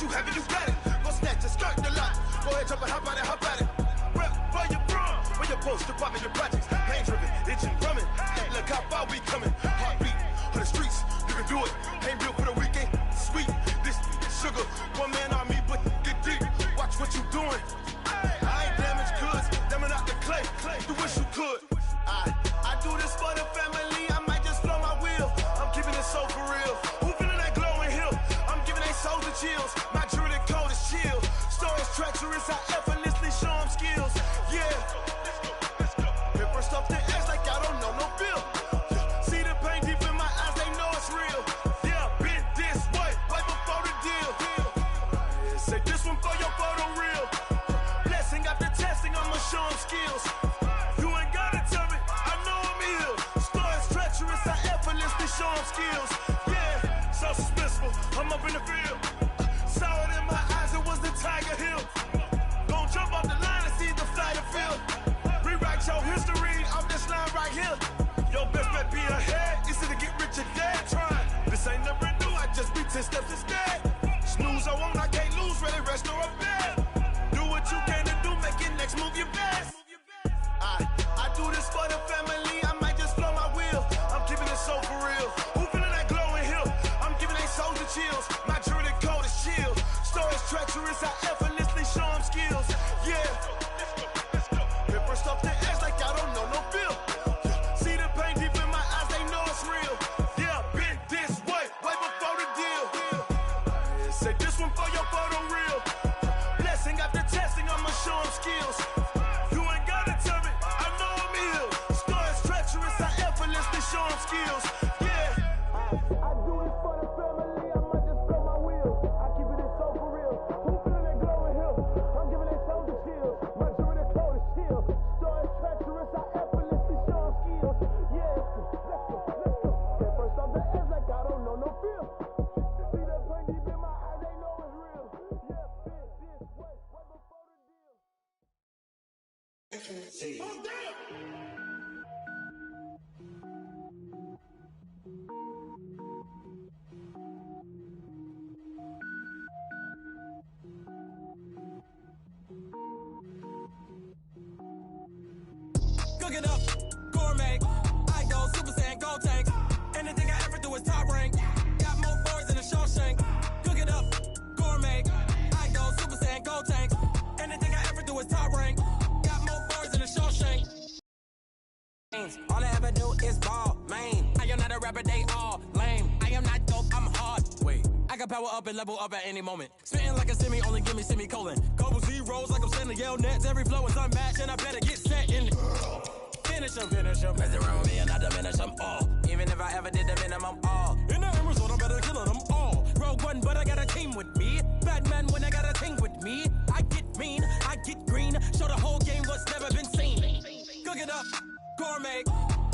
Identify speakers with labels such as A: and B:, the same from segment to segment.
A: you have it, you got it. Go snatch it, skirt the lot. Go ahead, jump it, hop on it, hop at it. Rep for your bro, where your post, your pop, and your projects. Pain driven, itching, drumming. Look how far we coming. Heartbeat for the streets, you can do it. Ain't built for the weekend. Sweet, this sugar. One man army, but get deep. Watch what you doing. I ain't damaged goods, damn it out the clay. You wish you could. I do this for the family. I might just blow my wheel. I'm keeping it so for real. Who feeling that glowing hill? I'm giving they souls the chills. My jewelry code is chill. Stories treacherous, I effortlessly show them skills. Yeah. Paper stuff the edge like I don't know no feel. See the pain deep in my eyes, they know it's real. Yeah, been this way, way before the deal. Say this one for your photo real. Blessing after testing, I'ma show them skills. You ain't gotta tell me, I know I'm ill. Stories treacherous, I effortlessly show them skills. Yeah, so suspenseful, I'm up in the field. Saw it in my eyes, it was the Tiger Hill. Gon' jump off the line and see the flight of field. Rewrite your history off this line right here. Your best bet be ahead, easy to get rich or dead trying. This ain't never new, I just be 10 steps instead. Snooze I won't, I can't lose, really rest or a bed. Do what you can to do, make your next move your best. I do this for the family, I might just blow my wheel. I'm keeping it so for real. Who feeling that glowing hill? I'm giving they souls the chills. My jewelry code is chill. Stories treacherous, I effortlessly show them skills. Yeah. Paper stuff the edge like I don't know no feel. See the pain deep in my eyes, they know it's real. Yeah, been this way, way before the deal. Say this one for your photo real. Blessing after testing, I'ma show them skills. You ain't gotta tell me, I know I'm ill. Stories treacherous, I effortlessly show them skills. Yeah. I do it for the family, I might just blow my wheel. I keep it so for real. Who feeling that glowing hill? I'm giving they souls the chills. My jewelry code is chill. Stories treacherous, I effortlessly show them skills. Yeah, let's go. Get first off the edge like I don't know no feel. See the pain deep in my eyes, they know it's real. Yeah, been this way, way before the deal.
B: Cook it up, gourmet. I go Super Saiyan, gold tank. Anything I ever do is top rank. Got more boards than a Shawshank. Cook it up, gourmet. I go Super Saiyan, gold tank. Anything I ever do is top rank. Got more boards than a Shawshank. All I ever do is ball, man. I am not a rapper, they all lame. I am not dope, I'm hard. Wait, I can power up and level up at any moment. Spitting like a semi, only give me semicolon. Couple zeros like I'm sending yell nets. Every flow is unmatched, and I better get set in. Finish them. Mess around with me and I diminish them all. Even if I ever did the minimum, all. In the end result, I'm better killing them all. Rogue One, but I got a team with me. Batman when I got a team with me. I get mean, I get green. Show the whole game what's never been seen. Cook it up, gourmet.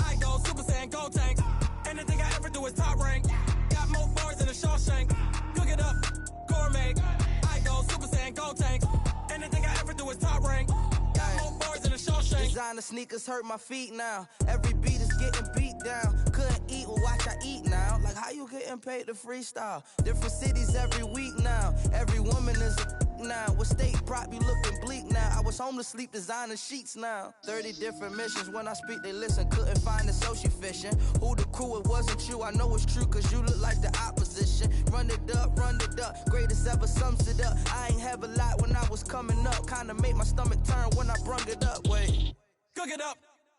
B: I go Super Saiyan, gold tank. Anything I ever do is top rank. Got more bars than a Shawshank. Cook it up, gourmet. I go Super Saiyan, gold tank. Anything I ever do is top rank. Got more bars than a Shawshank.
C: Designer sneakers hurt my feet now. Every beat is getting beat down. Couldn't eat, well watch I eat now. Like how you getting paid to freestyle? Different cities every week now. Every woman is a now. With state prop, you looking bleak now. I was homeless, sleep designer sheets now. 30 different missions. When I speak, they listen. Couldn't find the social fishing. Who the crew? It wasn't you. I know it's true, cause you look like the opposition. Run it up. Greatest ever sums it up. I ain't have a lot when I was coming up. Kinda made my stomach turn when I brung it up. Wait.
B: Cook it up,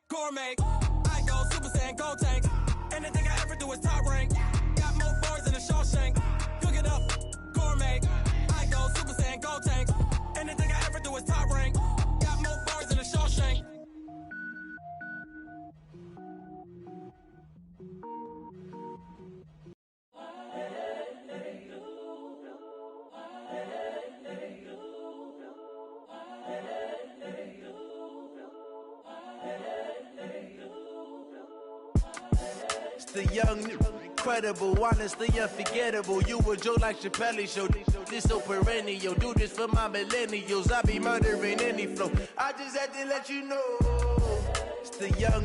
B: gourmet. I go Super Saiyan, gold tank. Anything I ever do is top rank. Got more bars than a Shawshank. Cook it up, gourmet. I go Super Saiyan, gold tank. Anything I ever do is top rank. Got more bars than a Shawshank.
A: The young, incredible, honestly unforgettable. You a Joe like Chappelle show. This so perennial. Do this for my millennials. I be murdering any flow. I just had to let you know. It's the young,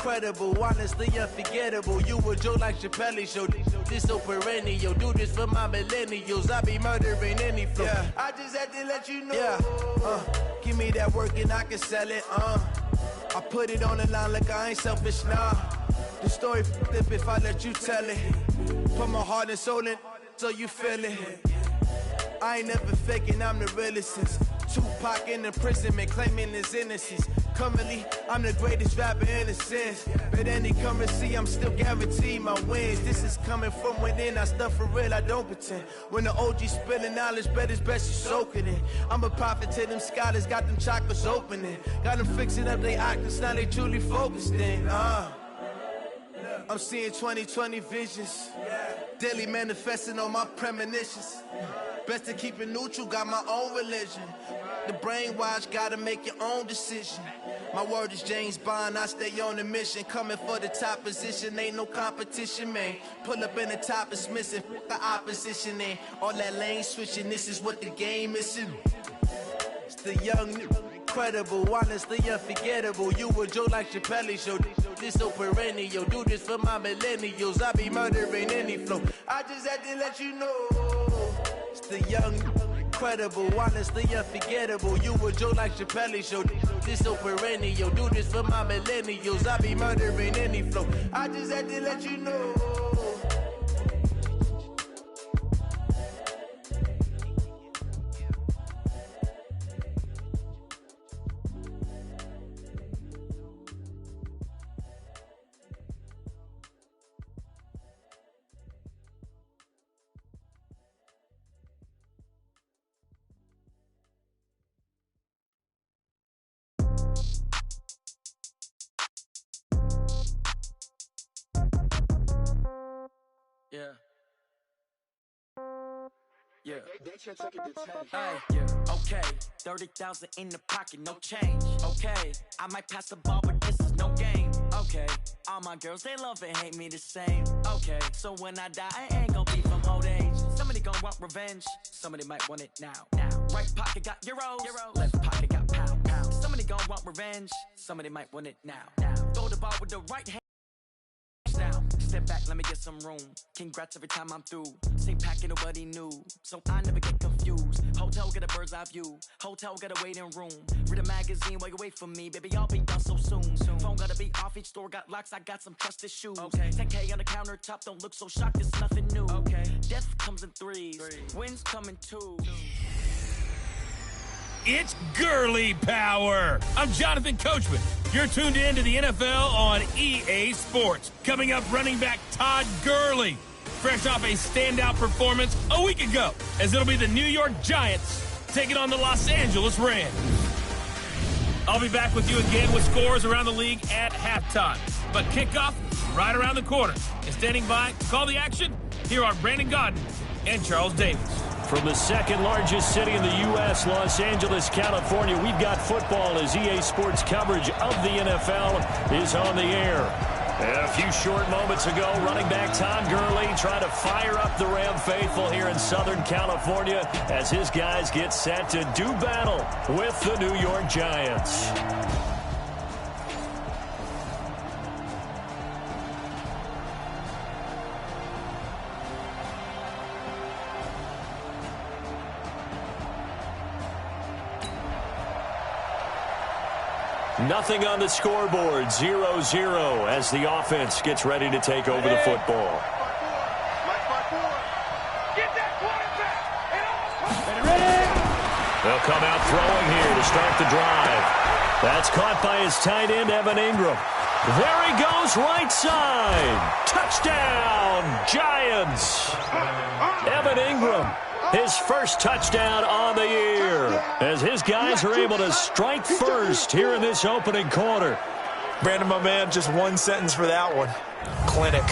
D: incredible, honestly unforgettable. You a joke like Chappelle Show. This so perennial. Do this for my millennials. I be murdering any flow. Yeah. I just had to let you know. Yeah. Give me that work and I can sell it. I put it on the line like I ain't selfish, nah. The story flip if I let you tell it. Put my heart and soul in so you feel it. I ain't never faking, I'm the realest since Tupac in imprisonment, claiming his innocence. Currently, I'm the greatest rapper in a sense. But any currency, I'm still guaranteed my wins. This is coming from within, I stuff for real, I don't pretend. When the OG spilling knowledge, bet it's best you soak it in. I'm a prophet to them scholars, got them chakras opening. Got them fixing up they octaves, now they truly focused in. I'm seeing 2020 visions. Daily manifesting on my premonitions. Best to keep it neutral, got my own religion. The brainwash, gotta make your own decision. My word is James Bond, I stay on the mission. Coming for the top position, ain't no competition, man. Pull up in the top, it's missing, the opposition ain't. All that lane switching, this is what the game is. It's the young, incredible, honestly unforgettable. You a joke like Chappelle Show. This so perennial. Do this for my millennials. I be murdering any flow. I just had to let you know. It's the young, incredible, honestly unforgettable. You a joke like Chappelle Show. This so perennial. Do this for my millennials. I be murdering any flow. I just had to let you know.
B: Yeah. Yeah. Okay. 30,000 in the pocket, no change. Okay. I might pass the ball, but this is no game. Okay. All my girls, they love and hate me the same. Okay. So when I die, I ain't gonna be from old age. Somebody gonna want revenge. Somebody might want it now. Right pocket got euros. Left pocket got pound. Somebody gonna want revenge. Somebody might want it now. Throw the ball with the right hand. Down. Step back, let me get some room. Congrats every time I'm through. Same packet, nobody knew, so I never get confused. Hotel get a bird's eye view. Hotel get a waiting room. Read a magazine while you wait for me, baby. I'll be done so soon. Phone gotta be off. Each store got locks. I got some trusted shoes. Okay. 10K on the countertop. Don't look so shocked. It's nothing new. Okay. Death comes in threes. Wins come in twos.
E: It's girly power. I'm Jonathan Coachman. You're tuned in to the NFL on EA Sports. Coming up, running back Todd Gurley, fresh off a standout performance a week ago, as it'll be the New York Giants taking on the Los Angeles Rams. I'll be back with you again with scores around the league at halftime. But kickoff right around the corner. And standing by to call the action, here are Brandon Gaudin and Charles Davis.
F: From the second largest city in the U.S., Los Angeles, California, we've got football as EA Sports coverage of the NFL is on the air. A few short moments ago, running back Todd Gurley trying to fire up the Ram faithful here in Southern California as his guys get set to do battle with the New York Giants. Nothing on the scoreboard, 0-0 as the offense gets ready to take over the football. They'll come out throwing here to start the drive. That's caught by his tight end, Evan Ingram. There he goes, right side. Touchdown, Giants. Evan Ingram. His first touchdown on the year as his guys are able to strike first here in this opening quarter.
G: Brandon, my man, just one sentence for that one. Clinic.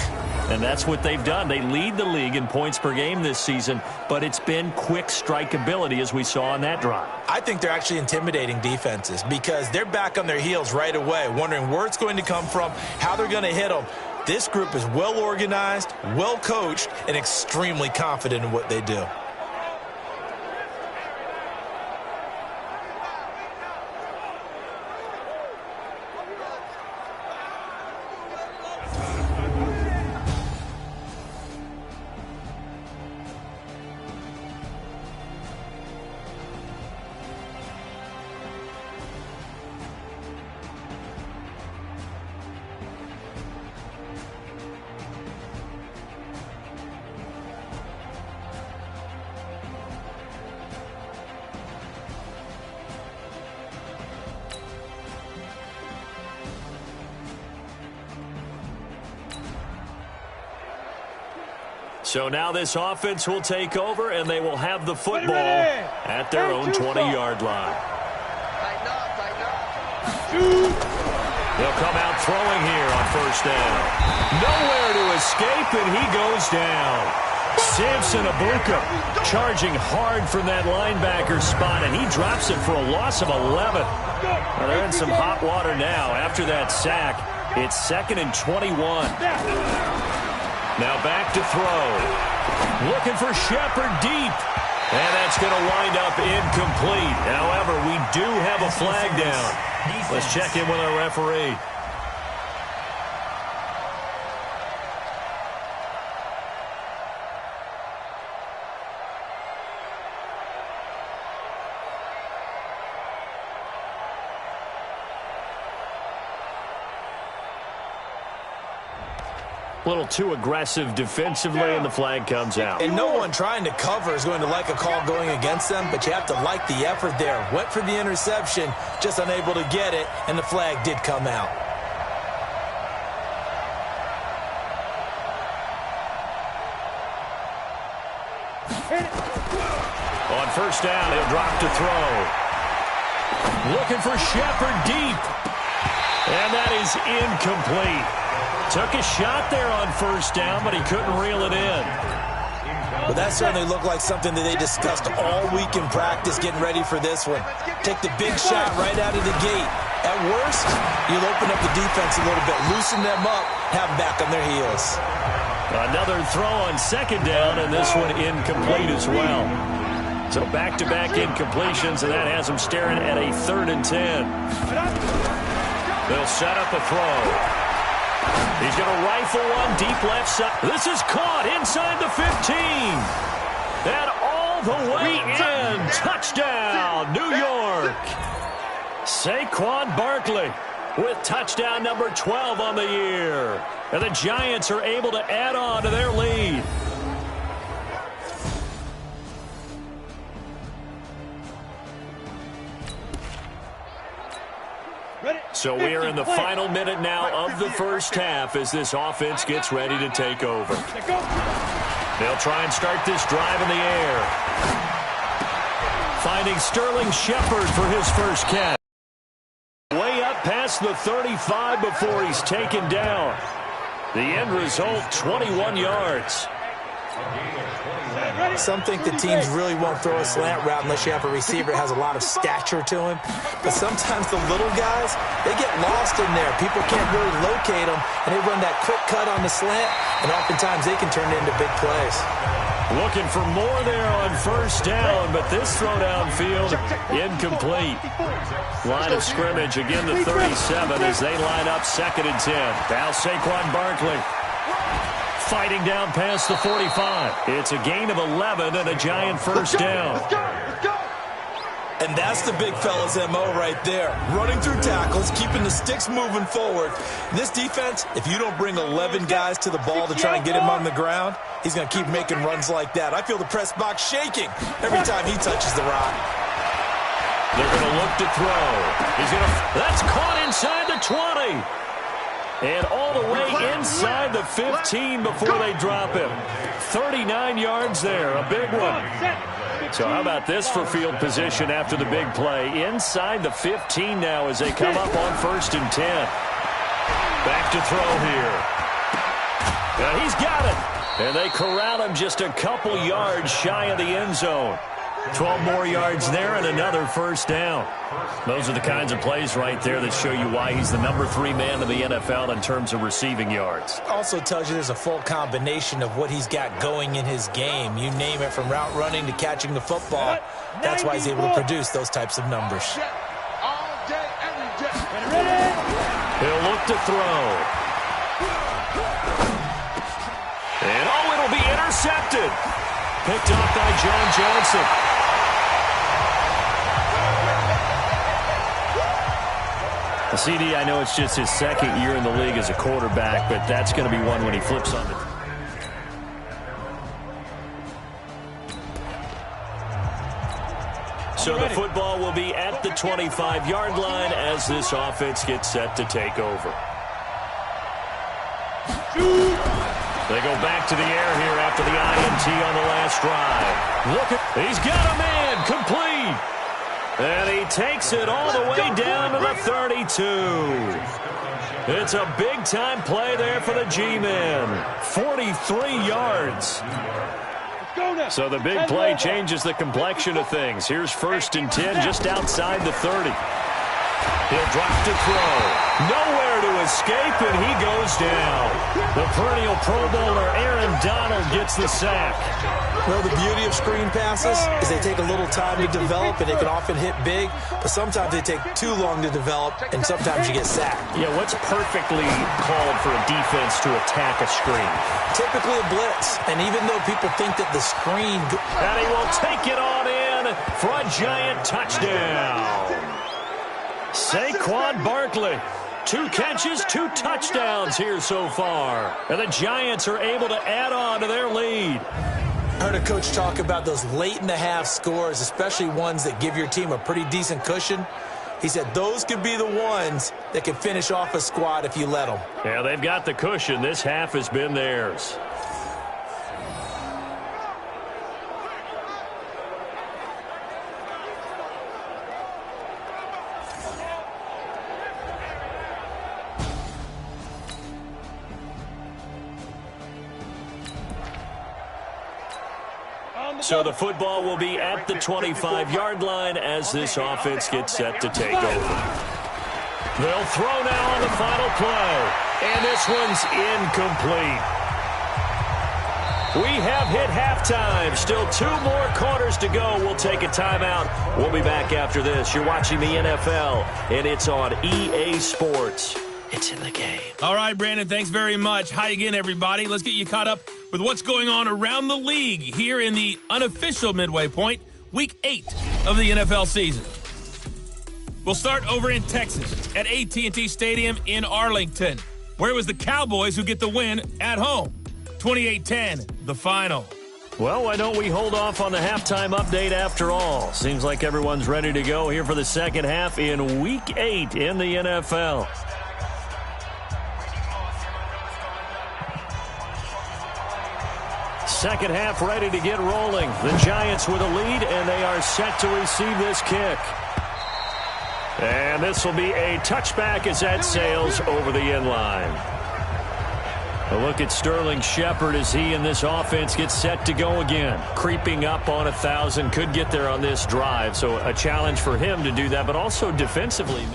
F: And that's what they've done. They lead the league in points per game this season, but it's been quick strikeability as we saw on that drive.
G: I think they're actually intimidating defenses because they're back on their heels right away, wondering where it's going to come from, how they're going to hit them. This group is well organized, well coached, and extremely confident in what they do.
F: So now this offense will take over, and they will have the football at their own 20-yard line. They'll come out throwing here on first down. Nowhere to escape, and he goes down. Samson Abuka charging hard from that linebacker spot, and he drops it for a loss of 11. Well, they're in some hot water now. After that sack, it's 2nd and 21. Now back to throw. Looking for Shepard deep. And that's going to wind up incomplete. However, we do have a flag down. Let's check in with our referee. A little too aggressive defensively, and the flag comes out.
G: And no one trying to cover is going to like a call going against them, but you have to like the effort there. Went for the interception, just unable to get it, and the flag did come out.
F: On first down, he'll drop to throw. Looking for Shepard deep. And that is incomplete. Took a shot there on first down, but he couldn't reel it in.
G: Well, that certainly looked like something that they discussed all week in practice, getting ready for this one. Take the big shot right out of the gate. At worst, you'll open up the defense a little bit, loosen them up, have them back on their heels.
F: Another throw on second down, and this one incomplete as well. So back-to-back incompletions, and that has them staring at a 3rd and 10. They'll set up a throw. He's going to rifle one deep left side. This is caught inside the 15. And all the way in. Touchdown, New York. Saquon Barkley with touchdown number 12 on the year. And the Giants are able to add on to their lead. So we are in the final minute now of the first half as this offense gets ready to take over. They'll try and start this drive in the air. Finding Sterling Shepard for his first catch. Way up past the 35 before he's taken down. The end result, 21 yards.
G: Some think the teams really won't throw a slant route unless you have a receiver that has a lot of stature to him. But sometimes the little guys, they get lost in there. People can't really locate them, and they run that quick cut on the slant, and oftentimes they can turn it into big plays.
F: Looking for more there on first down, but this throw downfield, incomplete. Line of scrimmage, again the 37 as they line up 2nd and 10. Now Saquon Barkley. Fighting down past the 45. It's a gain of 11 and a Giant first down.
G: And that's the big fella's MO right there. Running through tackles, keeping the sticks moving forward. This defense, if you don't bring 11 guys to the ball to try and get him on the ground, he's going to keep making runs like that. I feel the press box shaking every time he touches the rock.
F: They're going to look to throw. That's caught inside the 20. And all the way inside the 15 before they drop him. 39 yards there, a big one. So how about this for field position after the big play? Inside the 15 now as they come up on 1st and 10. Back to throw here. And he's got it. And they corral him just a couple yards shy of the end zone. 12 more yards there and another first down. Those are the kinds of plays right there that show you why he's the number 3 man in the NFL in terms of receiving yards.
G: Also tells you there's a full combination of what he's got going in his game. You name it, from route running to catching the football. That's why he's able to produce those types of numbers.
F: He'll look to throw. And it'll be intercepted. Picked up by John Johnson. CD, I know it's just his 2nd year in the league as a quarterback, but that's going to be one when he flips on it. So the football will be at the 25-yard line as this offense gets set to take over. They go back to the air here after the INT on the last drive. He's got a man complete. And he takes it all the way down to the 32. It's a big-time play there for the G-men. 43 yards. So the big play changes the complexion of things. Here's 1st and 10 just outside the 30. He'll drop to throw. Nowhere to escape, and he goes down. The perennial Pro Bowler Aaron Donald gets the sack.
G: Well, the beauty of screen passes is they take a little time to develop, and they can often hit big, but sometimes they take too long to develop, and sometimes you get sacked.
F: Yeah, what's perfectly called for a defense to attack a screen?
G: Typically a blitz, and even though people think that the screen...
F: And he will take it on in for a giant touchdown. Saquon Barkley. 2 catches, 2 touchdowns here so far. And the Giants are able to add on to their lead.
G: I heard a coach talk about those late-in-the-half scores, especially ones that give your team a pretty decent cushion. He said those could be the ones that can finish off a squad if you let them.
F: Yeah, they've got the cushion. This half has been theirs. So the football will be at the 25-yard line as this offense gets set to take over. They'll throw now on the final play. And this one's incomplete. We have hit halftime. Still 2 more quarters to go. We'll take a timeout. We'll be back after this. You're watching the NFL, and it's on EA Sports. It's in the game.
E: All right, Brandon, thanks very much. Hi again, everybody. Let's get you caught up with what's going on around the league here in the unofficial midway point, Week 8 of the NFL season. We'll start over in Texas at AT&T Stadium in Arlington, where it was the Cowboys who get the win at home. 28-10, the final.
F: Well, why don't we hold off on the halftime update after all? Seems like everyone's ready to go here for the second half in Week 8 in the NFL. Second half ready to get rolling. The Giants with a lead, and they are set to receive this kick. And this will be a touchback as that sails over the end line. A look at Sterling Shepard as he and this offense gets set to go again. Creeping up on 1,000, could get there on this drive. So a challenge for him to do that, but also defensively.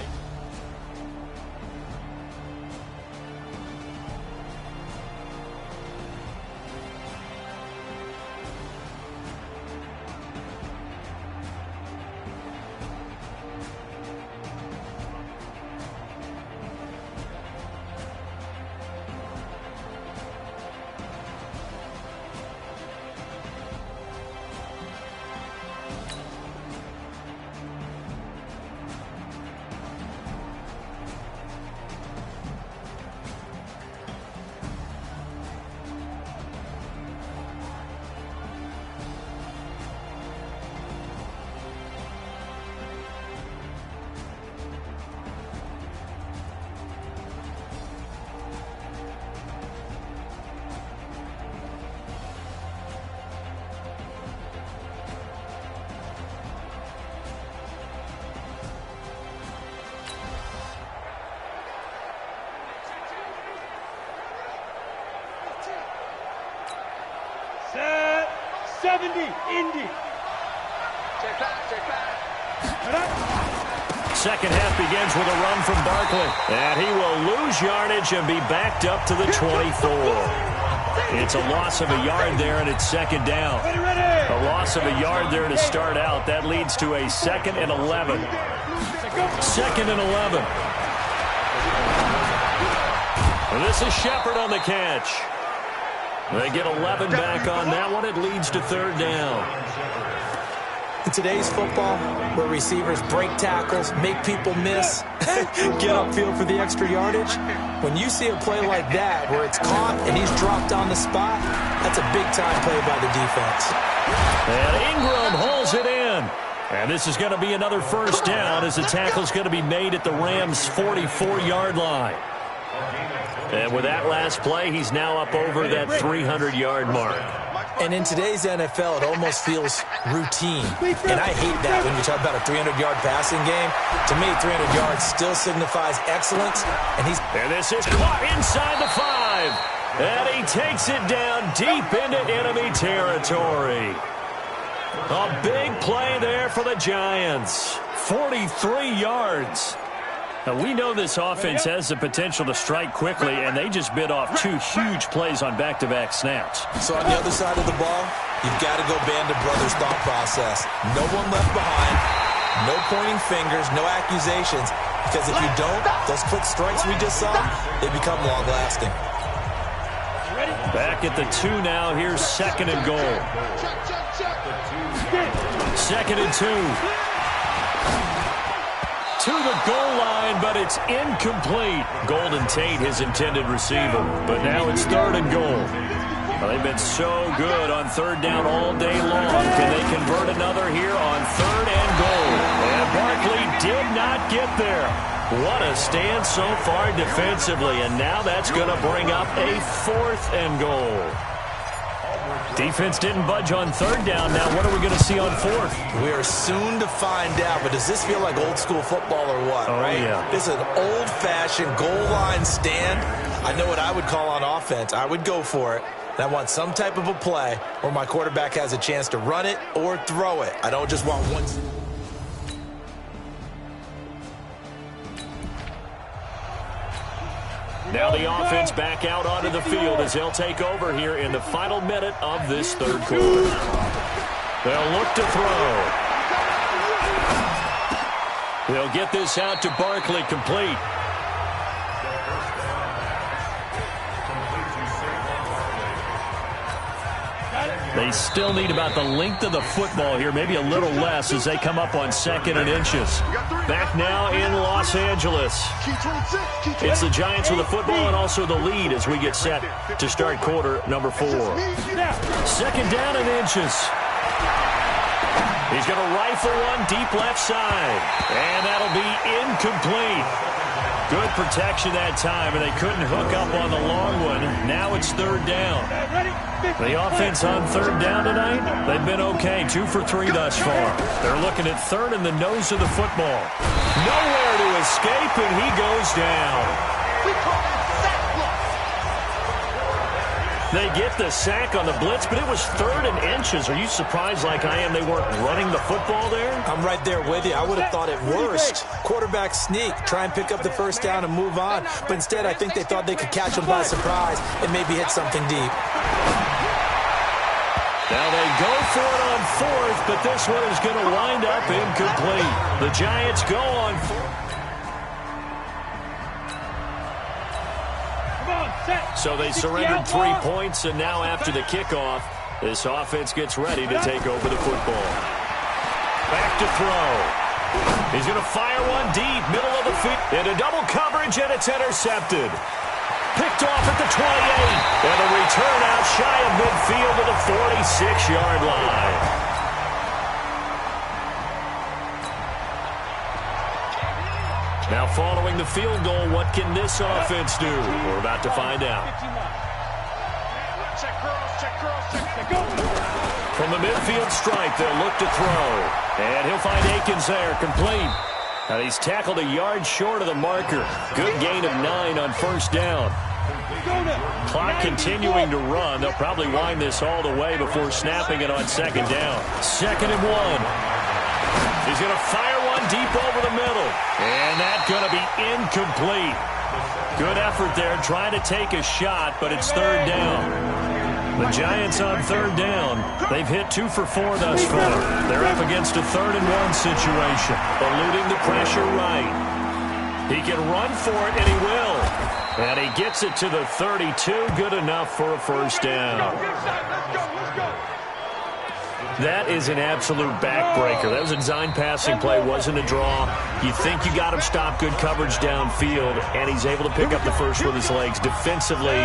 H: Set 70, Indy. Check back.
F: Second half begins with a run from Barkley. And he will lose yardage and be backed up to the 24. It's a loss of a yard there, and it's second down. A loss of a yard there to start out. That leads to a 2nd and 11. 2nd and 11. And this is Shepard on the catch. They get 11 back on that one. It leads to 3rd down.
G: In today's football, where receivers break tackles, make people miss, get upfield for the extra yardage, when you see a play like that where it's caught and he's dropped on the spot, that's a big-time play by the defense.
F: And Ingram hauls it in. And this is going to be another 1st down as the tackle's going to be made at the Rams' 44-yard line. And with that last play, he's now up over that 300-yard mark.
G: And in today's NFL, it almost feels routine. And I hate that when you talk about a 300-yard passing game. To me, 300 yards still signifies excellence. And
F: this is caught inside the 5. And he takes it down deep into enemy territory. A big play there for the Giants. 43 yards. Now, we know this offense has the potential to strike quickly, and they just bit off 2 huge plays on back-to-back snaps.
G: So on the other side of the ball, you've got to go Band of Brothers thought process. No one left behind, no pointing fingers, no accusations, because if you don't, those quick strikes we just saw, they become long-lasting.
F: Back at the 2 now. Here's 2nd and goal. 2nd and 2. To the goal line, but it's incomplete. Golden Tate, his intended receiver. But now it's 3rd and goal. Well, they've been so good on 3rd down all day long. Can they convert another here on 3rd and goal? And Barkley did not get there. What a stand so far defensively, and now that's going to bring up a 4th and goal. Defense didn't budge on 3rd down. Now what are we going to see on 4th?
G: We are soon to find out, but does this feel like old school football or what?
F: Oh,
G: right?
F: Yeah.
G: This is an old-fashioned goal line stand. I know what I would call on offense. I would go for it. And I want some type of a play where my quarterback has a chance to run it or throw it. I don't just want one.
F: Now the offense back out onto the field as they'll take over here in the final minute of this 3rd quarter. They'll look to throw. They'll get this out to Barkley, complete. They still need about the length of the football here, maybe a little less as they come up on 2nd and inches. Back now in Los Angeles. It's the Giants with the football and also the lead as we get set to start quarter number 4. 2nd down and inches. He's going to rifle one deep left side. And that'll be incomplete. Good protection that time, and they couldn't hook up on the long one. Now it's 3rd down. The offense on 3rd down tonight, they've been okay. 2 for 3 thus far. They're looking at 3rd in the nose of the football. Nowhere to escape, and he goes down. They get the sack on the blitz, but it was 3rd and inches. Are you surprised like I am they weren't running the football there?
G: I'm right there with you. I would have thought at worst, quarterback sneak, try and pick up the 1st down and move on. But instead, I think they thought they could catch him by surprise and maybe hit something deep.
F: Now they go for it on 4th, but this one is going to wind up incomplete. The Giants go on 4th. So they surrendered 3 points, and now after the kickoff, this offense gets ready to take over the football. Back to throw. He's going to fire one deep, middle of the field, into double coverage, and it's intercepted. Picked off at the 28, and a return out shy of midfield to the 46-yard line. Now following the field goal, what can this offense do? We're about to find out. From the midfield stripe, they'll look to throw. And he'll find Akins there, complete. Now he's tackled a yard short of the marker. Good gain of 9 on 1st down. Clock continuing to run. They'll probably wind this all the way before snapping it on 2nd down. 2nd and 1. He's going to fire one deep over the middle. And that's going to be incomplete. Good effort there trying to take a shot, but it's 3rd down. The Giants on 3rd down. They've hit 2 for 4 thus far. They're up against a 3rd and 1 situation. Eluding the pressure right. He can run for it, and he will. And he gets it to the 32. Good enough for a 1st down. That is an absolute backbreaker. That was a design passing play, wasn't a draw. You think you got him stopped, good coverage downfield, and he's able to pick up the first with his legs. Defensively,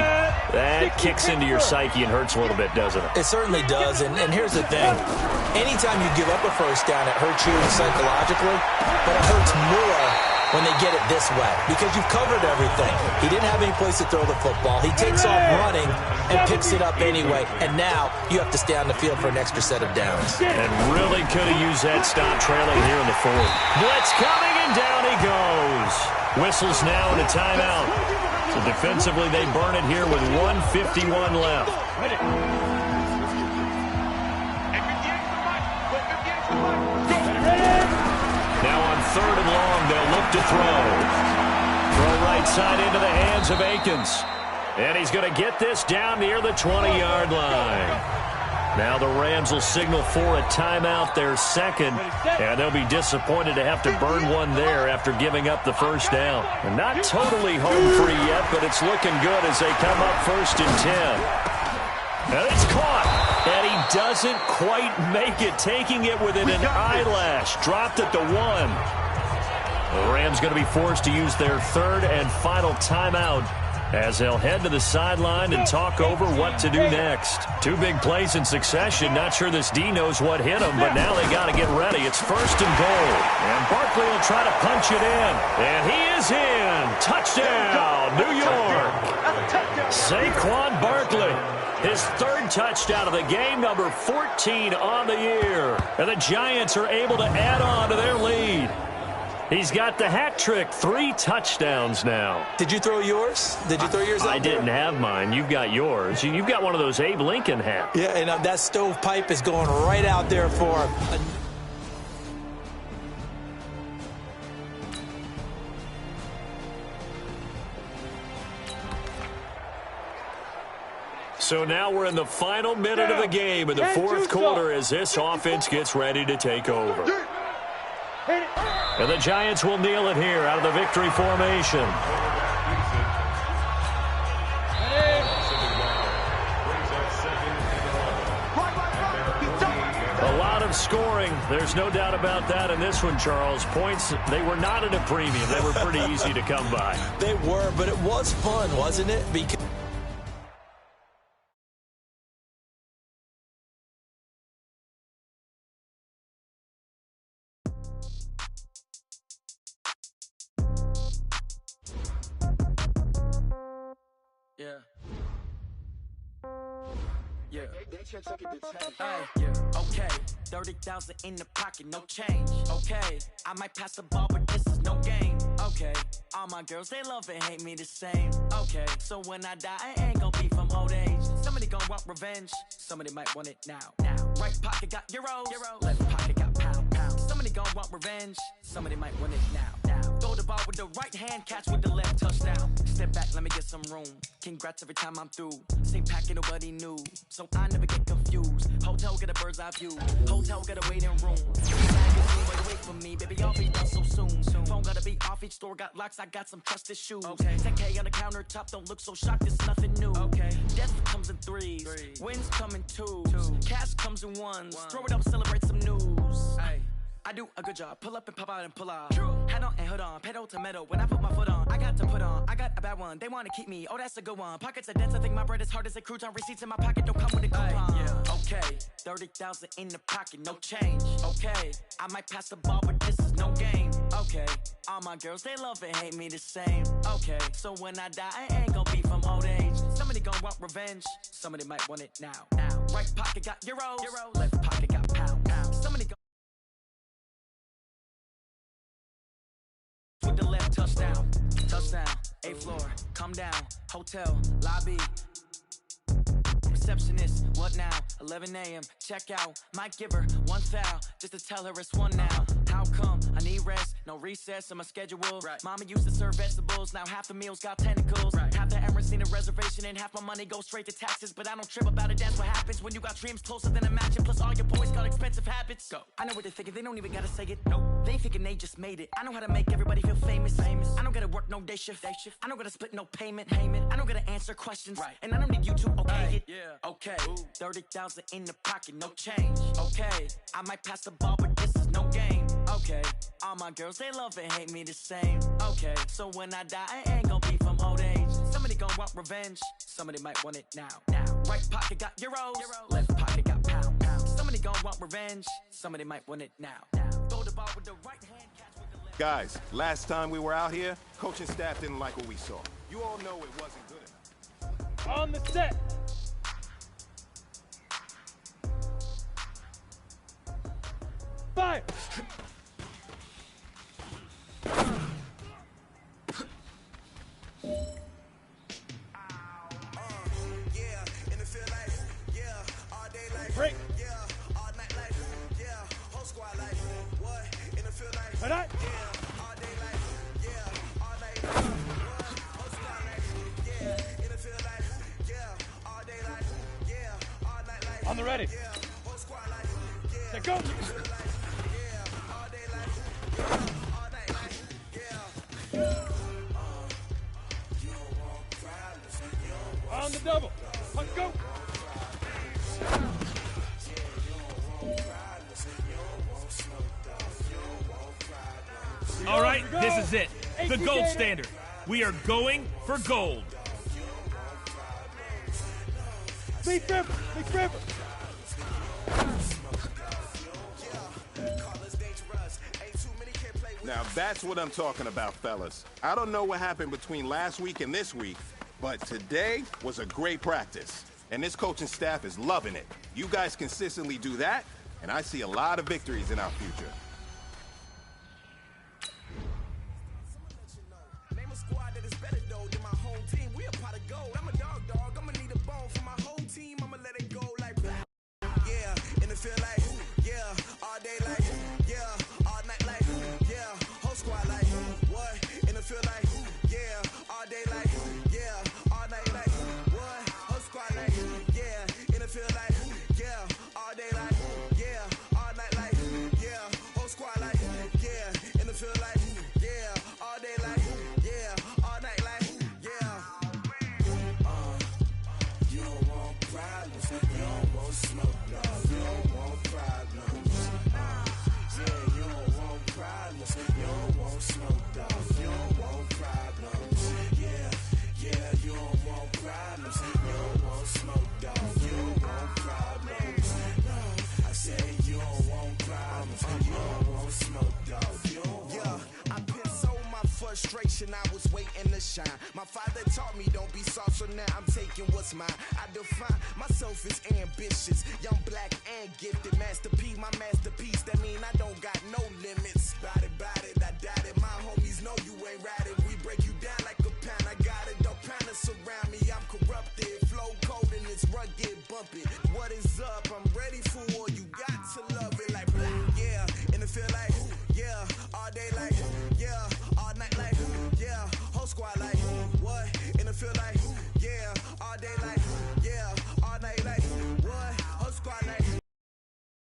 F: that kicks into your psyche and hurts a little bit, doesn't it?
G: It certainly does, and here's the thing. Anytime you give up a 1st down, it hurts you psychologically, but it hurts more when they get it this way because you've covered everything. He didn't have any place to throw the football. He takes off running and picks it up anyway. And now you have to stay on the field for an extra set of downs.
F: And really could have used that stop trailing here in the fourth. Blitz coming, and down he goes. Whistles now and a timeout. So defensively, they burn it here with 1:51 left. Now on 3rd and long, they'll look to throw. Throw right side into the hands of Akins. And he's going to get this down near the 20-yard line. Now the Rams will signal for a timeout, their second, and they'll be disappointed to have to burn one there after giving up the first down. And not totally home free yet, but it's looking good as they come up 1st and 10. And it's caught, and he doesn't quite make it, taking it within an eyelash. Dropped at the 1. The Rams going to be forced to use their 3rd and final timeout as they'll head to the sideline and talk over what to do next. 2 big plays in succession. Not sure this D knows what hit him, but now they got to get ready. It's 1st and goal. And Barkley will try to punch it in. And he is in. Touchdown, New York. Saquon Barkley. His 3rd touchdown of the game, number 14 on the year. And the Giants are able to add on to their lead. He's got the hat trick, 3 touchdowns now.
G: Did you throw yours? Did you throw yours out
F: I didn't have mine. You've got yours. You've got one of those Abe Lincoln hats.
G: Yeah, and that stovepipe is going right out there for him.
F: So now we're in the final minute of the game in the 4th quarter as this offense gets ready to take over. And the Giants will kneel it here out of the victory formation. A lot of scoring. There's no doubt about that in this one, Charles. Points, they were not at a premium. They were pretty easy to come by.
G: They were, but it was fun, wasn't it? Because
B: Okay, 30,000 in the pocket, no change. Okay, I might pass the ball, but this is no game. Okay, all my girls, they love and hate me the same. Okay, so when I die, I ain't gonna be from old age. Somebody gonna want revenge, somebody might want it now. Right pocket got euros, left pocket got pound. Somebody gonna want revenge, somebody might want it now. Throw the ball with the right hand, catch with the left, touchdown. Step back, let me get some room. Congrats every time I'm through. Same packet, nobody knew, so I never get confused. Hotel get a bird's eye view. Hotel get a waiting room. Wait for me, baby, I'll be done so soon. Phone gotta be off, each store got locks, I got some trusted shoes. Okay, 10K on the countertop, don't look so shocked, it's nothing new. Okay, death comes in 3s, wins come in 2s, cash comes in 1s. Throw it up, celebrate some news. I do a good job, pull up and pop out and pull off. Hat on and hood on, pedal to metal. When I put my foot on, I got to put on. I got a bad one, they want to keep me. Oh, that's a good one. Pockets are dense, I think my bread is hard as a crouton. Receipts in my pocket don't come with a coupon. Okay, 30,000 in the pocket, no change. Okay, I might pass the ball, but this is no game. Okay, all my girls, they love and hate me the same. Okay, so when I die, I ain't gonna be from old age. Somebody gonna want revenge, somebody might want it now. Right pocket got euros, left pocket got pound. Somebody with the left touchdown, A floor, come down, hotel, lobby. Receptionist, what now? 11 a.m., check out. Might give her one foul, just to tell her it's one now. How come? I need rest, no recess in my schedule. Right. Mama used to serve vegetables, now half the meals got tentacles. Right. Half the Emirates need a reservation and half my money goes straight to taxes. But I don't trip about it, that's what happens when you got dreams closer than a matching. Plus all your boys got expensive habits. Go. I know what they're thinking, they don't even gotta say it. Nope. They thinking they just made it. I know how to make everybody feel famous. I don't gotta work no day shift. I don't gotta split no payment. I don't gotta answer questions. Right. And I don't need you to okay it. Yeah. Okay. 30,000 in the pocket, no change. Okay. I might pass the ball, but this is no game. Okay. All my girls, they love and hate me the same. Okay. So when I die, I ain't gonna be from old age. Somebody gonna want revenge. Somebody might want it now. Right pocket got euros. Left pocket got pound. Somebody gonna want revenge. Somebody might want it now. Throw the ball with the right hand, catch with the left.
A: Guys, last time we were out here, coaching staff didn't like what we saw. You all know it wasn't good enough.
H: On the set. Fire! Break. Right. On the ready. Set, go. On the double. Let's go.
E: All right, this is it. The gold standard. We are going for gold.
H: Big River. Big River.
A: Now that's what I'm talking about, fellas. I don't know what happened between last week and this week, but today was a great practice. And this coaching staff is loving it. You guys consistently do that, and I see a lot of victories in our future.
I: Name a squad that is better though than my home team. We a pot of gold. I'm a dog. I'ma need a bone for my whole team. I'ma let it go like blah. Yeah, and it feel like yeah, all day like yeah, all night like yeah, whole squad like what? And it feel like yeah, all day like yeah, all night like what? Whole squad like yeah, and it feel like yeah, all day like yeah, all night like yeah, whole squad like yeah, and it feel like yeah, all day like yeah, all night like yeah. You don't want problems, you don't want smoke, no, you don't want problems. Yeah, you don't want problems, you don't want smoke, no, you don't want problems. Yeah, you don't want problems, you don't want smoke, no, you don't want problems. No, I said you don't want problems, you don't want smoke, no, you don't want. Yeah, I been so my frustration, I was waiting to shine. My father taught me don't be soft, so now I'm taking what's mine. I define myself as ambitious, young, black, and gifted. Master P, my masterpiece, that mean I don't got no limits. Bout it, I doubt it. My homies know you ain't ratted. We break you down like a pound. I got it, dog pounders surround me. I'm corrupted, flow cold and it's rugged, bumpy. What is up? I'm ready for war. You got to love it like blah. Yeah, and it feel like yeah, all day like yeah, all night like yeah, whole squad like what? And it feel like yeah, all day like yeah, all night like what? Whole squad like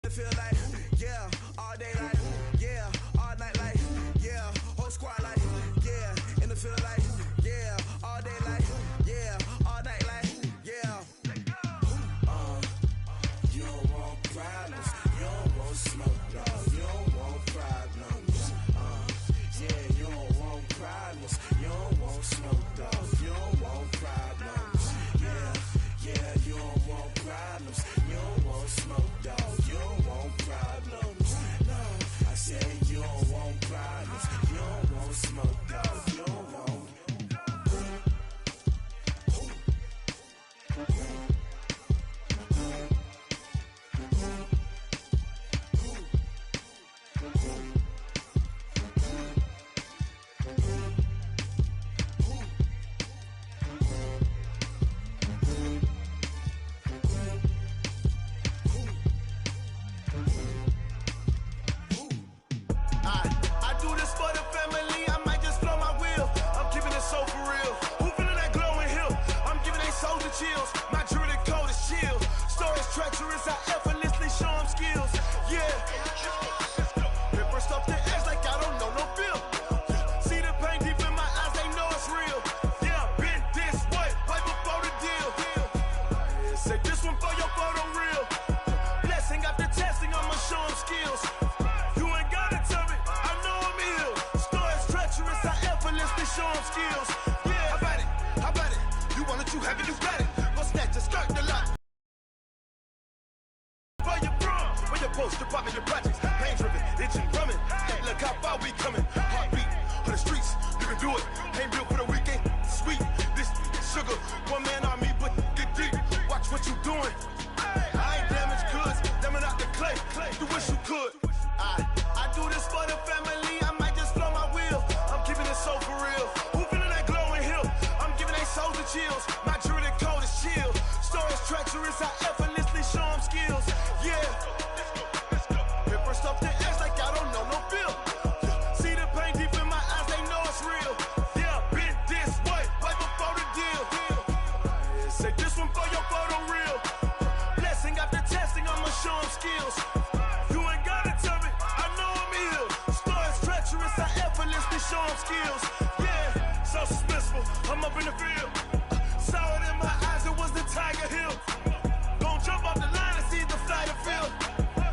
I: it feel like yeah, all day like yeah, all night like yeah, whole squad like yeah, and it feel like yeah, all day like yeah, all night like yeah. You don't want problems, you don't want smoke, no, you don't want problems. Yeah, you don't want problems, you don't want smoke, no, you don't want problems. Yeah, you don't want problems, you don't want smoke, no, you don't want problems. No, I said you don't want problems, you don't want smoke, no, you don't want. I do this for the family, I might just blow my wheel. I'm keeping it so for real. Who feeling that glowing hill? I'm giving they soldier chills. My jewelry code is chill. Stories treacherous, I effortlessly show them skills. Yeah. Ripper stuff the edge like I don't know no feel. See the pain deep in my eyes, they know it's real. Yeah, been this way, right before the deal. Say this one for your photo real. Blessing after testing, I'ma show them skills. You ain't gotta tell me, I know I'm ill. Stories treacherous, I effortlessly show them skills. Yeah, how about it? You want it, you have it, you got it. Go snatch it, skirt the lot. For your prom, for your poster, popping your projects. Pain driven, itching, drumming. Look
A: look how far we coming. Heartbeat for the streets, you can do it. Ain't built for the weekend. Sweet, this sugar, one man army, but get deep. Watch what you doing. I ain't damaged goods, damn out the clay. You wish you could. I do this for the family. I might just blow my wheel. I'm keeping it so for real. Who feeling that glowing hill? I'm giving they souls the chills. My jewelry code is chill. Stories treacherous, I effortlessly show them skills. Yeah. Paper stuff the edge like I don't know no feel. See the pain deep in my eyes, they know it's real. Yeah, been this way, way before the deal. Say this one for your photo real. Blessing after testing, I'ma show them skills. You ain't gotta tell me, I know I'm ill. Stories treacherous, I effortlessly show them skills. Yeah, so suspenseful, I'm up in the field. Saw it in my eyes, it was the Tiger Hill. Gon' jump off the line and see the flight of field.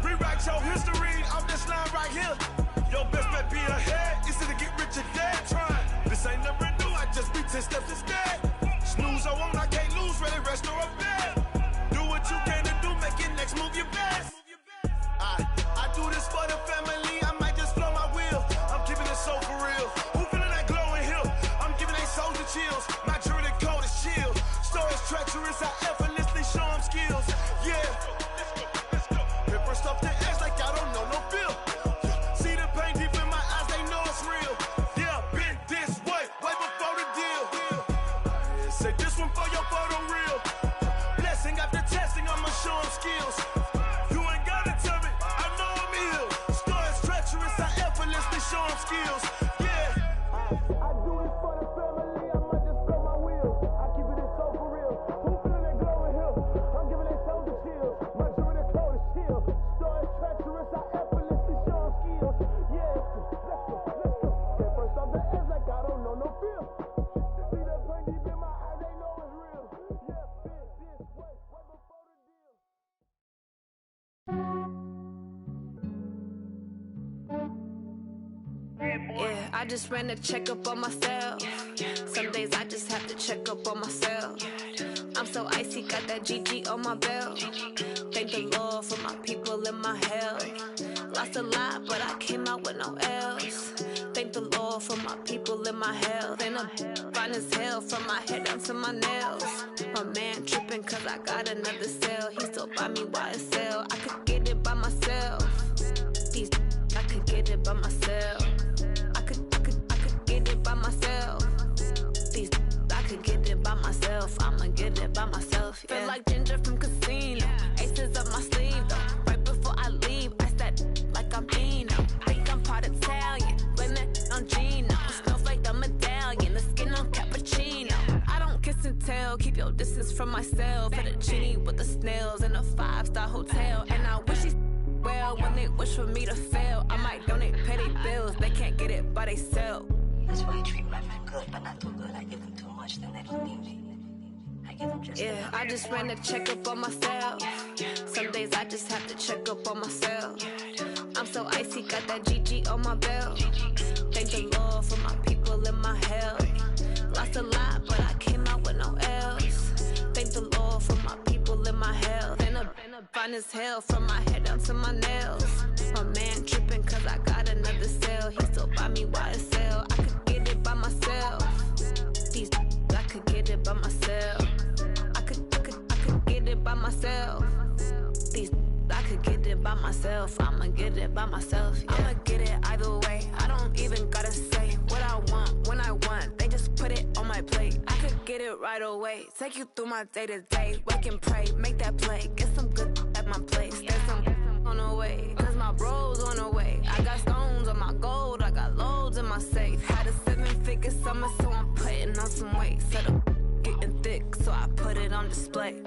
A: Rewrite your history off this line right here. Your best bet be ahead, easy to get rich or dead. Trying, this ain't never new, I just be 10 steps instead. Snooze I want, I can't lose, ready, rest or up bed. Do what you can to do, make your next move your best. I do this for the family, I might just blow my wheel. I'm keeping it so for real. Who feeling that glowing hill? I'm giving they souls the chills. My jewelry code is chill. Stories treacherous, I effortlessly show them skills. Yeah. Paper stuff the edge like I don't know no feel. See the pain deep in my eyes, they know it's real. Yeah, been this way, way before the deal. Say this one for your photo real. Blessing after testing, I'ma show them skills. You ain't gotta tell me, I know I'm ill. Stories treacherous, I effortlessly show them skills. Yeah. I do this for the family, I might just blow my wheel. I keep it so for real. Who feeling that glowing hill? I'm giving they souls the chills. My jewelry code is chill. Stories treacherous, I effortlessly show them skills. Yeah, let's go. Get first off the edge like I don't know no feel. See that pain deep in my eyes, they know it's real. Yeah, been this way, way before the deal.
J: Yeah, I just ran a checkup on myself. Some days I just have to check up on myself. I'm so icy, got that GG on my belt. Thank the Lord for my people and my health. Lost a lot, but I came out with no L's. Thank the Lord for my people and my health. And I'm fine as hell from my head down to my nails. My man tripping cause I got another cell. He still buy me YSL. I could get it by myself. These I could get it by myself. I could get it by myself. These I could get it by myself. I'ma get it by myself. Yeah. Feel like Ginger from Casino. Aces up my sleeve though. Right before I leave, I said like I'm Dino. Think I'm part Italian. Blame it on Gino. Snowflake the medallion. The skin on cappuccino. I don't kiss and tell. Keep your distance from myself. Fettuccine with the snails in a 5-star hotel. And I wish he's well when they wish for me to fail. I might donate, pay their bills. They can't get it by they self.
K: That's why I treat women good, but not too good. I give them too much, then they don't need me. I give them just
J: yeah, I just ran a checkup on myself. Some days I just have to check up on myself. I'm so icy, got that GG on my belt. Thank the Lord for my people and my health. Lost a lot, but I came out with no L's. Thank the Lord for my people and my health. And I'm fine as hell from my head down to my nails. My man tripping cause I got another cell. He still buy me YSL. I could get it by myself. These I could get it by myself. I could get it by myself. These I could get it by myself. I'ma get it by myself. Yeah. I'ma get it either way. I don't even gotta say what I want when I want. They just put it on my plate. I could get it right away. Take you through my day to day. Wake and pray, make that play. Get some good at my place. There's some on the way, cause my bros on the way. I got stones on my gold. I got loads in my safe. Had a 7-figure summer, so I'm putting on some weight. Set up getting thick, so I put it on display.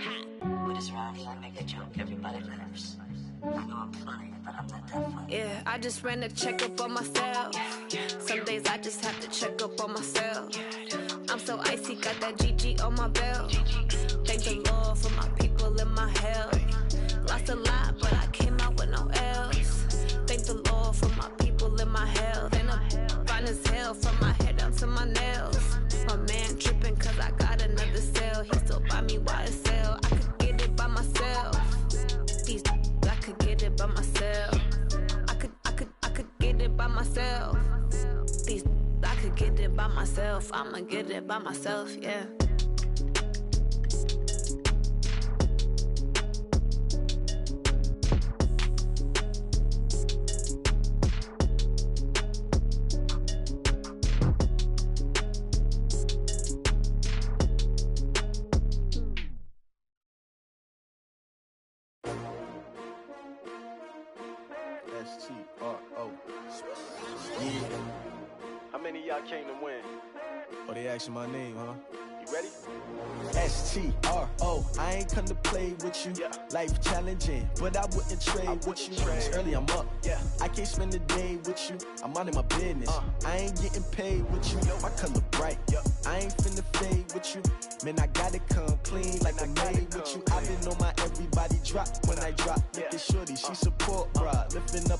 K: With this round here, I make a joke, everybody laughs. I know I'm funny, but I'm not that funny.
J: Yeah, I just ran a checkup on myself. Some days I just have to check up on myself. I'm so icy, got that GG on my belt. Thank the Lord for my people and my health. Lost a lot, but I came out with no L's. Thank the Lord for my people and my health. And I'm fine as hell from my head down to my nails. My man tripping cause I got another cell. He still buy me YSL. I could get it by myself. These I could get it by myself. I could get it by myself. it by myself. I'ma get it by myself, yeah.
D: S-T-R-O. Yeah. How many of y'all came to win? Oh, they asking my name, huh? You ready? S-T-R-O. I ain't come to play with you. Life challenging, but I wouldn't trade with you. It's early, I'm up. I can't spend a day with you. I'm out of my business. I ain't getting paid with you. My color bright. I ain't finna fade with you. Man, I gotta come clean like I made with you. I've been on my everybody drop when I drop. Look at shorty, she support, bruh. Lifting up,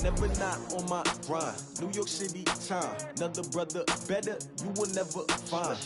D: never not on my grind. New York City time, another brother better, you will never find.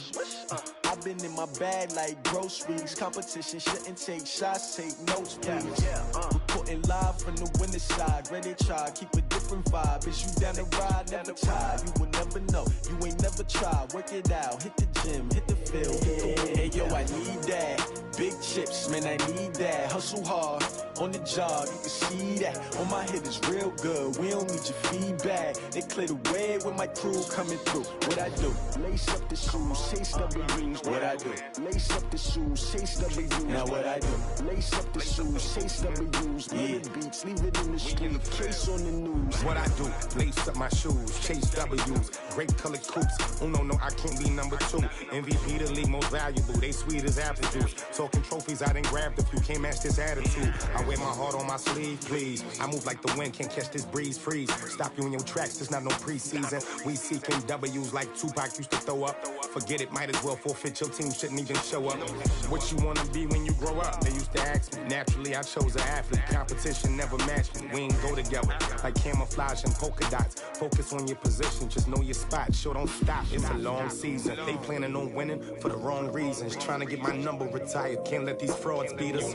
D: I've been in my bag like groceries. Competition shouldn't take shots, take notes, please. Reporting live from the winning side. Ready to try, keep a different vibe. Is you down the ride, never tired. You will never know, you ain't never tried. Work it out, hit the gym, hit the field, hit the win. Hey yo, I need that. Big chips, man, I need that. Hustle hard, on the job, you can see that. On my hit is real good, we don't need your feedback. They clear the way with my crew coming through. What I do? Lace up the shoes, chase W's. What I do? Lace up the shoes, chase W's. Now what I do? Lace up the shoes, chase W's. Yeah, beats, leave it in the street, case on the news.
L: What I do? Lace up my shoes, chase W's. Great colored coops. Oh no, I can't be number 2. MVP the league most valuable. They sweet as apple juice. Talking trophies, I done grabbed a few. Can't match this attitude. I wear my heart on my sleeve, please. I move like the wind, can't catch this breeze. Freeze. Stop you in your tracks. There's not no preseason. We seeking W's like Tupac used to throw up. Forget it, might as well forfeit. Your team shouldn't even show up. What you wanna be when you grow up? They used to ask me. Naturally, I chose an athlete. Competition never matched me. We ain't go together like camouflage and polka dots. Focus on your position, just know your spot. Sure, don't stop. It's a long season. They planning on winning for the wrong reasons. Trying to get my number retired. Can't let these frauds beat us.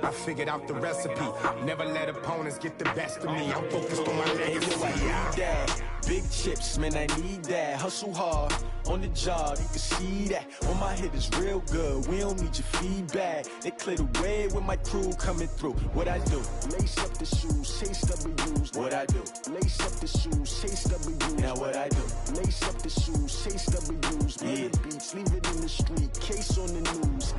L: I figured out the recipe. Never let opponents get the best of me. I'm focused on my legacy.
D: I need that. Big chips, man, I need that. Hustle hard, on the job, you can see that. On my hit is real good, we don't need your feedback. They clear the way with my crew coming through. What I do? Lace up the shoes, chase W's. What I do? Lace up the shoes, chase W's. Now what I do? Lace up the shoes, chase W's. Yeah, beats, leave it in the street, case on the news.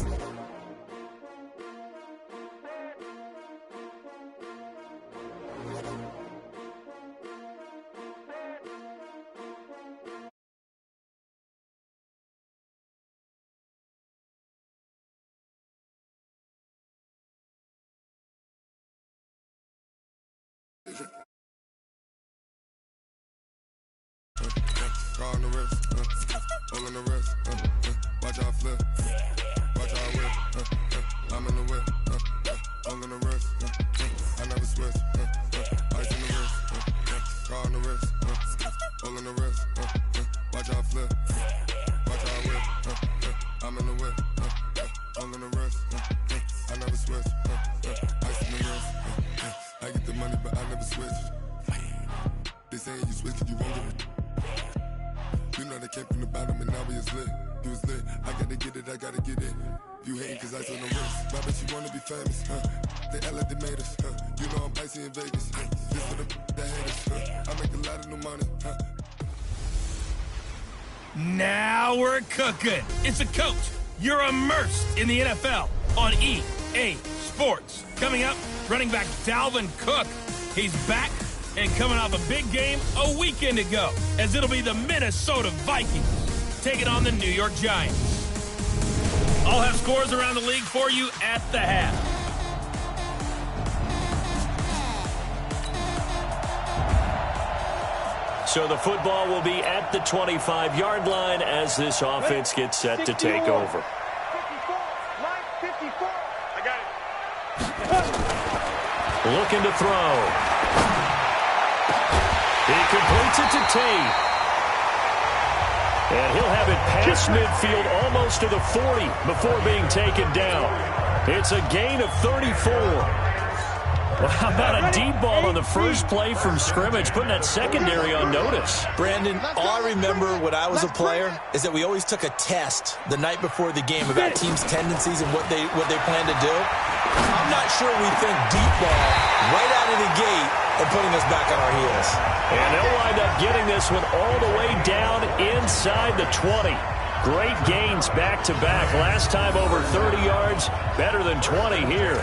M: Call on the wrist, all on the wrist, watch out flip, watch out whip, I'm in the whip, all on the wrist, I never switch, ice in the wrist, call on the wrist, all on the wrist, watch out flip, watch out whip, I'm in the whip, all on the wrist, I never switch, ice in the wrist, I get the money but I never switch, they saying you switch cause you won't get it. You know they came from the bottom and now we is lit. You was lit, I gotta get it, I gotta get it. You hating cause ice on the wrist. Why bet you wanna be famous, They act like they made us, You know I'm icy in Vegas, This for the that hate us, I make a lot of new money,
E: Now we're cooking. It's a coach. You're immersed in the NFL on EA Sports. Coming up, running back Dalvin Cook. He's back and coming off a big game a weekend ago, as it'll be the Minnesota Vikings taking on the New York Giants. I'll have scores around the league for you at the half.
F: So the football will be at the 25-yard line as this offense gets set to take over.
H: 54, line 54. I got it.
F: Looking to throw. He completes it to Tate. And he'll have it past midfield almost to the 40 before being taken down. It's a gain of 34. Well, how about a deep ball on the first play from scrimmage, putting that secondary on notice?
G: Brandon, all I remember when I was a player is that we always took a test the night before the game about teams' tendencies and what they plan to do. I'm not sure we think deep ball right out of the gate and putting us back on our heels.
F: And they'll wind up getting this one all the way down inside the 20. Great gains back-to-back. Last time over 30 yards, better than 20 here.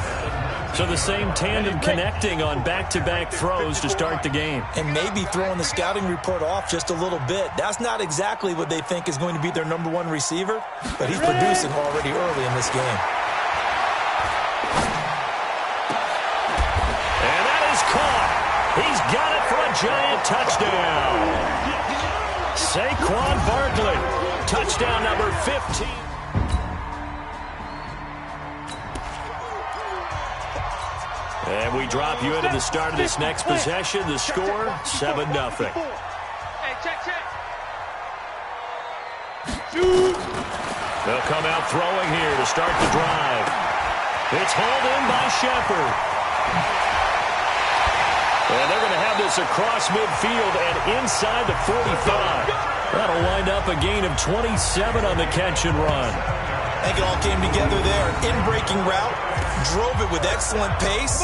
F: So the same tandem connecting on back-to-back throws to start the game.
G: And maybe throwing the scouting report off just a little bit. That's not exactly what they think is going to be their number one receiver, but he's producing already early in this game.
F: And that is caught. He's got it for a giant touchdown. Saquon Barkley, touchdown number 15. And we drop you into the start of this next possession. The score, 7-0.
H: Hey, check.
F: They'll come out throwing here to start the drive. It's hauled in by Shepard. And they're going to have this across midfield and inside the 45. That'll wind up a gain of 27 on the catch and run.
G: I think it all came together there. In-breaking route, drove it with excellent pace.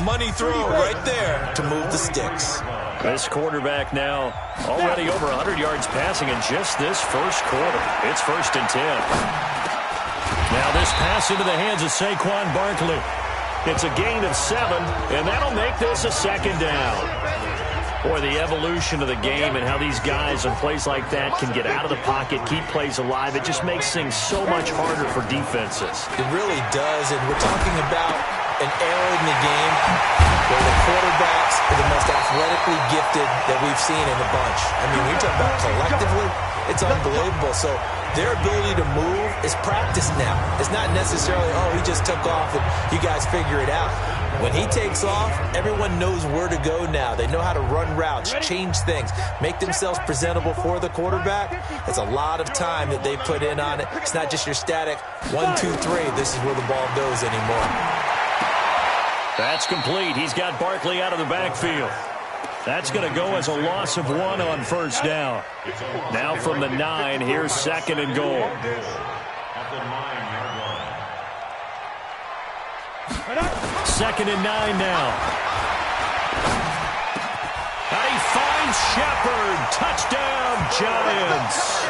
G: Money throw right there to move the sticks.
F: This quarterback now already over 100 yards passing in just this first quarter. It's 1st and 10. Now this pass into the hands of Saquon Barkley. It's a gain of 7, and that'll make this a 2nd down. Boy, the evolution of the game and how these guys on plays like that can get out of the pocket, keep plays alive, it just makes things so much harder for defenses.
G: It really does, and we're talking about an era in the game where the quarterbacks are the most athletically gifted that we've seen in the bunch. I mean, when you talk about collectively, it's unbelievable. So their ability to move is practiced now. It's not necessarily, oh, he just took off and you guys figure it out. When he takes off, everyone knows where to go now. They know how to run routes, change things, make themselves presentable for the quarterback. It's a lot of time that they put in on it. It's not just your static 1, 2, 3. This is where the ball goes anymore.
F: That's complete. He's got Barkley out of the backfield. That's going to go as a loss of 1 on 1st down. Now from the 9, here's 2nd and goal. Second and 9 now. And he finds Shepard. Touchdown, Giants.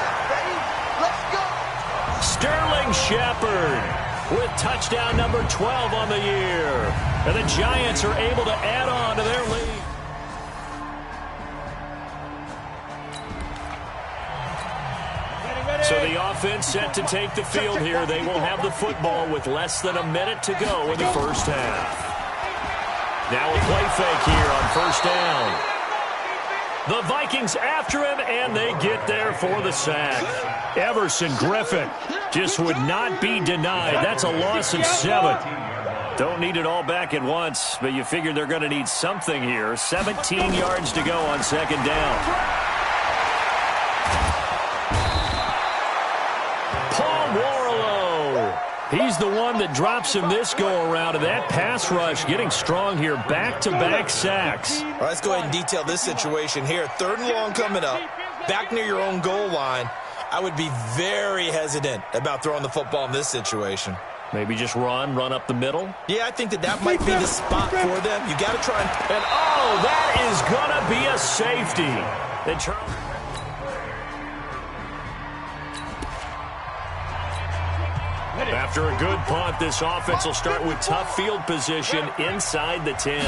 F: Sterling Shepard with touchdown number 12 on the year. And the Giants are able to add on to their lead. So the offense set to take the field here. They will have the football with less than a minute to go in the first half. Now a play fake here on 1st down. The Vikings after him, and they get there for the sack. Everson Griffin just would not be denied. That's a loss of 7. Don't need it all back at once, but you figure they're going to need something here. 17 yards to go on 2nd down. He's the one that drops him this go-around, and that pass rush getting strong here. Back-to-back sacks.
G: All right, let's go ahead and detail this situation here. 3rd and long coming up, back near your own goal line. I would be very hesitant about throwing the football in this situation.
F: Maybe just run up the middle?
G: Yeah, I think that might be the spot for them. You got to try and
F: oh, that is going to be a safety. After a good punt, this offense will start with tough field position inside the 10.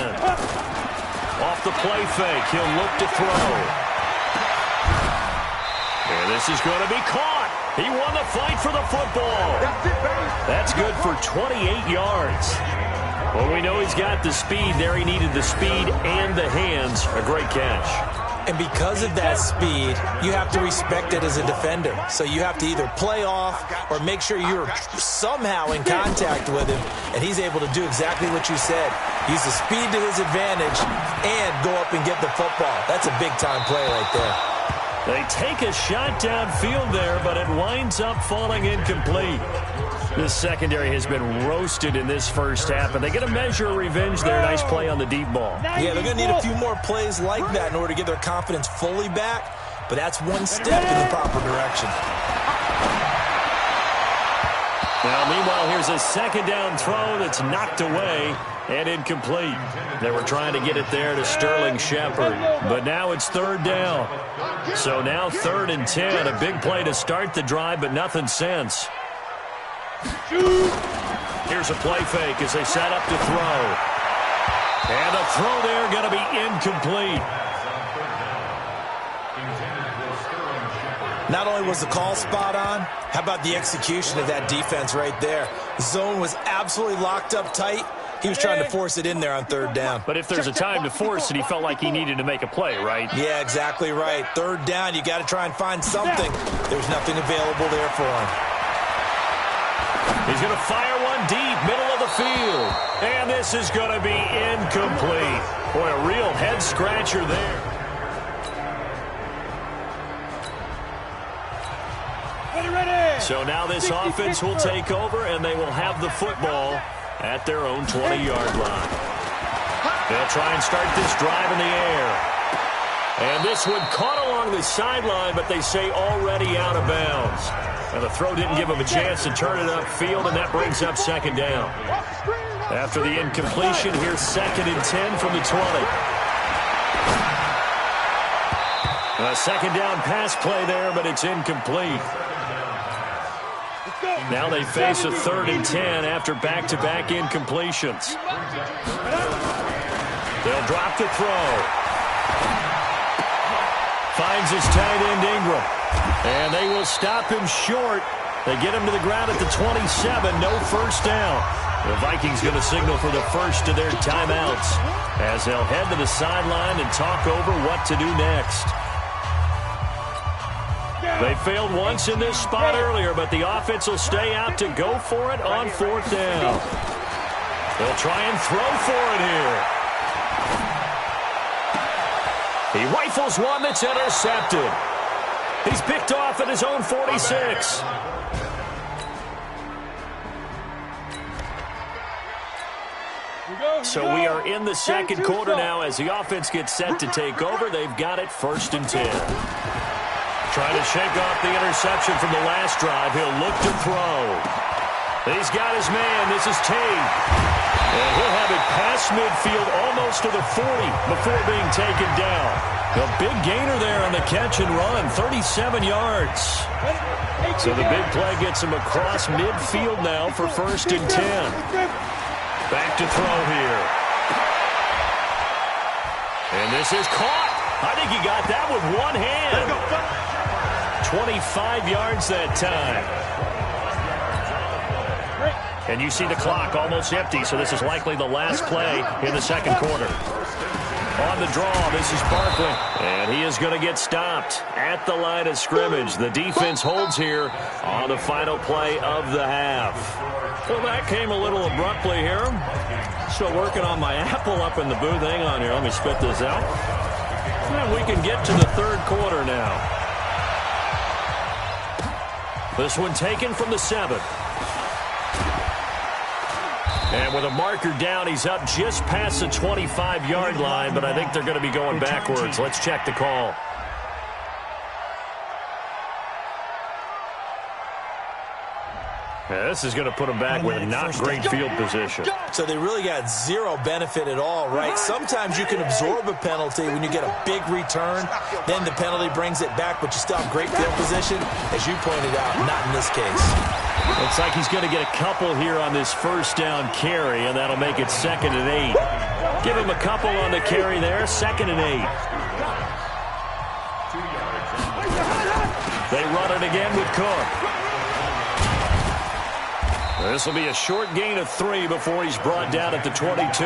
F: Off the play fake, he'll look to throw. And this is going to be caught. He won the fight for the football. That's good for 28 yards. Well, we know he's got the speed there. He needed the speed and the hands. A great catch.
G: And because of that speed, you have to respect it as a defender. So you have to either play off or make sure you're somehow in contact with him, and he's able to do exactly what you said. Use the speed to his advantage and go up and get the football. That's a big-time play right there.
F: They take a shot downfield there, but it winds up falling incomplete. This secondary has been roasted in this first half, and they get a measure of revenge there. Nice play on the deep ball.
G: Yeah, they're going to need a few more plays like that in order to get their confidence fully back, but that's one step in the proper direction.
F: Now, meanwhile, here's a second down throw that's knocked away and incomplete. They were trying to get it there to Sterling Shepard, but now it's third down. So now 3rd and 10, a big play to start the drive, but nothing since. Here's a play fake as they set up to throw. And the throw there going to be incomplete.
G: Not only was the call spot on, how about the execution of that defense right there? The zone was absolutely locked up tight. He was trying to force it in there on 3rd down.
F: But if there's a time to force it, he felt like he needed to make a play, right?
G: Yeah, exactly right. 3rd down, you got to try and find something. There's nothing available there for him.
F: He's going to fire one deep, middle of the field. And this is going to be incomplete. Boy, a real head-scratcher there. So now this offense will take over, and they will have the football at their own 20-yard line. They'll try and start this drive in the air. And this one caught along the sideline, but they say already out of bounds. And the throw didn't give him a chance to turn it upfield, and that brings up 2nd down. After the incompletion, here's 2nd and 10 from the 20. A 2nd down pass play there, but it's incomplete. Now they face a 3rd and 10 after back-to-back incompletions. They'll drop the throw. Finds his tight end Ingram. And they will stop him short. They get him to the ground at the 27. No first down. The Vikings going to signal for the first of their timeouts as they'll head to the sideline and talk over what to do next. They failed once in this spot earlier, but the offense will stay out to go for it on 4th down. They'll try and throw for it here. He rifles one that's intercepted. He's picked off at his own 46. So we are in the second quarter now as the offense gets set to take over. They've got it 1st and 10. Trying to shake off the interception from the last drive. He'll look to throw. He's got his man. This is Tate. And he'll have it past midfield almost to the 40 before being taken down. A big gainer there on the catch and run, 37 yards. So the big play gets him across midfield now for 1st and 10. Back to throw here. And this is caught. I think he got that with one hand. 25 yards that time. And you see the clock almost empty, so this is likely the last play in the second quarter. On the draw, this is Barkley. And he is going to get stopped at the line of scrimmage. The defense holds here on the final play of the half. Well, that came a little abruptly here. Still working on my apple up in the booth. Hang on here. Let me spit this out. And we can get to the third quarter now. This one taken from the 7. And with a marker down, he's up just past the 25-yard line, but I think they're going to be going backwards. Let's check the call. Yeah, this is going to put them back with not great field position.
G: So they really got zero benefit at all, right? Sometimes you can absorb a penalty when you get a big return. Then the penalty brings it back, but you still have great field position. As you pointed out, not in this case.
F: Looks like he's going to get a couple here on this first down carry, and that'll make it 2nd and 8. Give him a couple on the carry there, 2nd and 8. They run it again with Cook. This will be a short gain of 3 before he's brought down at the 22.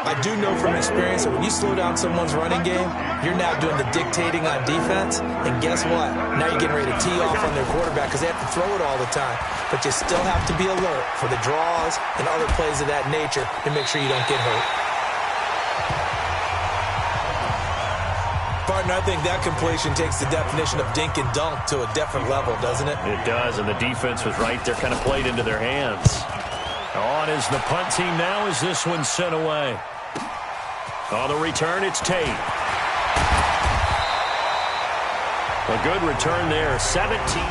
G: I do know from experience that when you slow down someone's running game, you're now doing the dictating on defense. And guess what? Now you're getting ready to tee off on their quarterback because they have to throw it all the time. But you still have to be alert for the draws and other plays of that nature to make sure you don't get hurt. Partner, I think that completion takes the definition of dink and dunk to a different level, doesn't it?
F: It does, and the defense was right there, kind of played into their hands. On is the punt team now as this one's sent away. On the return, it's Tate. A good return there, 17.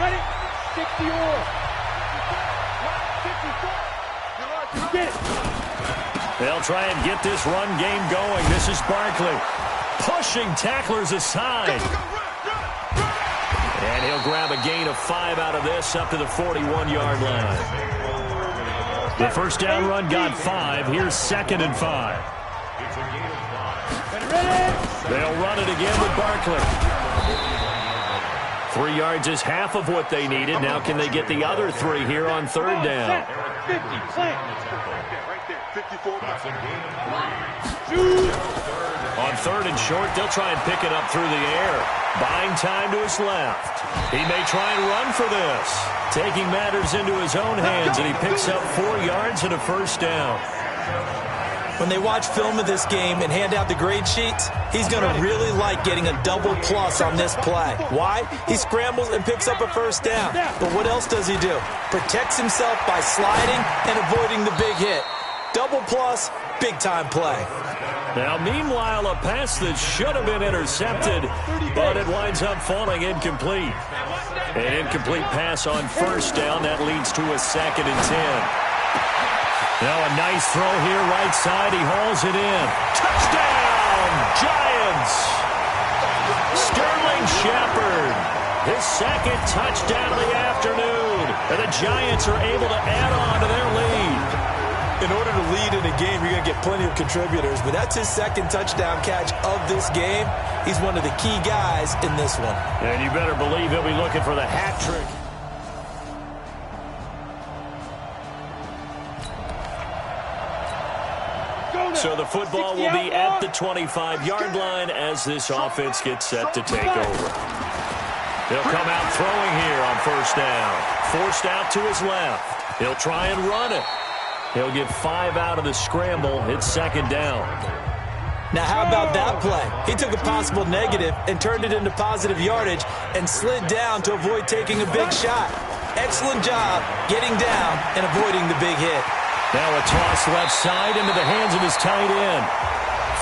H: Ready? 60 or 54. Get it.
F: They'll try and get this run game going. This is Barkley pushing tacklers aside. And he'll grab a gain of 5 out of this up to the 41-yard line. The first down run got 5. Here's 2nd and 5. They'll run it again with Barkley. 3 yards is half of what they needed. Now can they get the other 3 here on 3rd down?
H: 50, plant.
F: On 3rd and short, they'll try and pick it up through the air. Buying time to his left. He may try and run for this. Taking matters into his own hands, and he picks up 4 yards and a first down.
G: When they watch film of this game and hand out the grade sheets, he's going to really like getting a double plus on this play. Why? He scrambles and picks up a first down. But what else does he do? Protects himself by sliding and avoiding the big hit. Double plus, big-time play.
F: Now, meanwhile, a pass that should have been intercepted, but it winds up falling incomplete. An incomplete pass on first down. That leads to a 2nd and 10. Now a nice throw here, right side. He hauls it in. Touchdown, Giants! Sterling Shepard, his 2nd touchdown of the afternoon. And the Giants are able to add on to their lead.
G: In order to lead in a game, you're going to get plenty of contributors, but that's his 2nd touchdown catch of this game. He's one of the key guys in this one.
F: And you better believe he'll be looking for the hat trick. So the football will be at the 25-yard line as this offense gets set to take over. He'll come out throwing here on first down. Forced out to his left. He'll try and run it. He'll get 5 out of the scramble. It's 2nd down.
G: Now, how about that play? He took a possible negative and turned it into positive yardage and slid down to avoid taking a big shot. Excellent job getting down and avoiding the big hit.
F: Now a toss left side into the hands of his tight end.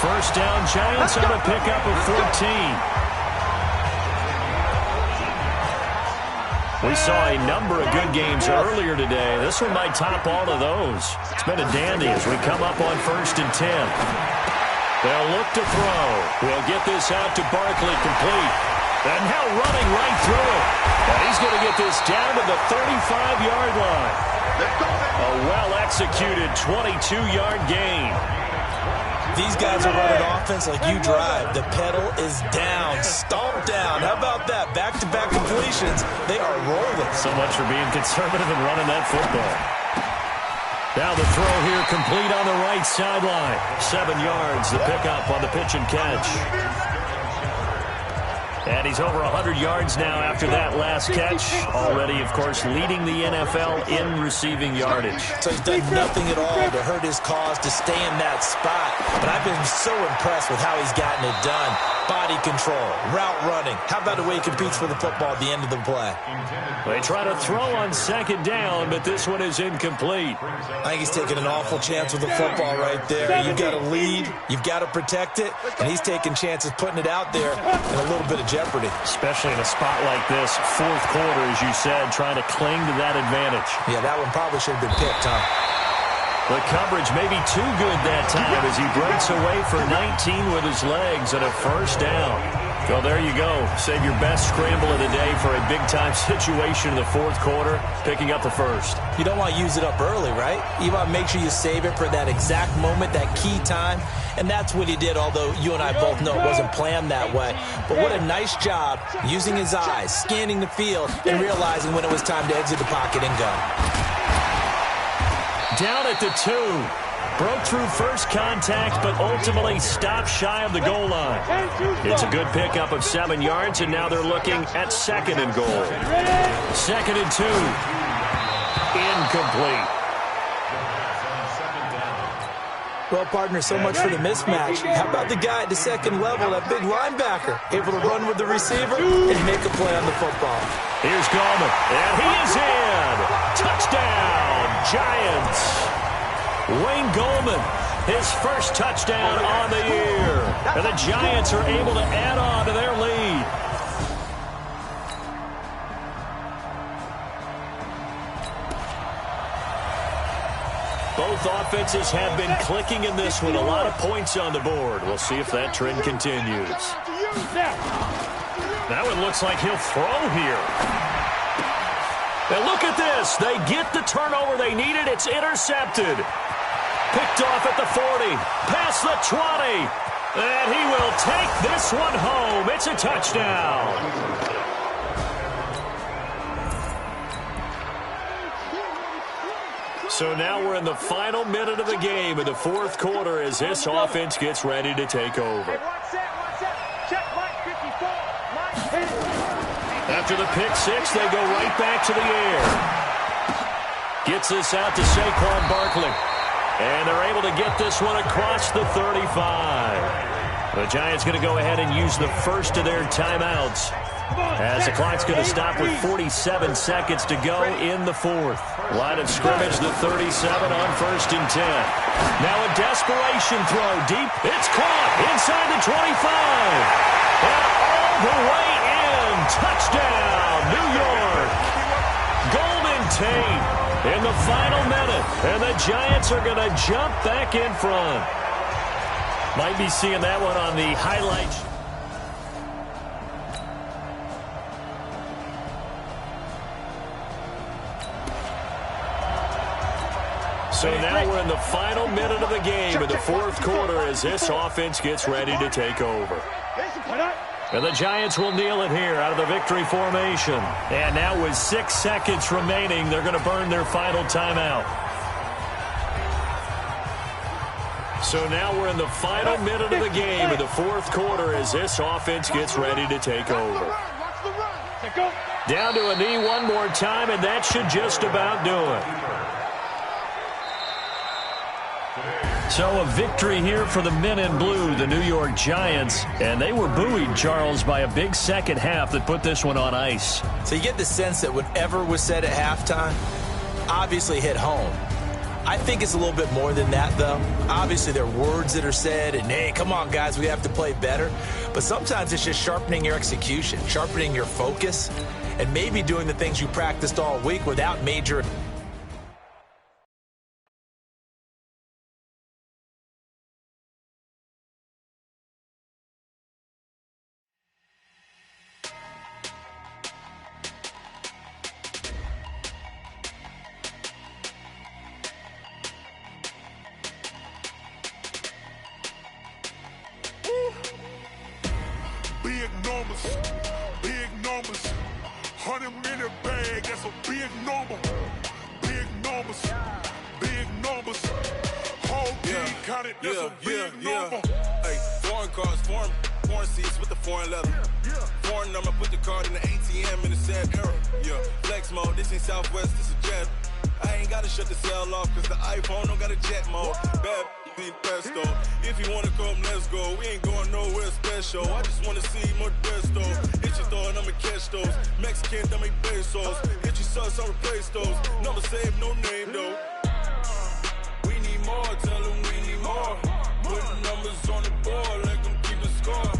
F: First down, Giants on a pickup of 14. We saw a number of good games earlier today. This one might top all of those. It's been a dandy as we come up on 1st and 10. They'll look to throw. We'll get this out to Barkley complete. And now running right through it. And he's going to get this down to the 35-yard line. A well-executed 22-yard gain.
G: These guys are running offense like you drive. The pedal is down, stomped down. How about that? Back-to-back completions. They are rolling.
F: So much for being conservative and running that football. Now the throw here complete on the right sideline. 7 yards, the pickup on the pitch and catch. And he's over 100 yards now after that last catch. Already, of course, leading the NFL in receiving yardage.
G: So he's done nothing at all to hurt his cause, to stay in that spot. But I've been so impressed with how he's gotten it done. Body control, route running. How about the way he competes for the football at the end of the play?
F: They try to throw on 2nd down, but this one is incomplete.
G: I think he's taking an awful chance with the football right there. You've got to lead, you've got to protect it, and he's taking chances putting it out there in a little bit of jeopardy.
F: Especially in a spot like this, 4th quarter, as you said, trying to cling to that advantage.
G: Yeah, that one probably should have been picked, huh?
F: The coverage may be too good that time as he breaks away for 19 with his legs and a first down. So there you go. Save your best scramble of the day for a big-time situation in the 4th quarter, picking up the first.
G: You don't want to use it up early, right? You want to make sure you save it for that exact moment, that key time. And that's what he did, although you and I both know it wasn't planned that way. But what a nice job using his eyes, scanning the field, and realizing when it was time to exit the pocket and go.
F: Down at the 2. Broke through first contact, but ultimately stopped shy of the goal line. It's a good pickup of 7 yards, and now they're looking at 2nd and goal. 2nd and 2. Incomplete.
G: Well, partner, so much for the mismatch. How about the guy at the second level, that big linebacker, able to run with the receiver and make a play on the football?
F: Here's Gallman, and he is in. Touchdown, Giants. Wayne Gallman, his first touchdown on the year. And the Giants are able to add on to their lead. Both offenses have been clicking in this one. A lot of points on the board. We'll see if that trend continues. Now it looks like he'll throw here. And look at this. They get the turnover they needed. It's intercepted. Picked off at the 40. Past the 20. And he will take this one home. It's a touchdown. So now we're in the final minute of the game in the fourth quarter as this offense gets ready to take over. After the pick six, they go right back to the air. Gets this out to Saquon Barkley. And they're able to get this one across the 35. The Giants going to go ahead and use the first of their timeouts as the clock's going to stop with 47 seconds to go in the fourth. Line of scrimmage, the 37 on 1st and 10. Now a desperation throw deep. It's caught inside the 25. And all the way in. Touchdown, New York. Golden Tate in the final minute. And the Giants are going to jump back in front. Might be seeing that one on the highlights. So now we're in the final minute of the game in the fourth quarter as this offense gets ready to take over. And the Giants will kneel it here out of the victory formation. And now with 6 seconds remaining, they're going to burn their final timeout. So now we're in the final minute of the game in the fourth quarter as this offense gets ready to take over. Down to a knee one more time, and that should just about do it. So a victory here for the men in blue, the New York Giants. And they were buoyed, Charles, by a big second half that put this one on ice.
G: So you get the sense that whatever was said at halftime obviously hit home. I think it's a little bit more than that, though. Obviously, there are words that are said, and, hey, come on, guys, we have to play better. But sometimes it's just sharpening your execution, sharpening your focus, and maybe doing the things you practiced all week without major...
A: Big numbers, 100-minute bag, that's a big number. Big numbers, whole team counted, that's a big number.
N: Hey, foreign cars, foreign seats with the foreign leather. Foreign number, put the card in the ATM in the sad era. Yeah, flex mode, this ain't Southwest, this a jet. I ain't gotta shut the cell off, cause the iPhone don't got a jet mode. Bad need pesto. If you wanna come, let's go. We ain't going nowhere special. I just wanna see more Modesto. Hit your thought, I'ma catch those. Mexican, I make pesos. Hit your sauce, I'll replace those. Number save, no name though. We need more, tell them we need more. Putting numbers on the board, let them keep a score.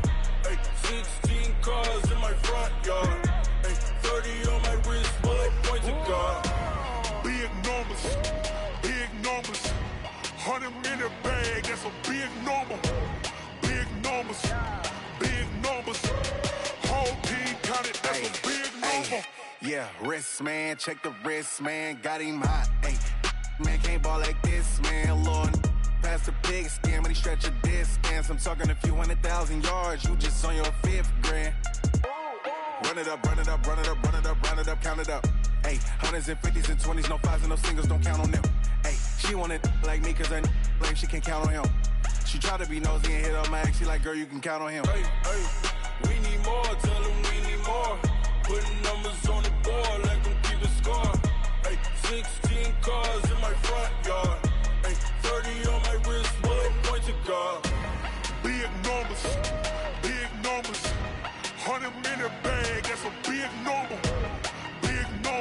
N: Hey, 16 cars in my front yard. Hey, 30 on my wrist, bullet point to God.
A: Big numbers, 100-minute bag, that's a big number. Big numbers, whole team counted, that's a big number.
L: Yeah, wrist man, check the wrist man, got him hot. Ay, man can't ball like this, man. Lord, past the big skin, when he stretch a distance. I'm talking a few 100,000 yards, you just on your 5th grand. Run it up, count it up. Ay, hundreds and 50s and 20s, no 5s and no singles, don't count on them. Ay, she want it like me, cause her lame, she can't count on him. She try to be nosy and hit up my ex, she like, girl, you can count on him.
N: Hey, we need more, tell them we need more. Putting numbers on the board, let them keep a score. Hey, 16 cars in my front yard. Hey, 30 on my wrist, bullet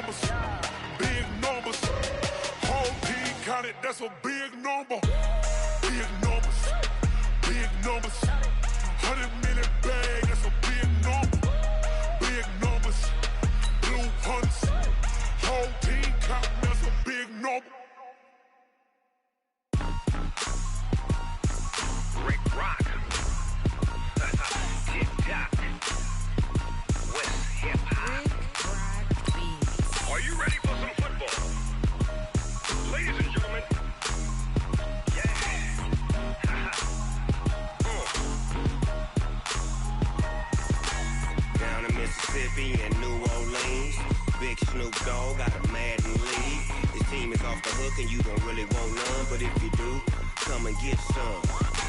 O: numbers, big numbers. Whole team counted, that's a big number. Big numbers, big numbers. 100 million bag, that's a big number. Big numbers, blue hunts. Whole team counting, that's a big number.
P: Rick Rock. TikTok. West Hip Hop. Are you ready for some football? Ladies and gentlemen.
Q: Down in Mississippi and New Orleans, Big Snoop Dogg got a Madden league. His team is off the hook and you don't really want none, but if you do, come and get some.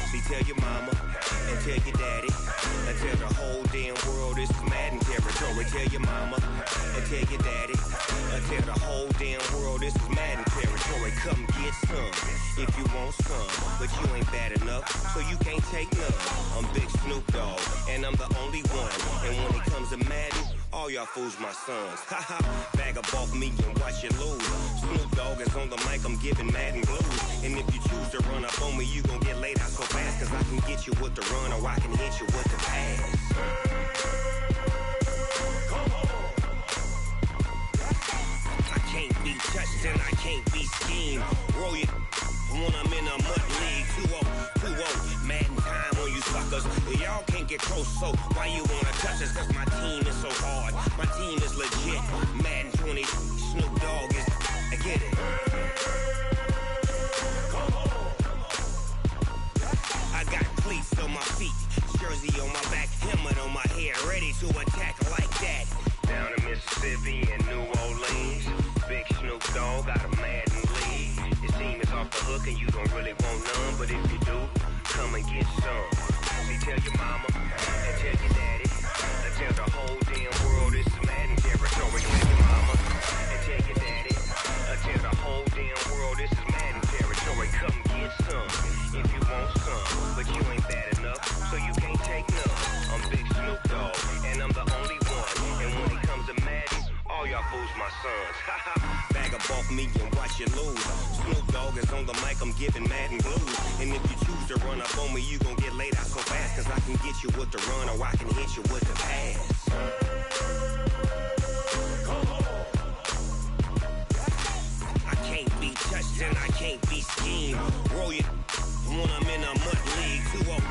Q: See, tell your mama and tell your daddy and tell the whole damn world this is Madden territory. Tell your mama and tell your daddy and tell the whole damn world this is Madden territory. Come get some if you want some, but you ain't bad enough, so you can't take none. I'm Big Snoop Dogg and I'm the only one. And when it comes to Madden, all y'all fools my sons. Haha, bag up off me and watch you lose. Snoop Dogg is on the mic, I'm giving Madden blues. And if you choose to run up on me, you gon' get laid out so fast, cause I can get you with the run or I can hit you with the pass. I can't be touched and I can't be schemed. Roll you when I'm in a mud league. 2-0, Madden time on you suckers. Y'all can't get close, so why you wanna touch us? Cause my team is so hard, my team is legit. Madden 20, Snoop Dogg is, I get it. I got cleats on my feet, jersey on my back, helmet on my head, ready to attack like that. Down in Mississippi and New Orleans, Big Snoop Dogg got a Madden league. His team is off the hook and you don't really want none, but if you do, come and get some. See, tell your mama and tell your daddy and tell the whole damn world this is Madden territory. Tell your mama and tell your daddy and tell the whole damn world this is Madden territory. Come get some if you want some, but you ain't bad enough, so you can't take none. I'm Big Snoop Dogg and I'm the only one. And when it comes to Madden, all y'all fools my sons. Bag up off me and watch you lose. Snoop Dogg is on the mic, I'm giving Madden blues. And if you choose to run up on me, you gon' get laid out so fast, cause I can get you with the run or I can hit you with the pass. I can't be touched and I can't be schemed. Roll you when I'm in a mud league. 2-0,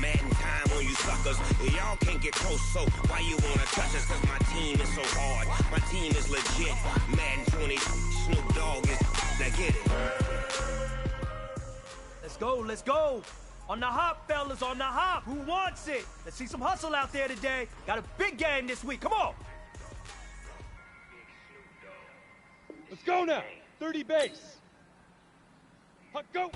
Q: Madden time on you suckers. Y'all can't get close, so why you wanna touch us? Cause my team is so hard, my team is legit. Madden 20, Snoop Dogg is, now get it.
R: Let's go. On the hop, fellas, on the hop. Who wants it? Let's see some hustle out there today. Got a big game this week. Come on.
H: Let's go now. 30 base. Huck, go.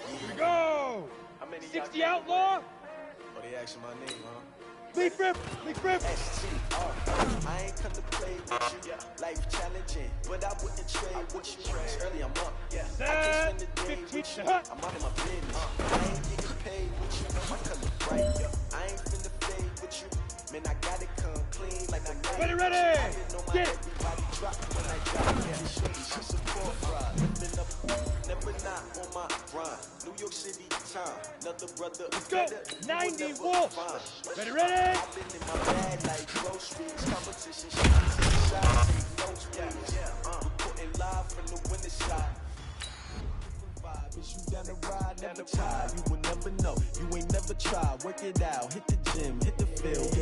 H: Here we go. 60 outlaw.
S: Oh, they asking my name, huh?
H: Lee Fripp.
I: I ain't come to play with you. Life challenging, but I wouldn't trade with you. Early I'm up, I can't spend the day with you. I'm out of my business. I ain't getting paid with you. My color bright, I ain't finna fade with you. Man, I gotta come clean like I'm
H: ready. Get it.
I: Everybody drop when I drop. She support ride. Never not on my grind. New York City time. Another brother.
H: Let's go. 90 Wolf. Ready.
I: I've been in my bag like groceries. Competition shots. Take notes, please. Reporting live from the winter side. Is you down the ride, never tired. You will never know. You ain't never tried. Work it out. Hit the gym, hit the field.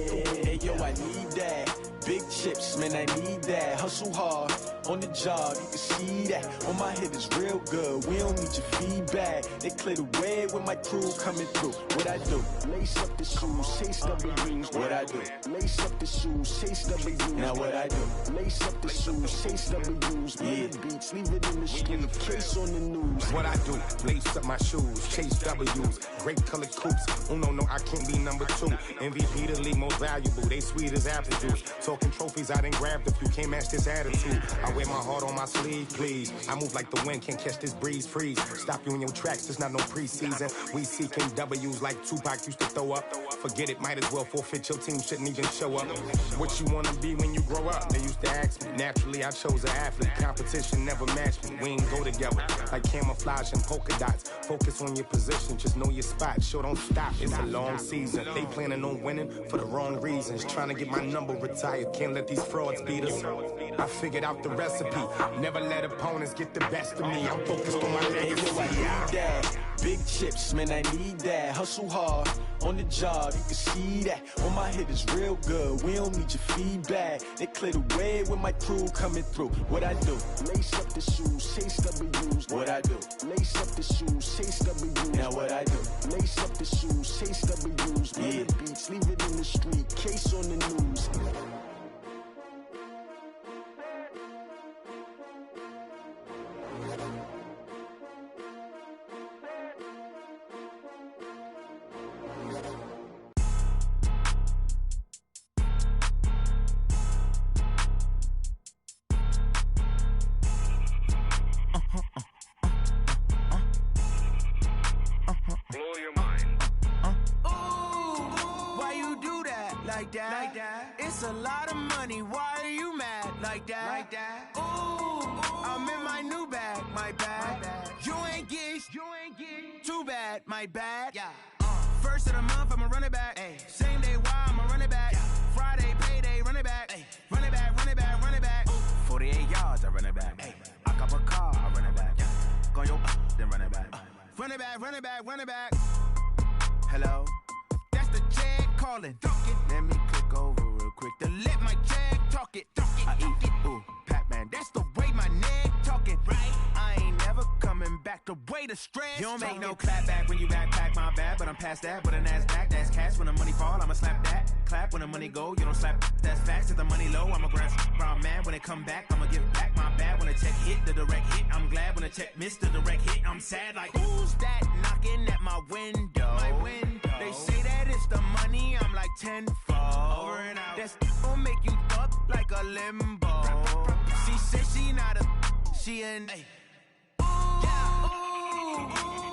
I: Hey, yo, I need that. Big chips, man, I need that. Hustle hard on the job. You can see that. On my head is real good. We don't need your feedback. They clear the way with my crew coming through. What I do? Lace up the shoes, chase W's. What I do? Lace up the shoes, chase W's. Now what I do? Lace up the shoes, chase W's. Yeah. Beats, leave it in the street. Case on the news.
L: What I do? Lace up my shoes, chase W's. Great colored coops. No, I can't be number 2. MVP the league most valuable. They sweet as apple juice. So Talking trophies, I done grabbed a few. Can't match this attitude. I wear my heart on my sleeve, please. I move like the wind, can't catch this breeze, freeze. Stop you in your tracks, there's not no preseason. We seeking W's like Tupac used to throw up. Forget it, might as well forfeit. Your team shouldn't even show up. What you wanna be when you grow up? They used to ask me. Naturally, I chose an athlete. Competition never matched me. We ain't go together like camouflage and polka dots. Focus on your position, just know your spot. Sure, don't stop. It's a long season. They planning on winning for the wrong reasons. Trying to get my number retired. Can't let these frauds beat us. I figured out the recipe. Never let opponents get the best of me. I'm focused on my legacy.
T: Big chips, man, I need that. Hustle hard on the job, you can see that. On my hit is real good, we don't need your feedback. They clear the way with my crew coming through. What I do? Lace up the shoes, chase W's. What I do? Lace up the shoes, chase W's. Now what I do? Lace up the shoes, chase W's. Yeah. The beats, leave it in the street, case on the news.
C: It's a lot of money, why are you mad like that? Ooh, I'm in my new bag, my bad. You ain't get too bad, my bad. First of the month, I'ma run it back. Same day, why I'ma run it back. Friday, payday, run it back. Run it back, run it back, run it back. 48 yards, I run it back. I cop a car, I run it back. Go yo, then run it back. Run it back, run it back, run it back. Hello? That's the check calling. Let me click over real quick to let my check talk it. I eat it, ooh, Pac-Man. That's the way my neck talking. Right? I ain't never coming back. The way the stress. You don't make no clap back when you backpack, my bad. But I'm past that. With a NASDAQ, that's cash. When the money fall, I'ma slap that. Clap when the money go, you don't slap. That's facts. If the money low, I'ma grab brown man. When it come back, I'ma give back my bad. When the check hit, the direct hit, I'm glad. When the check missed the direct hit, I'm sad. Like, who's that knocking at my window? My window. They say that it's the money, I'm like tenfold. Over and out. That's gon' make you up like a limbo. She said she not a, she an.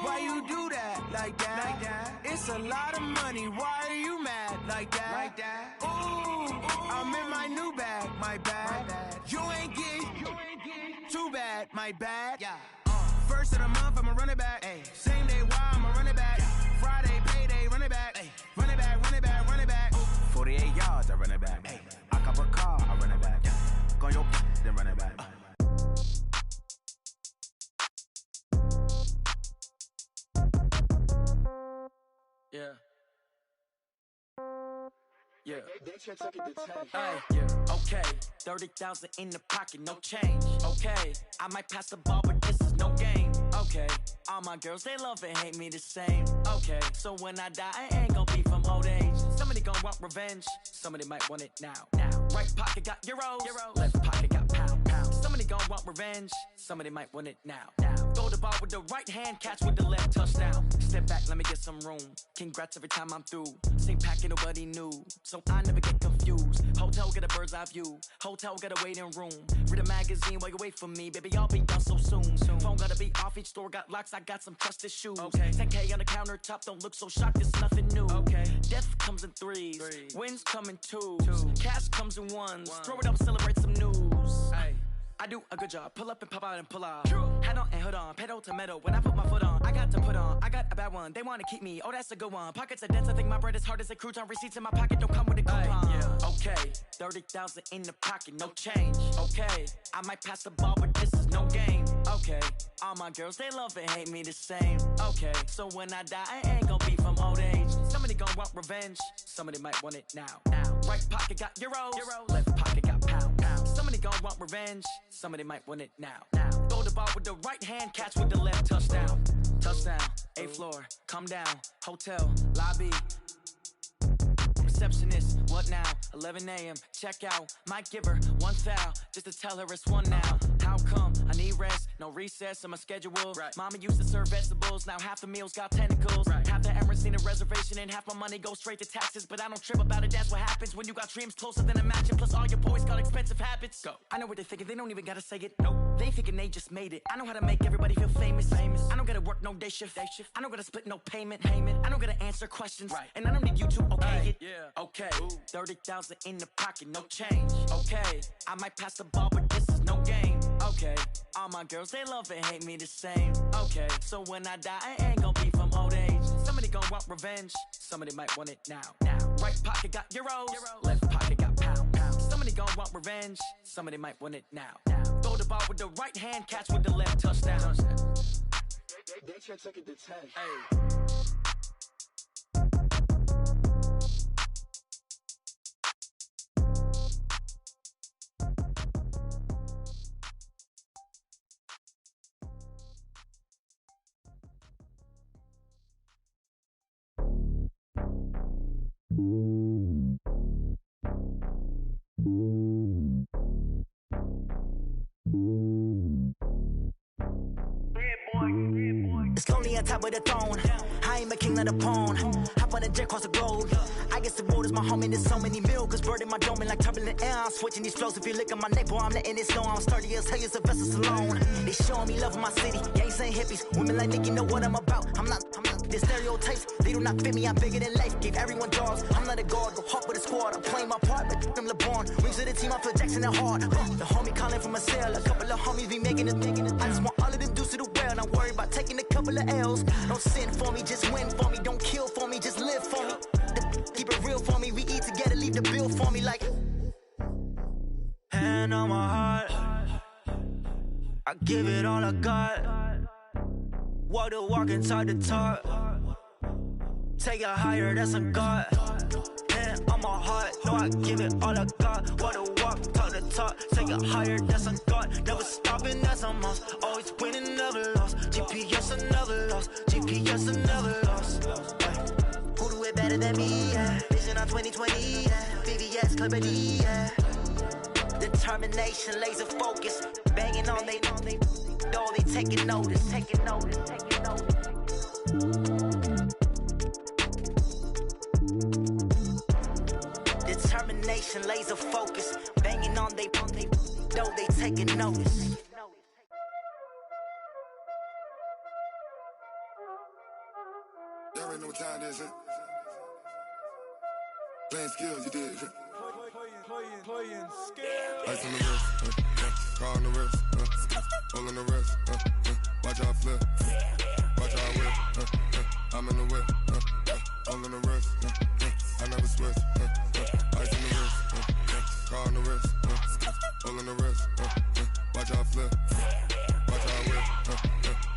C: Why you do that like that? It's a lot of money, why are you mad like that? Ooh, I'm in my new bag, my bad. You ain't get too bad, my bad. First of the month, I'ma run it back. Same day, why I'ma run it back. Friday, payday, run it back. Run it back, run it back, run it back. 48 yards, I run it back. I cop a car, I run it back. Go yo, then run it back.
U: Yeah. Yeah. Okay. 30,000 in the pocket, no change. Okay. I might pass the ball, but this is no game. Okay. All my girls, they love and hate me the same. Okay. So when I die, I ain't gon' be from old age. Somebody gon' want revenge. Somebody might want it now. Right pocket got euros. Left pocket got pound. Somebody gon' want revenge. Somebody might want it now. Throw the ball with the right hand, catch with the left, touchdown. Step back, let me get some room. Congrats every time I'm through. Same packet, nobody knew, so I never get confused. Hotel get a bird's eye view. Hotel got a waiting room. Read a magazine while you wait for me, baby. I'll be done so soon. Phone gotta be off. Each store got locks. I got some trusted shoes. 10K on the countertop. Don't look so shocked. It's nothing new. Death comes in threes. Wins come in twos. Cash comes in ones. Throw it up, celebrate some news. I do a good job. Pull up and pop out and pull out. Head on and hood on. Pedal to metal. When I put my foot on, I got to put on. I got a bad one. They want to keep me. Oh, that's a good one. Pockets are dense. I think my bread is hard as a crouton. Receipts in my pocket don't come with a coupon. Okay. 30,000 in the pocket. No change. Okay. I might pass the ball, but this is no game. Okay. All my girls, they love and hate me the same. Okay. So when I die, I ain't gon' be from old age. Somebody gon' want revenge. Somebody might want it now. Right pocket got euros. Left pocket got pound. Somebody gon' want revenge. Somebody might want it now. Throw the ball with the right hand, catch with the left, touchdown. Touchdown, 8th floor, come down, hotel, lobby. Receptionist, what now? 11 a.m., check out. Might give her one foul, just to tell her it's one now. How come? I need rest, no recess in my schedule. Mama used to serve vegetables, now half the meals got tentacles. Half the Emirates need a reservation. reservation and half my money goes straight to taxes. But I don't trip about it, that's what happens when you got dreams closer than a mansion. Plus all your boys got expensive habits. Go. I know what they're thinking, they don't even gotta say it. Nope. They thinking they just made it. I know how to make everybody feel famous. I don't gotta work no day shift. I don't gotta split no payment. I don't gotta answer questions. Right. And I don't need you to okay it. Yeah. Okay. 30,000 in the pocket, no change. Okay. I might pass the ball, but this is no game. Okay. All my girls, they love and hate me the same. Okay. So when I die, I ain't gonna be from old age. Somebody gon' want revenge. Somebody might want it now. Right pocket got euros. Left pocket got pound. Somebody gon' want revenge. Somebody might want it now. Throw the ball with the right hand, catch with the left, touchdown.
T: They can't take it to 10.
U: Hey.
B: It's lonely on top of the throne. I ain't a king of the pawn. Hop on a jet across the globe. I guess the road is my home and there's so many mil. Cause bird in my dome and like turbulent air. I'm switching these flows. If you look at my neck, boy, I'm letting it snow. I'm sturdy as hell, it's a vessel alone. They showing me love in my city. Gangs ain't hippies. Women like Nicki know what I'm about. I'm not. The stereotypes, they do not fit me. I'm bigger than life. Gave everyone jobs. I'm not a guard. Go hard with a squad. I'm playing my part, but I'm LeBron. Rings of the team, I feel Jackson and hard. The homie calling from a cell. A couple of homies be making it. I just want all of them dudes to the well. Not worry about taking a couple of L's. Don't sin for me, just win for me. Don't kill for me, just live for me. Keep it real for me. We eat together, leave the bill for me like. Hand on my heart, I give it all I got. Walk the walk and talk the talk. Take it higher, that's a God. Hand on my heart, no, I give it all I got. Walk the walk, talk the talk. Take it higher, that's a God. Never stopping, that's a must. Always winning, never lost. GPS, I never lost. GPS, I never lost. Who do it better than me? Yeah. Vision on 2020, yeah. VVS, Clarity, yeah. Determination, laser focus. Banging on they door, they taking notice. Taking notice, taking notice. Determination, laser focus. Banging on they door, they taking notice.
M: Y'all already know what time it is, huh? Playing skills, you did.
H: Playing skills.
M: Ice on the wrist, car on the wrist, hole in the wrist, watch how I flip, watch how I whip, I'm in the whip, hole in the wrist, I never switch, ice on the wrist, car on the wrist, hole in the wrist, watch how I flip, watch how I whip,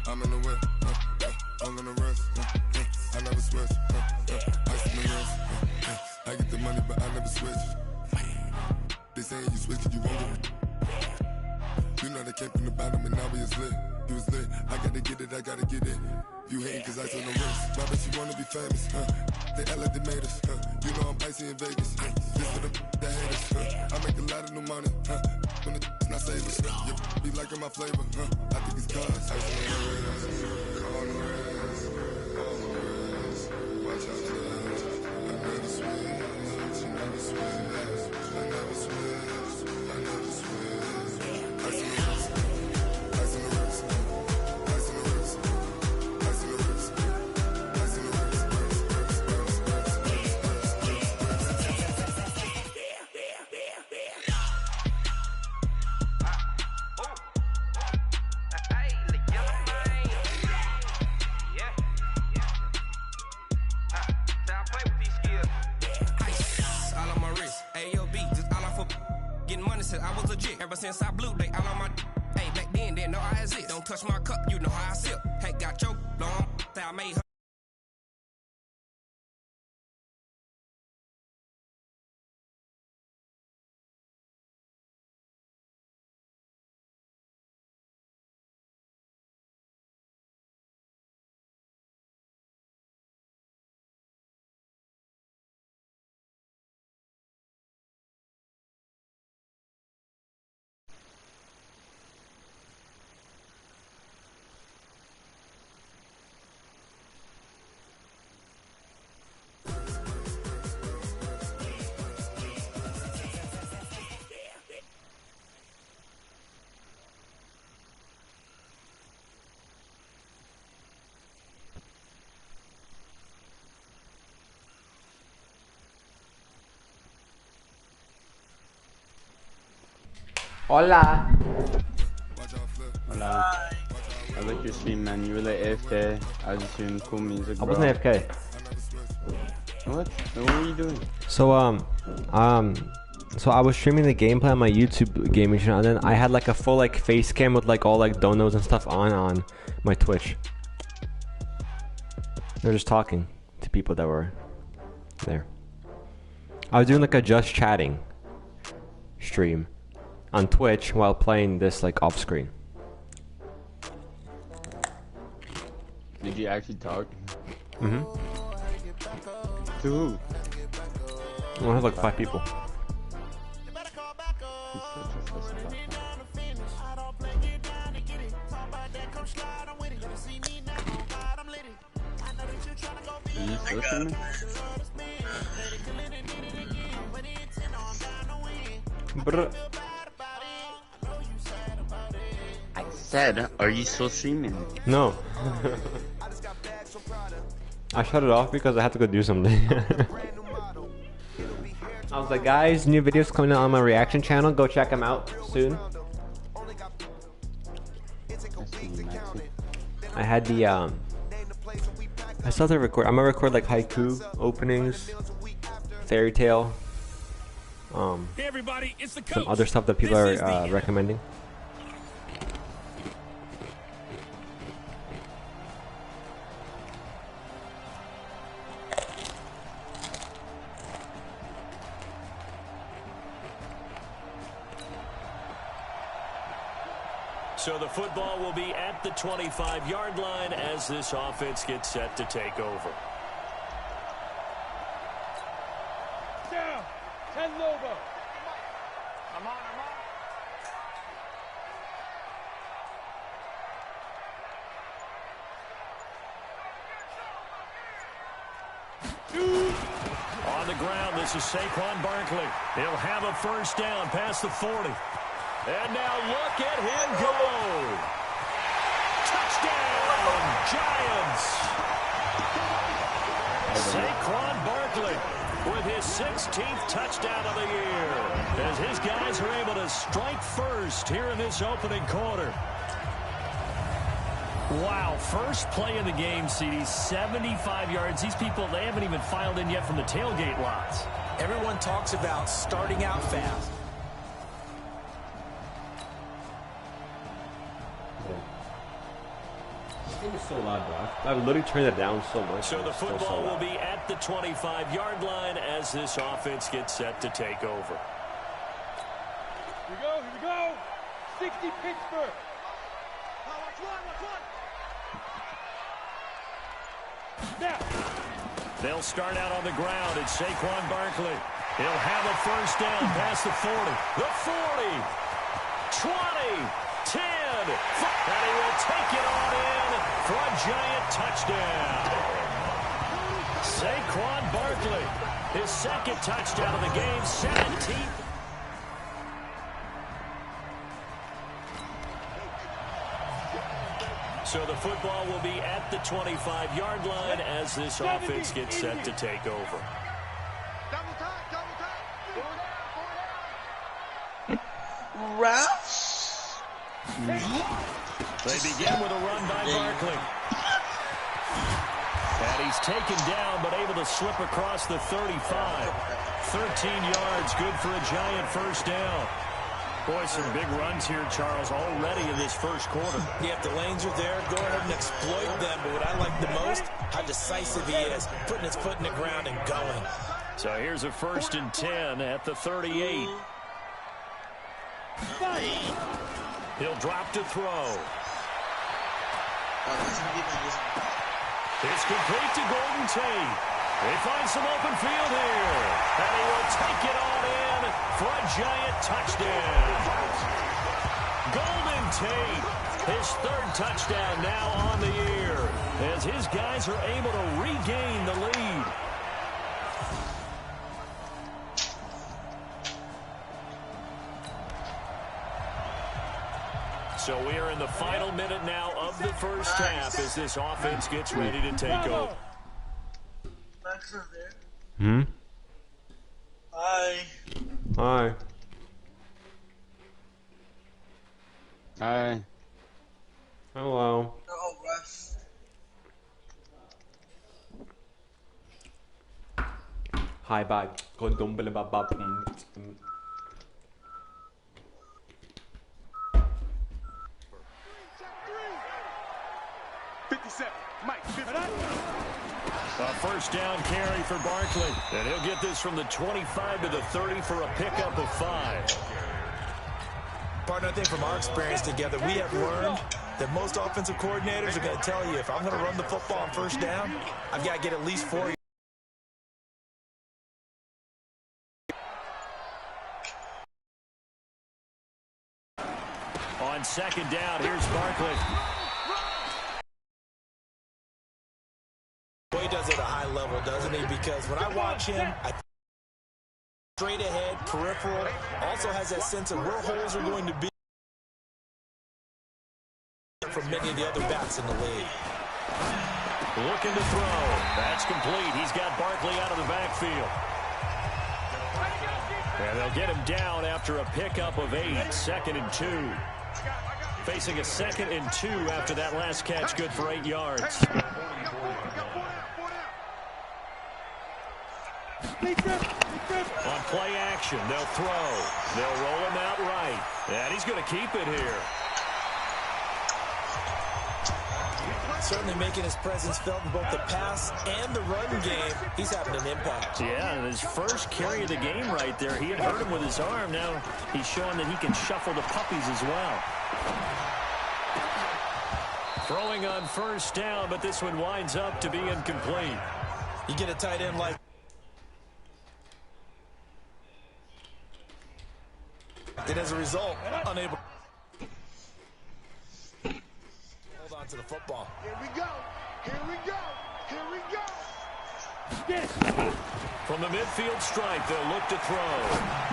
M: I'm in the whip, hole in the wrist, I never switch, ice on the wrist, I get the money but I never switch. They saying you switch, you won't get it. You know they came from the bottom and now we is lit. You was lit, I gotta get it, I gotta get it. You hating cause I on the wrist. My bitch, you wanna be famous, They act like they made us, You know I'm icy in Vegas, This for the that haters, I make a lot of new money, When the not savers, You be liking my flavor, I think it's cause I on the wrist, on the wrist, on the wrist. Watch out, I never switch, I never switch. I never switch, I never switch. Ice in the wrist, ice in the wrist, ice in the wrist, ice in the wrist, ice in the wrist,
V: I was legit ever since I blew they all on my hey back then didn't know I exist. Don't touch my cup, you know how I sip. Hey, got your long I made her.
J: Hola. Hola. I like your stream, man. You were like AFK. I was just hearing cool music,
K: I
J: bro.
K: wasn't AFK.
J: What? What were you doing?
K: So so I was streaming the gameplay on my YouTube gaming channel, and then I had like a full like face cam with like all like donos and stuff on my Twitch. They're just talking to people that were there. I was doing like a just chatting stream on Twitch while playing this like off screen.
J: Did you actually talk?
K: Mm-hmm.
J: To who?
K: I have like 5 people.
J: Are you still streaming?
K: Brr.
J: I said, are you still streaming?
K: No. I shut it off because I had to go do something. I was like, guys, new videos coming out on my reaction channel. Go check them out soon. I had the I still have to record. I'm gonna record like haiku openings, fairy tale,
E: Hey everybody, it's the coach.
K: some other stuff that people are recommending.
F: So the football will be at the 25-yard line as this offense gets set to take over.
H: Down. 10 Lobo. I'm on.
F: On the ground, this is Saquon Barkley. He'll have a first down past the 40. And now look at him go. Touchdown, Giants. Saquon Barkley with his 16th touchdown of the year as his guys are able to strike first here in this opening quarter. Wow, first play of the game, CD, 75 yards. These people, they haven't even filed in yet from the tailgate lots.
G: Everyone talks about starting out fast.
K: It's so loud, bro. I've literally turned it down so much.
F: So the football will be at the 25-yard line as this offense gets set to take over.
H: Here we go. 60 Pittsburgh. Now.
F: They'll start out on the ground. It's Saquon Barkley. He'll have a first down past the 40. The 40. 20. 10. And he will take it on in for a Giant touchdown. Saquon Barkley, his second touchdown of the game, 17th. So the football will be at the 25-yard line as this offense gets set to take over. They begin with a run by Barkley. And he's taken down, but able to slip across the 35. 13 yards, good for a Giant first down. Boy, some big runs here, Charles, already in this first quarter.
G: Yeah, if the lanes are there, go ahead and exploit them. But what I like the most, how decisive he is, putting his foot in the ground and going.
F: So here's a 1st and 10 at the 38. He'll drop to throw. It's complete to Golden Tate. They find some open field here. And he will take it on in for a Giant touchdown. Golden Tate, his 3rd touchdown now on the year, as his guys are able to regain the lead. So we are in the final minute now of the first half as this offense gets ready to take over.
K: Hi.
J: Hi.
K: Hello.
A: Oh, ref.
K: Hi, bye. Go dumble baba.
H: 57. Mike, 50.
F: A first down carry for Barkley. And he'll get this from the 25 to the 30 for a pickup of 5.
G: Partner, I think from our experience together, we have learned that most offensive coordinators are going to tell you, if I'm going to run the football on first down, I've got to get at least 4 yards.
F: On second down, here's Barkley.
G: Well, he does it at a high level, doesn't he? Because when I watch him, straight ahead, peripheral, also has that sense of where holes are going to be from many of the other backs in the league.
F: Looking to throw. That's complete. He's got Barkley out of the backfield. And they'll get him down after a pickup of 8. 2nd and 2. Facing a 2nd and 2 after that last catch, good for 8 yards. On play action, they'll throw. They'll roll him out right. And he's going to keep it here.
G: Certainly making his presence felt in both the pass and the run game. He's having an impact.
F: Yeah, and his first carry of the game right there, he had hurt him with his arm. Now he's showing that he can shuffle the puppies as well. Throwing on first down, but this one winds up to be incomplete.
G: You get a tight end like... And as a result, unable... Hold on to the football.
O: Here we go. Here we go. Here we go.
F: From the midfield stripe, they'll look to throw.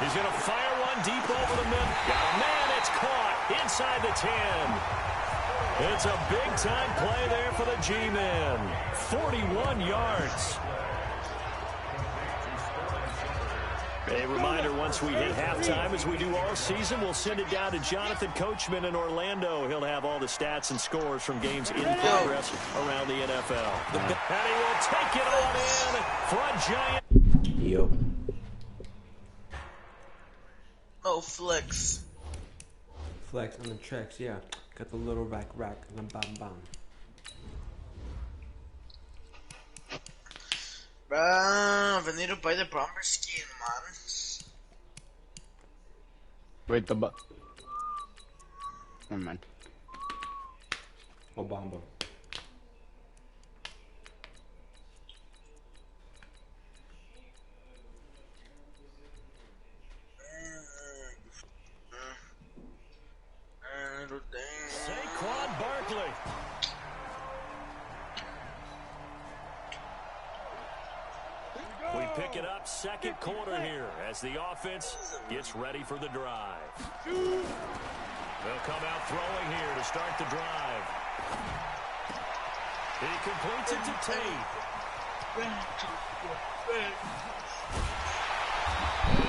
F: He's going to fire one deep over the mid. Got a man. It's caught inside the 10. It's a big-time play there for the G-men. 41 yards. A reminder, once we hit halftime, as we do all season, we'll send it down to Jonathan Coachman in Orlando. He'll have all the stats and scores from games in progress around the NFL. And he will take it on in for a giant.
K: Yo.
A: Oh, flex.
K: Flex on the tracks, yeah. Got the little rack, bam, bam.
A: Bruh, we need to buy the bomber skin, man.
J: Wait, the never mind.
K: Obama.
F: Saquon Barkley. We pick it up second quarter here as the offense gets ready for the drive. They'll come out throwing here to start the drive. He completes it to Tate. And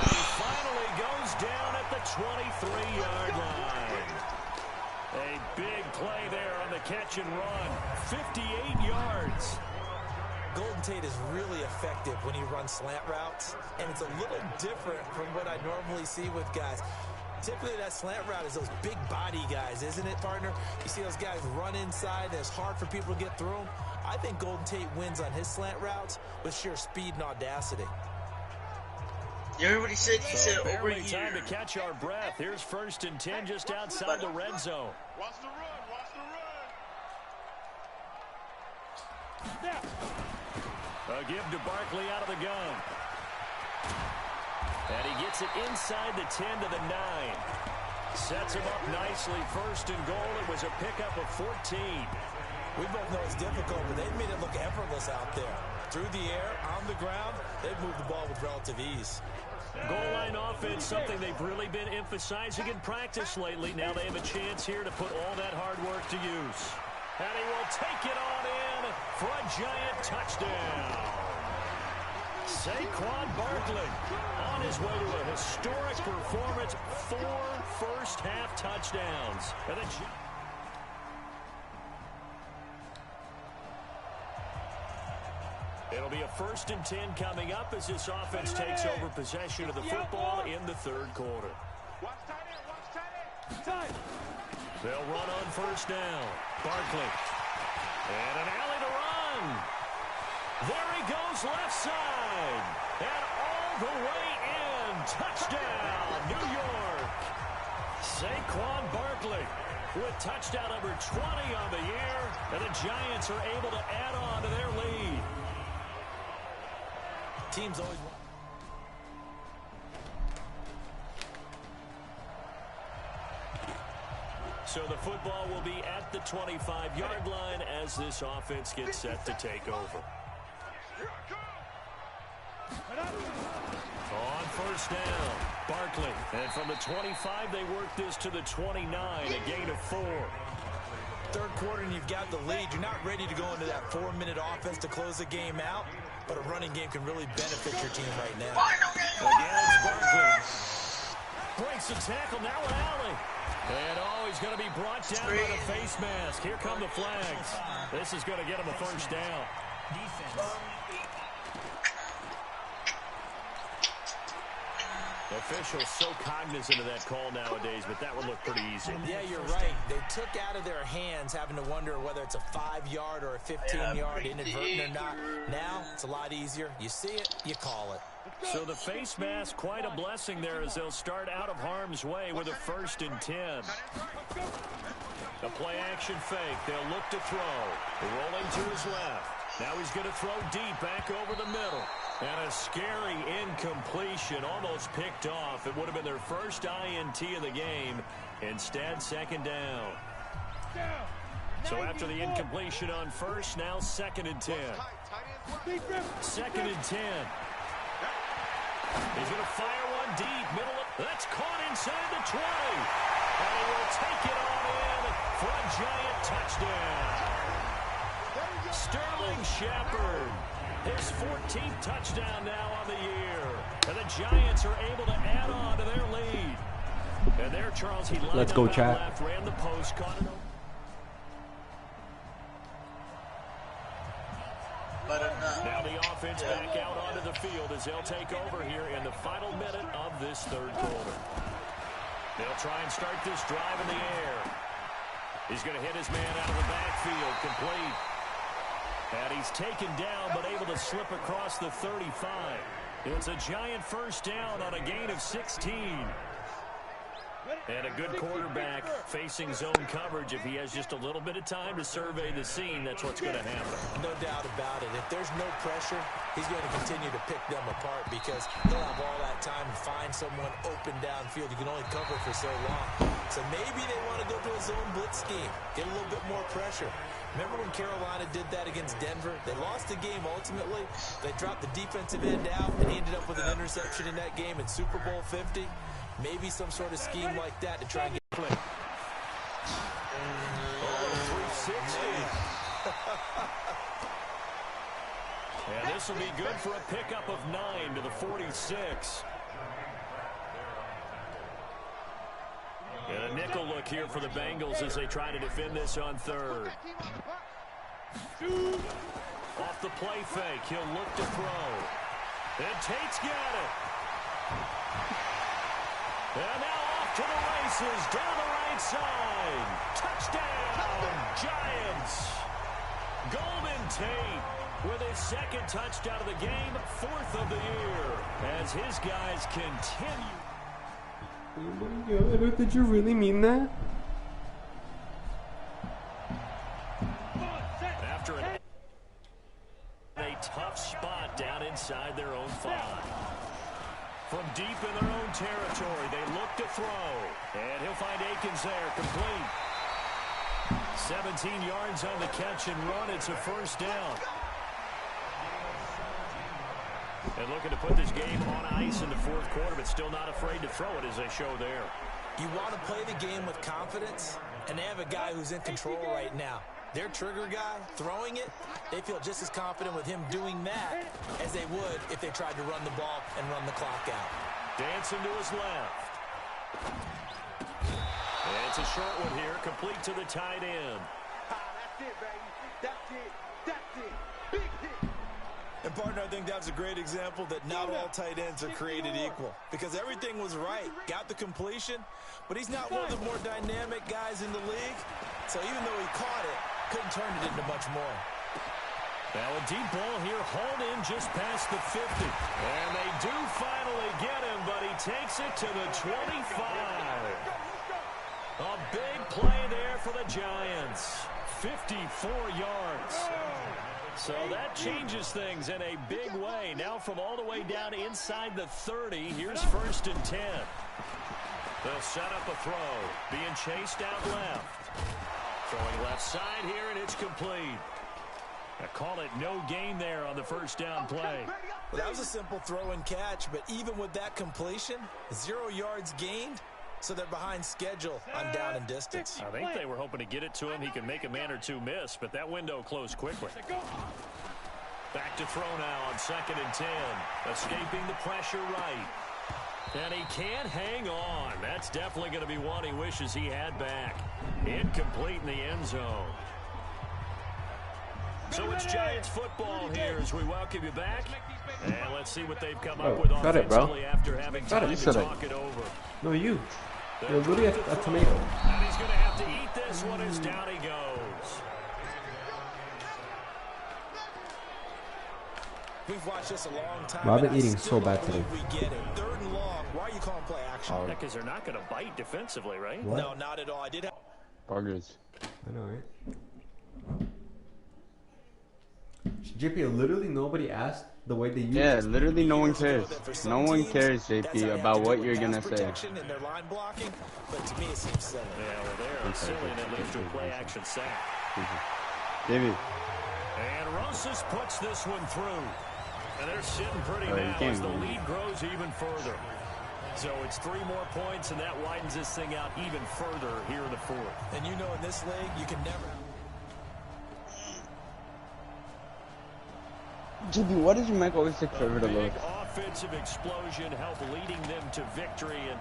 F: he finally goes down at the 23-yard line. A big play there on the catch and run. 58 yards.
G: Golden Tate is really effective when he runs slant routes, and it's a little different from what I normally see with guys. Typically, that slant route is those big body guys, isn't it, partner? You see those guys run inside, and it's hard for people to get through them. I think Golden Tate wins on his slant routes with sheer speed and audacity.
A: You heard what he said? He said over
F: barely
A: here.
F: Time to catch our breath. Here's 1st and 10 just outside the red zone.
O: Watch the run. Watch the run.
F: A give to Barkley out of the gun. And he gets it inside the 10 to the 9. Sets him up nicely. 1st and goal. It was a pickup of 14.
G: We both know it's difficult, but they've made it look effortless out there. Through the air, on the ground, they've moved the ball with relative ease.
F: Goal line offense, something they've really been emphasizing in practice lately. Now they have a chance here to put all that hard work to use. And he will take it on in for a giant touchdown. Saquon Barkley on his way to a historic performance, 4 first-half touchdowns. And then it'll be a 1st and 10 coming up as this offense takes over possession of the football in the 3rd quarter. They'll run on 1st down. Barkley. And an alley to run. There he goes left side. And all the way in. Touchdown, New York. Saquon Barkley with touchdown number 20 on the year. And the Giants are able to add on to their lead.
G: Teams always want.
F: So the football will be at the 25-yard line as this offense gets set to take over. On 1st down, Barkley. And from the 25, they work this to the 29, a gain of 4.
G: 3rd quarter and you've got the lead. You're not ready to go into that 4-minute offense to close the game out, but a running game can really benefit your team right now.
F: Again, it's Barkley. Breaks the tackle, now an alley. And he's going to be brought down by the face mask. Here come the flags. This is going to get him a 1st down. Officials so cognizant of that call nowadays, but that would look pretty easy.
G: Yeah, you're right. They took out of their hands having to wonder whether it's a 5-yard or a 15-yard, inadvertent or not. Now, it's a lot easier. You see it, you call it.
F: So the face mask, quite a blessing there as they'll start out of harm's way with a 1st and 10. A play action fake. They'll look to throw. Rolling to his left. Now he's going to throw deep back over the middle. And a scary incompletion, almost picked off. It would have been their first INT of the game. Instead, 2nd down. So after the incompletion on 1st, now 2nd and 10. 2nd and 10. He's going to fire one deep, middle of, that's caught inside the 20. And he will take it on in for a Giant touchdown. Sterling Shepard, his 14th touchdown now on the year. And the Giants are able to add on to their lead. And there, Charles, he lined
K: Let's go,
F: up
K: chat.
F: left, ran the post, caught it. Now the offense back out onto the field as they'll take over here in the final minute of this 3rd quarter. They'll try and start this drive in the air. He's going to hit his man out of the backfield, complete. And he's taken down but able to slip across the 35. It's a Giant 1st down on a gain of 16. And a good quarterback facing zone coverage. If he has just a little bit of time to survey the scene, that's what's going to happen.
G: No doubt about it. If there's no pressure, he's going to continue to pick them apart because he'll have all that time to find someone open downfield. You can only cover for so long. So maybe they want to go to a zone blitz scheme, get a little bit more pressure. Remember when Carolina did that against Denver? They lost the game ultimately. They dropped the defensive end out, and he ended up with an interception in that game in Super Bowl 50. Maybe some sort of scheme like that to try and get flipped.
F: 360. And this will be good for a pickup of 9 to the 46. And a nickel look here for the Bengals as they try to defend this on 3rd. Off the play fake, he'll look to throw. And Tate's got it. And now off to the races, down the right side. Touchdown, Giants. Golden Tate with his 2nd touchdown of the game, 4th of the year, as his guys continue.
K: Oh my God, did you really mean that?
F: After a tough spot down inside their own 5. From deep in their own territory, they look to throw. And he'll find Akins there, complete. 17 yards on the catch and run. It's a 1st down. And looking to put this game on ice in the 4th quarter, but still not afraid to throw it as they show there.
G: You want to play the game with confidence, and they have a guy who's in control right now. their trigger guy throwing it, they feel just as confident with him doing that as they would if they tried to run the ball and run the clock out.
F: Dancing to his left. And it's a short one here, complete to the tight end.
I: That's it, baby. That's it. That's it. Big hit.
G: And partner, I think that's a great example that not all tight ends are created equal, because everything was right. Got the completion, but he's not one of the more dynamic guys in the league. So even though he caught it, couldn't turn it into much more.
F: Now a deep ball here, hauled in just past the 50. And they do finally get him, but he takes it to the 25. A big play there for the Giants. 54 yards. So that changes things in a big way. Now from all the way down inside the 30, here's 1st and 10. They'll set up a throw. Being chased out left. Throwing left side here, and it's complete. I call it no gain there on the first down play.
G: Well, that was a simple throw and catch, but even with that completion, 0 yards gained, so they're behind schedule on down and distance.
F: I think they were hoping to get it to him. He can make a man or two miss, but that window closed quickly. Back to throw now on 2nd and 10. Escaping the pressure right. And he can't hang on. That's definitely going to be one he wishes he had back. Incomplete in the end zone. So it's Giants football here as we welcome you back. And let's see what they've come up with offensively after having time to talk it over.
K: No, you. You're literally a tomato.
F: And he's going to have to eat this one as down he goes.
G: We've watched this a long time.
K: I've been eating so bad today.
G: We get it. 3rd and long. Why are you calling play action?
F: Because they're not going to bite defensively, right?
K: What?
G: No, not at all. I did have...
J: Burgers.
K: I know, right? JP, literally nobody asked the way they use
J: Yeah, literally no one cares. No one cares, JP, about what you're going to say.
G: In their line blocking, but to me it seems silly.
F: Yeah, well, they're silly, and it leads to a play-action sack.
J: JP.
F: And Rosas puts this one through. And they're sitting pretty now as the lead grows even further. So it's 3 more points, and that widens this thing out even further here in the 4th.
G: And you know in this league, you can never...
J: JP, what did you make always take forever to load?
F: Offensive explosion help leading them to victory, and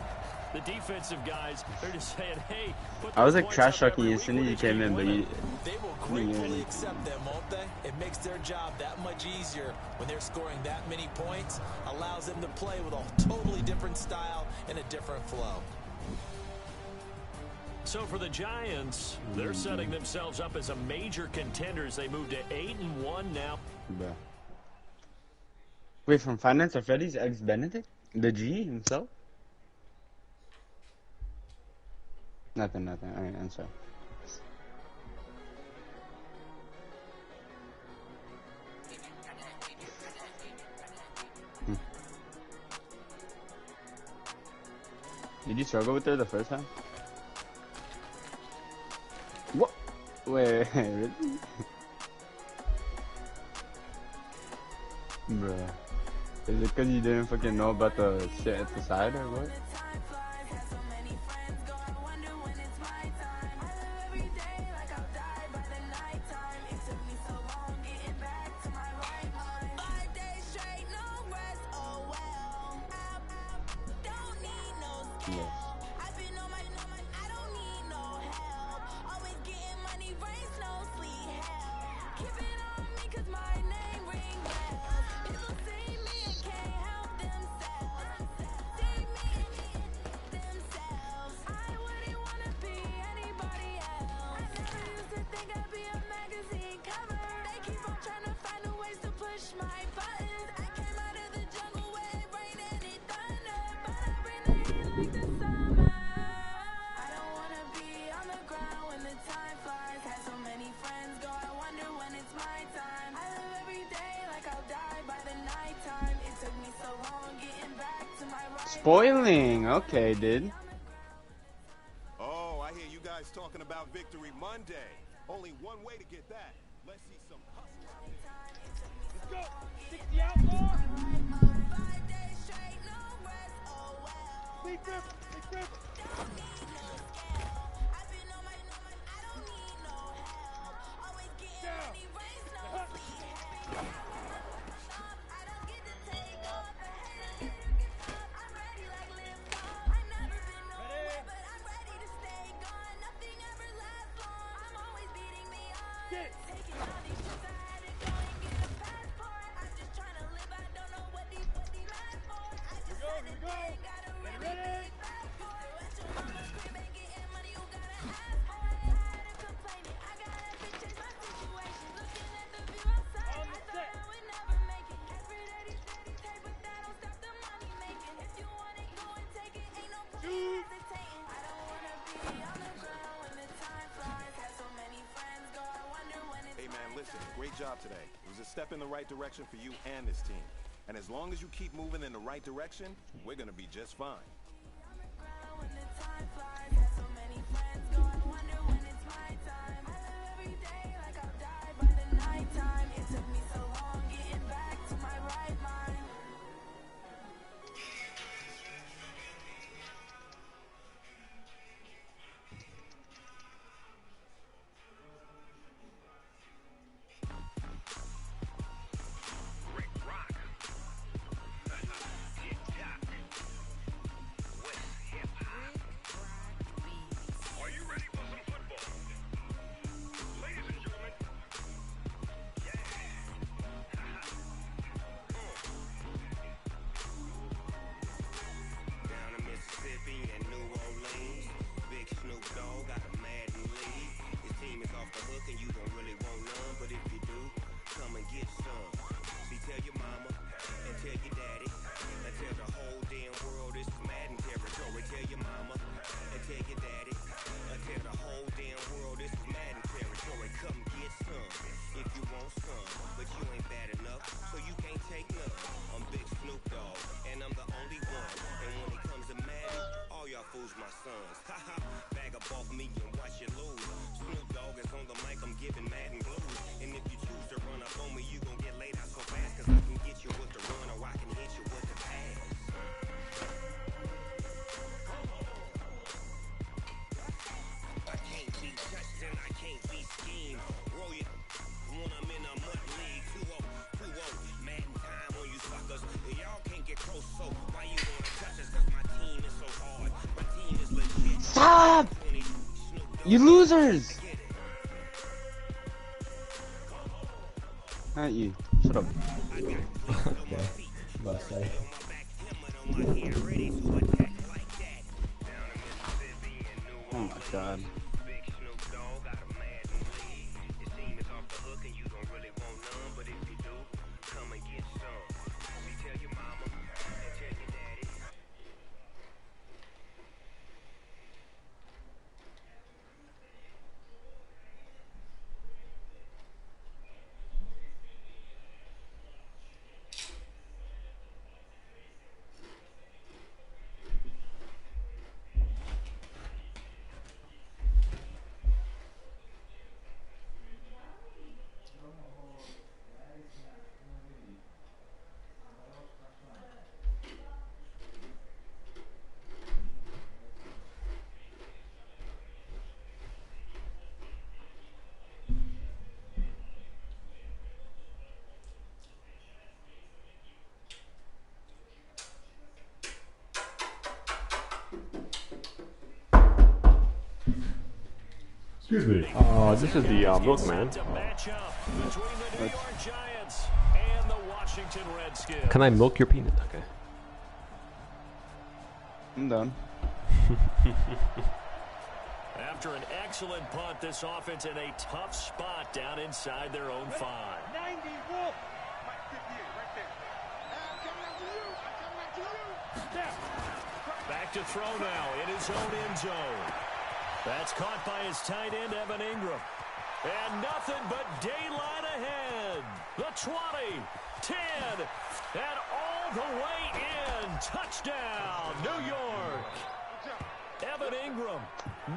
F: the defensive guys, they're just saying, hey,
J: I was like trash talking you as soon as you came in, but you...
G: They will gratefully accept them, won't they? It makes their job that much easier when they're scoring that many points, allows them to play with a totally different style and a different flow.
F: So for the Giants, they're setting themselves up as a major contender as they move to 8-1 now.
J: Bruh. Wait, from Finance of Freddy's ex-Benedict? The G himself? Nothing. Alright, I'm sorry. Did you struggle with her the first time? What? Wait, really? Bruh. Is it because you didn't fucking know about the shit at the side or what? Spoiling, okay, dude.
L: Oh, I hear you guys talking about Victory Monday. Only one way to get that. Let's see some hustle.
H: Let's go. 60 outlaw. Big grip. Big grip.
L: Hey man, listen, great job today. It was a step in the right direction for you and this team. And as long as you keep moving in the right direction, we're gonna be just fine.
Q: Bag up off me and watch you lose. Snoop Dogg is on the mic, I'm giving Madden blues. And if you choose to run up on me, you gon' get laid out so fast. Cause I can get you with the run or I can hit you with the pass. I can't be touched and I can't be schemed. Roll you when I'm in a mud league. 2-0, 2-0, Madden time on you suckers. Y'all can't get close, so why you wanna touch us? Cause my team is so hard. My team is legit.
J: Stop! You losers! Not you. Shut up.
K: Okay. About to say.
J: Oh my god.
K: Excuse me. This is the milkman. Can I milk your peanut? Okay.
J: I'm done.
F: After an excellent punt, this offense in a tough spot down inside their own 5.
H: 90 Wolf.
F: Back to throw now in his own end zone. That's caught by his tight end, Evan Ingram. And nothing but daylight ahead. The 20, 10, and all the way in. Touchdown, New York. Evan Ingram,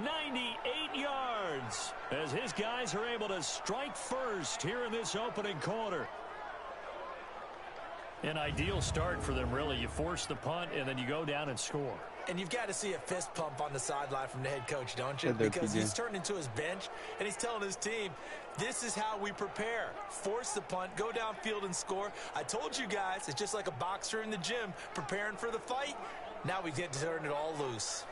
F: 98 yards, as his guys are able to strike first here in this opening quarter. An ideal start for them, really. You force the punt, and then you go down and score.
G: And you've got to see a fist pump on the sideline from the head coach, don't you? Because he's turning to his bench, and he's telling his team, this is how we prepare. Force the punt, go downfield and score. I told you guys, it's just like a boxer in the gym preparing for the fight. Now we get to turn it all loose.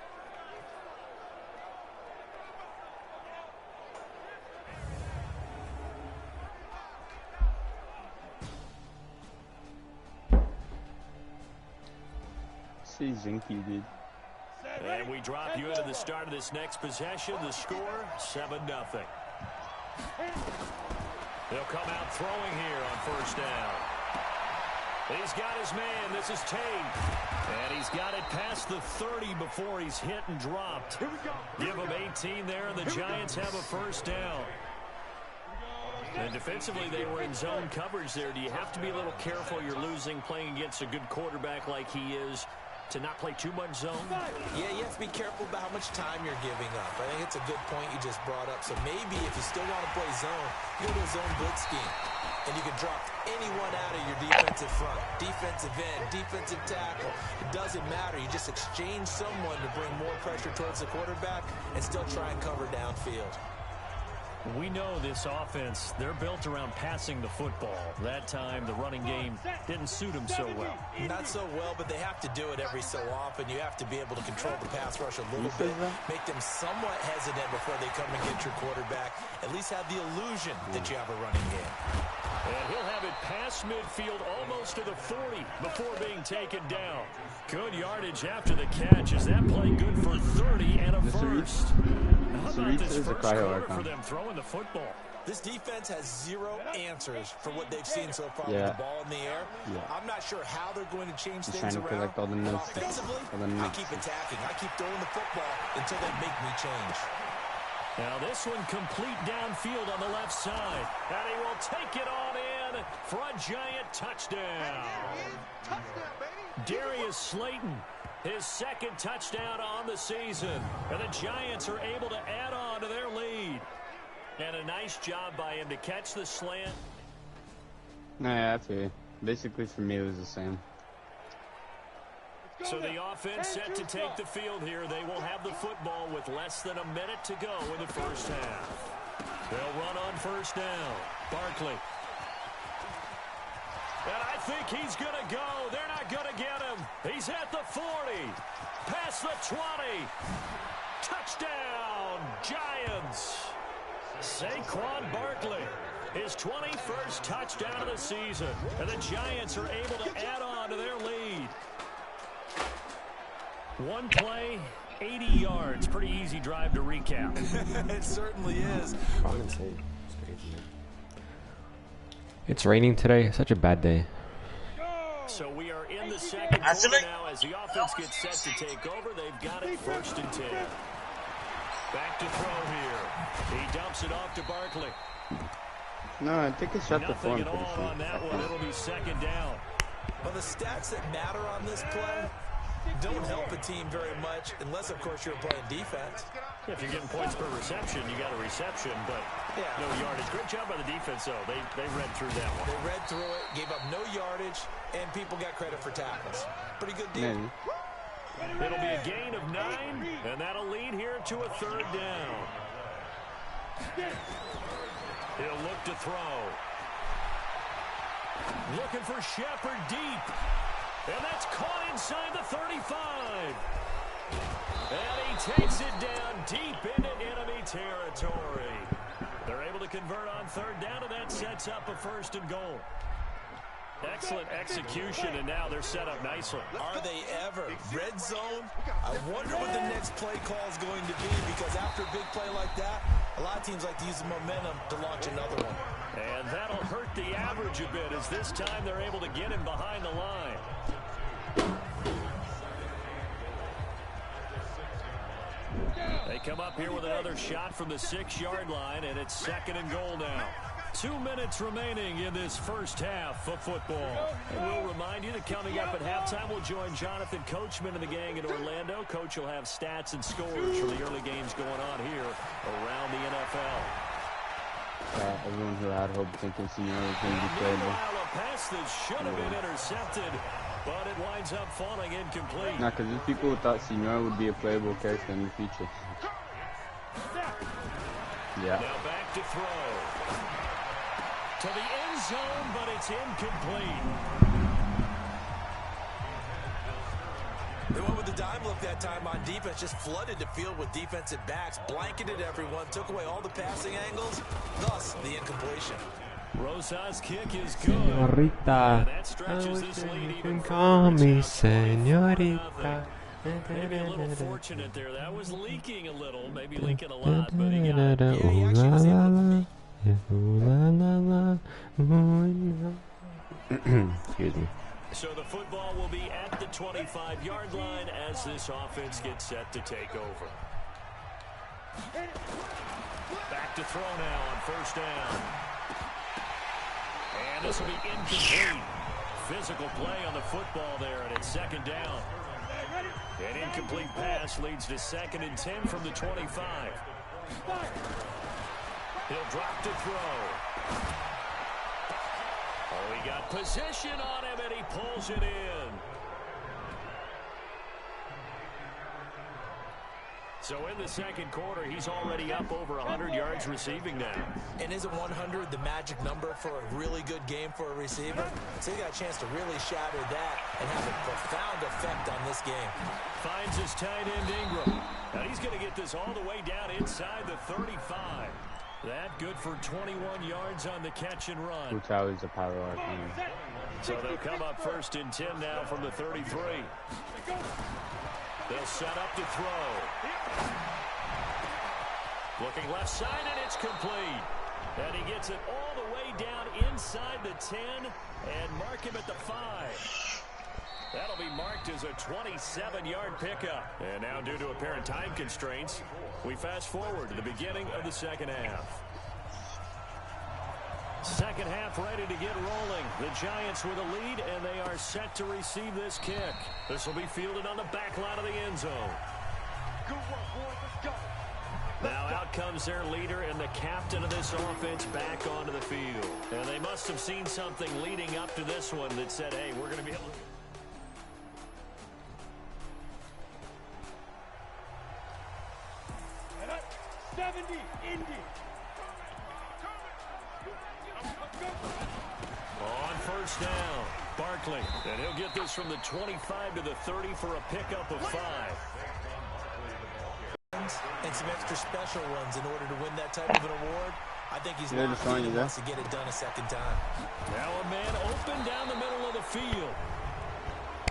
J: say Zinky, dude.
F: And we drop you into the start of this next possession. The score, 7-0. They'll come out throwing here on first down. He's got his man. This is Tate. And he's got it past the 30 before he's hit and dropped. Give him 18 there, and the Giants have a first down. And defensively, they were in zone coverage there. Do you have to be a little careful? You're losing playing against a good quarterback like he is to not play too much zone?
G: Yeah, you have to be careful about how much time you're giving up. I think it's a good point you just brought up. So maybe if you still want to play zone, go to a zone blitz scheme. And you can drop anyone out of your defensive front, defensive end, defensive tackle. It doesn't matter. You just exchange someone to bring more pressure towards the quarterback and still try and cover downfield.
F: We know this offense, they're built around passing the football. That time, the running game didn't suit them so well.
G: Not so well, but they have to do it every so often. You have to be able to control the pass rush a little bit, make them somewhat hesitant before they come and get your quarterback. At least have the illusion that you have a running game.
F: And he'll have it past midfield almost to the 40 before being taken down. Good yardage after the catch. Is that play good for 30 and a first? How about this first quarter for them throwing the football?
G: This defense has zero answers for what they've seen so far with the ball in the air. I'm not sure how they're going to change things around. But offensively, I keep attacking. I keep throwing the football until they make me change.
F: Now this one complete downfield on the left side. And he will take it on in for a Giant touchdown. Darius Slayton, his second touchdown on the season. And the Giants are able to add on to their lead. And a nice job by him to catch the slant.
J: Nah, that's it. Basically, for me, it was the same.
F: So the offense set to take the field here. They will have the football with less than a minute to go in the first half. They'll run on first down. Barkley. And I think he's going to go. They're not going to get him. He's at the 40. Past the 20. Touchdown, Giants. Saquon Barkley, his 21st touchdown of the season. And the Giants are able to add on to their lead. One play, 80 yards. Pretty easy drive to recap.
G: It certainly is.
K: It's raining today. Such a bad day.
F: So we are in the second quarter now as the offense gets set to take over. They've got it 1st and 10. Back to throw here. He dumps it off to Barkley.
J: No, I think it's shut the form.
F: Nothing at all on that one. It'll be second down.
G: But the stats that matter on this play don't help a team very much unless, of course, you're playing defense.
F: Yeah, if you're getting points per reception, you got a reception, but no yardage. Great job by the defense, though. They read through that one.
G: They read through it, gave up no yardage, and people got credit for tackles. Pretty good deal.
J: Maybe.
F: It'll be a gain of 9, and that'll lead here to a 3rd down. He'll look to throw. Looking for Shepard deep. And that's caught inside the 35. And he takes it down deep into enemy territory. They're able to convert on 3rd down, and that sets up a 1st and goal. Excellent execution, and now they're set up nicely.
G: Are they ever? Red zone? I wonder what the next play call is going to be, because after a big play like that, a lot of teams like to use the momentum to launch another one.
F: And that'll hurt the average a bit, as this time they're able to get him behind the line. They come up here with another shot from the 6-yard line, and it's 2nd and goal now. 2 minutes remaining in this first half of football. And we'll remind you that coming up at halftime, we'll join Jonathan Coachman and the gang in Orlando. Coach will have stats and scores from the early games going on here around the NFL.
J: Everyone who had hope thinking Senior was going to be playable.
F: A pass that should have been intercepted, but it winds up falling incomplete.
J: Nah, because there's people who thought Senior would be a playable character in the future. Yeah.
F: Now back to throw. To the end zone, but it's incomplete.
G: They went with the dime look that time on defense, just flooded the field with defensive backs, blanketed everyone, took away all the passing angles, thus the incompletion.
F: Rosas' kick is good.
K: Señorita,
F: And that stretches this lead even
K: call
F: further.
K: me
F: It's now 24-0.
K: señorita.
F: Maybe a little fortunate there. That was leaking a little, maybe leaking a lot, but he got it.
K: Ooh la la la, ooh la la la, ooh la. Excuse me.
F: So the football will be at the 25-yard line as this offense gets set to take over. Back to throw now on first down. And this will be incomplete. Physical play on the football there, and it's second down. An incomplete pass leads to 2nd and 10 from the 25. He'll drop to throw. Oh, he got position on him, and he pulls it in. So in the second quarter, he's already up over 100 yards receiving now.
G: And isn't 100 the magic number for a really good game for a receiver? So he got a chance to really shatter that and have a profound effect on this game.
F: Finds his tight end Ingram. Now he's going to get this all the way down inside the 35. That good for 21 yards on the catch and run.
J: Hotel is a power arc.
F: So they'll come up 1st and 10 now from the 33. They'll set up to throw. Looking left side, and it's complete. And he gets it all the way down inside the 10 and mark him at the 5. That'll be marked as a 27-yard pickup. And now, due to apparent time constraints, we fast forward to the beginning of the second half. Second half ready to get rolling. The Giants with a lead, and they are set to receive this kick. This will be fielded on the back line of the end zone. Now out comes their leader and the captain of this offense back onto the field. And they must have seen something leading up to this one that said, hey, we're going to be able to...
H: 70, Indy.
F: On first down, Barkley. And he'll get this from the 25 to the 30 for a pickup of 5.
G: And some extra special runs in order to win that type of an award. I think he's locked in and wants to get it done a second time.
F: Now a man open down the middle of the field.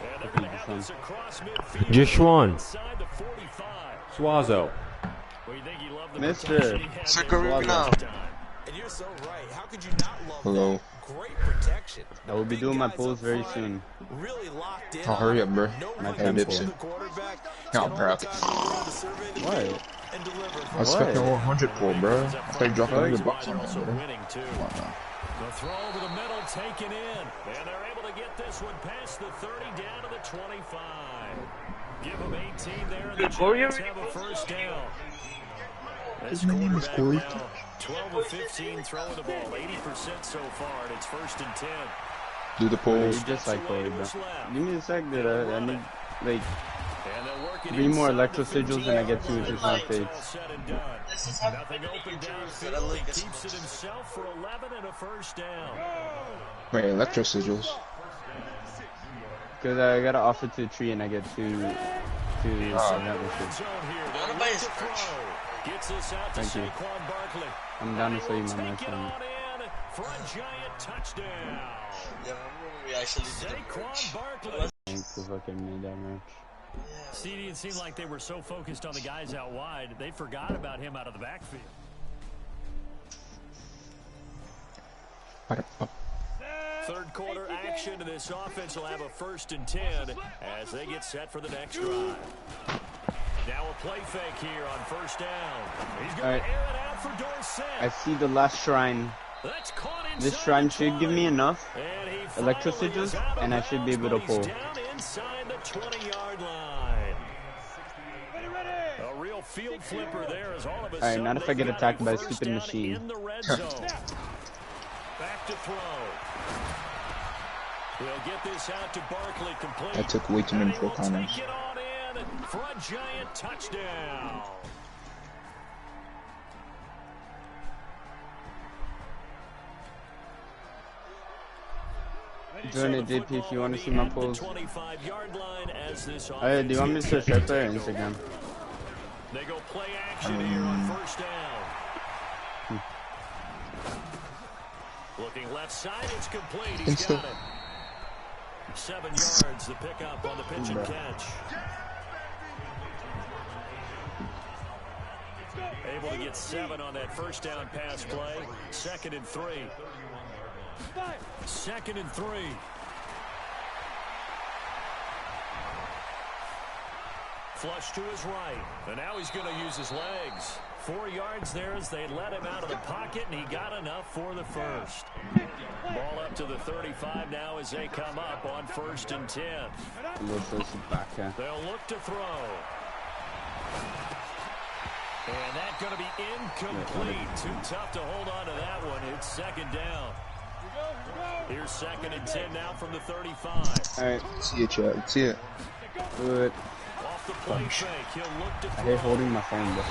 F: And they're going to have this across midfield.
K: Jishwan.
F: Inside the 45.
K: Suazo.
F: Well, you think he loved the
J: Mr.
G: And you're so right. How could you not love
D: Hello.
G: that? Great protection.
J: I will be doing my pulls very soon.
G: Really locked in.
D: Oh, hurry up, bro.
J: My
D: Hey, Dipsy. No, bro.
J: What?
D: I was expecting 100 pull, bro. I thought you dropped $100 on that, bro. Come on now.
F: The throw over the middle taken in. And they're able to get this one past the 30 down to the 25. Give them 18 there, and the Giants have a first down.
D: His name is Corey.
F: 12 of 15 throwing the ball, 80% so far, and it's 1st and 10.
D: Do the pulls.
J: You just like Corey, bro. Give me a sec, dude. I need, like, 3 more electro sigils and I get 2 assists on stage.
F: Nothing open downfield. He keeps it himself for 11 and a first down.
D: Wait, electro sigils.
J: Because I got to offer to a tree and I get 2 networks.
F: Gets this out to Saquon Barkley.
J: I'm down to show you my next one.
F: For a giant touchdown.
A: Yeah, we actually did
F: Saquon Barkley.
J: Thanks for fucking made that merch.
F: CD, it seemed like they were so focused on the guys out wide, they forgot about him out of the backfield. Third quarter action to this offense will have a 1st and 10 as they get set for the next drive. Now a play fake here on first down. He's going to air it out for Dorsett.
J: I see the last shrine. This shrine should give me enough electro sigils, and I should be able to pull.
F: Inside the 20-yard line. A real field flipper there as all of a sudden.
J: Alright, not if I get attacked by a stupid machine.
F: In the red zone. Back to throw. We'll get this out to Barkley complete.
D: I took way too many 4-pounders.
F: Take it on in for a giant touchdown.
J: Join it, DP, if you want to see my pulls. Do you want me to search right there on Instagram?
F: They go play action here on first down. Looking left side, it's complete. He's got it. 7 yards, the pickup on the pitch and catch. Able to get 7 on that first down pass play. 2nd and 3. 2nd and 3. Flush to his right. And now he's going to use his legs. 4 yards there as they let him out of the pocket, and he got enough for the first. Ball up to the 35 now as they come up on 1st and 10. They'll look to throw. And that's going to be incomplete. Too tough to hold on to that one. It's 2nd down. Here's 2nd and 10 now from the 35.
D: All right. See it, Chad. See it.
J: Good.
F: Off the play fake. He'll look to throw.
J: I hate holding my phone, bro.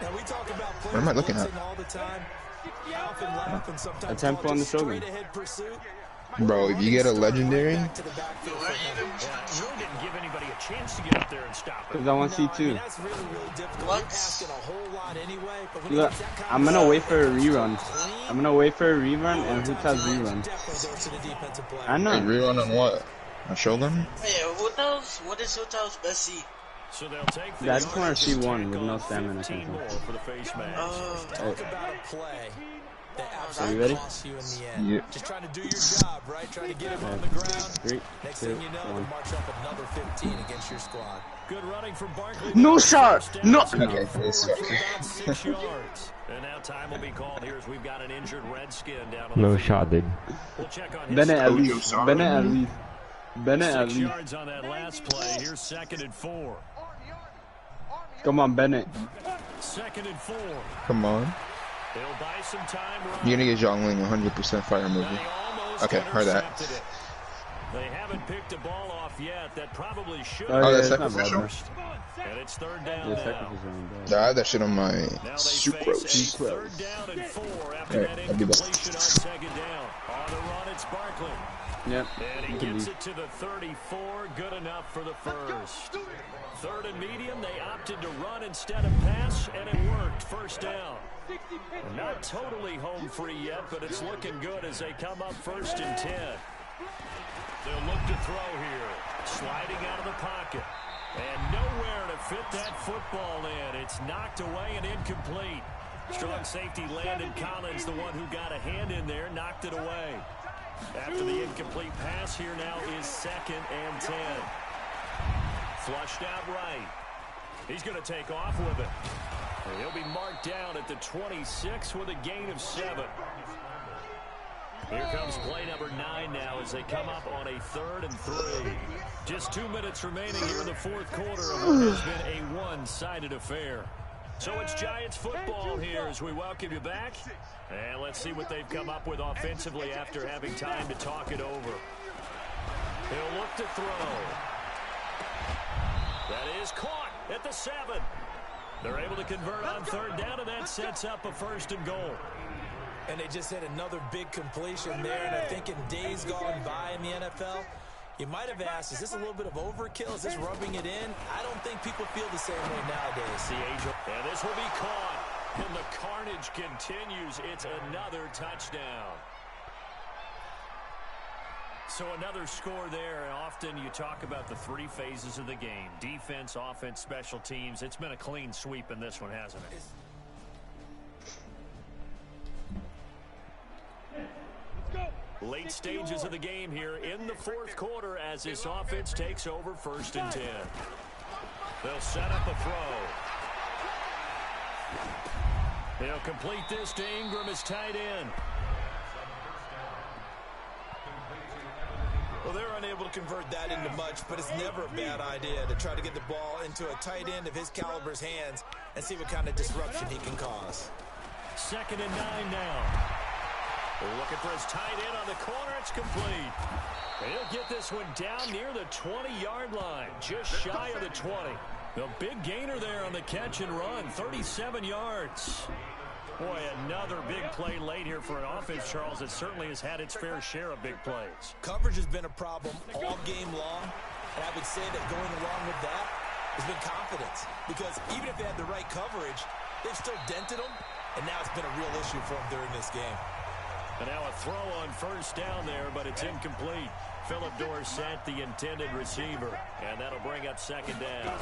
N: Now we talk about
D: What am I looking at?
N: all the time. I often laugh and sometimes
J: A tempo on the shoulder.
D: Bro, if you get a legendary,
F: Really didn't give anybody a chance to get up there and stop it.
J: Because I want C2.
N: That's really difficult. You're asking a whole lot anyway. But when
J: Look, I'm gonna wait for a rerun. I'm gonna wait for a rerun and who has rerun? I know.
D: a rerun on what? A Shogun?
A: Hey, what is Hotel's best seat?
F: So they'll take
J: I just want to see one with no stamina.
F: for the face mask.
N: Talk about a play that
J: Are you
N: absolutely
J: ready?
N: costs you in the end.
D: Yeah.
N: Just trying to do your job, right? Trying to get him on the ground.
J: 3,
N: Next
J: 2,
N: thing you know,
J: 1.
N: they'll march up another 15 against your squad.
F: Good running from Barkley.
J: No shot! No!
D: Okay, this
F: About 6 yards. And now time will be called here as we've got an injured Redskin down on
K: No
F: the
K: shot, dude.
F: We'll check on his
J: Bennett at
D: Told you,
J: least.
D: sorry.
J: Bennett at least. Bennett at
F: 6
J: least.
F: yards on that last play. Here's 2nd and 4.
J: Come on, Bennett.
F: 2nd and 4.
D: Come on.
F: They'll buy some time.
D: You're gonna get Zhongling 100% fire movie. Okay, heard that.
F: They haven't picked a ball off yet. That probably should.
J: Oh, yeah,
D: that's
J: it's not
D: sacrificial?
J: bad,
F: And it's 3rd down
J: Yeah,
F: now.
J: sacrifice on
D: I have that shit on my
F: Now they
D: sucrose.
F: face a 3rd down and 4 after
D: Alright,
F: that
D: I'll do that.
F: incompletion on 2nd down. On the run, it's Barkley.
J: Yep.
F: And he gets it to the 34. Good enough for the first. 3rd and medium. They opted to run instead of pass, and it worked. 1st down. Not totally home free yet, but it's looking good as they come up 1st and 10. They'll look to throw here. Sliding out of the pocket. And nowhere to fit that football in. It's knocked away and incomplete. Strong safety Landon Collins, the one who got a hand in there, knocked it away. After the incomplete pass, here now is 2nd and 10. Flushed out right. He's going to take off with it. And he'll be marked down at the 26 with a gain of 7. Here comes play number 9 now as they come up on a 3rd and 3. Just 2 minutes remaining here in the 4th quarter of what has been a one-sided affair. So it's Giants football here as we welcome you back. And let's see what they've come up with offensively after having time to talk it over. He'll look to throw. That is caught at the 7. They're able to convert on 3rd down, and that sets up a 1st and goal.
N: And they just had another big completion there. And I think in days gone by in the NFL, you might have asked, is this a little bit of overkill? Is this rubbing it in? I don't think people feel the same way nowadays.
F: And this will be caught. And the carnage continues. It's another touchdown. So another score there. And often you talk about the 3 phases of the game. Defense, offense, special teams. It's been a clean sweep in this one, hasn't it? Late stages of the game here in the 4th quarter as this offense takes over 1st and 10. They'll set up a throw. They'll complete this to Ingram as tight end.
N: Well, they're unable to convert that into much, but it's never a bad idea to try to get the ball into a tight end of his caliber's hands and see what kind of disruption he can cause.
F: 2nd and 9 now. They're looking for his tight end on the corner. It's complete. He'll get this one down near the 20-yard line, just shy of the 20. The big gainer there on the catch and run, 37 yards. Boy, another big play late here for an offense, Charles, that certainly has had its fair share of big plays.
N: Coverage has been a problem all game long, and I would say that going along with that, has been confidence. Because even if they had the right coverage, they've still dented them, and now it's been a real issue for them during this game.
F: And now a throw on first down there, but it's incomplete. Philip Dorsett, the intended receiver, and that'll bring up second down.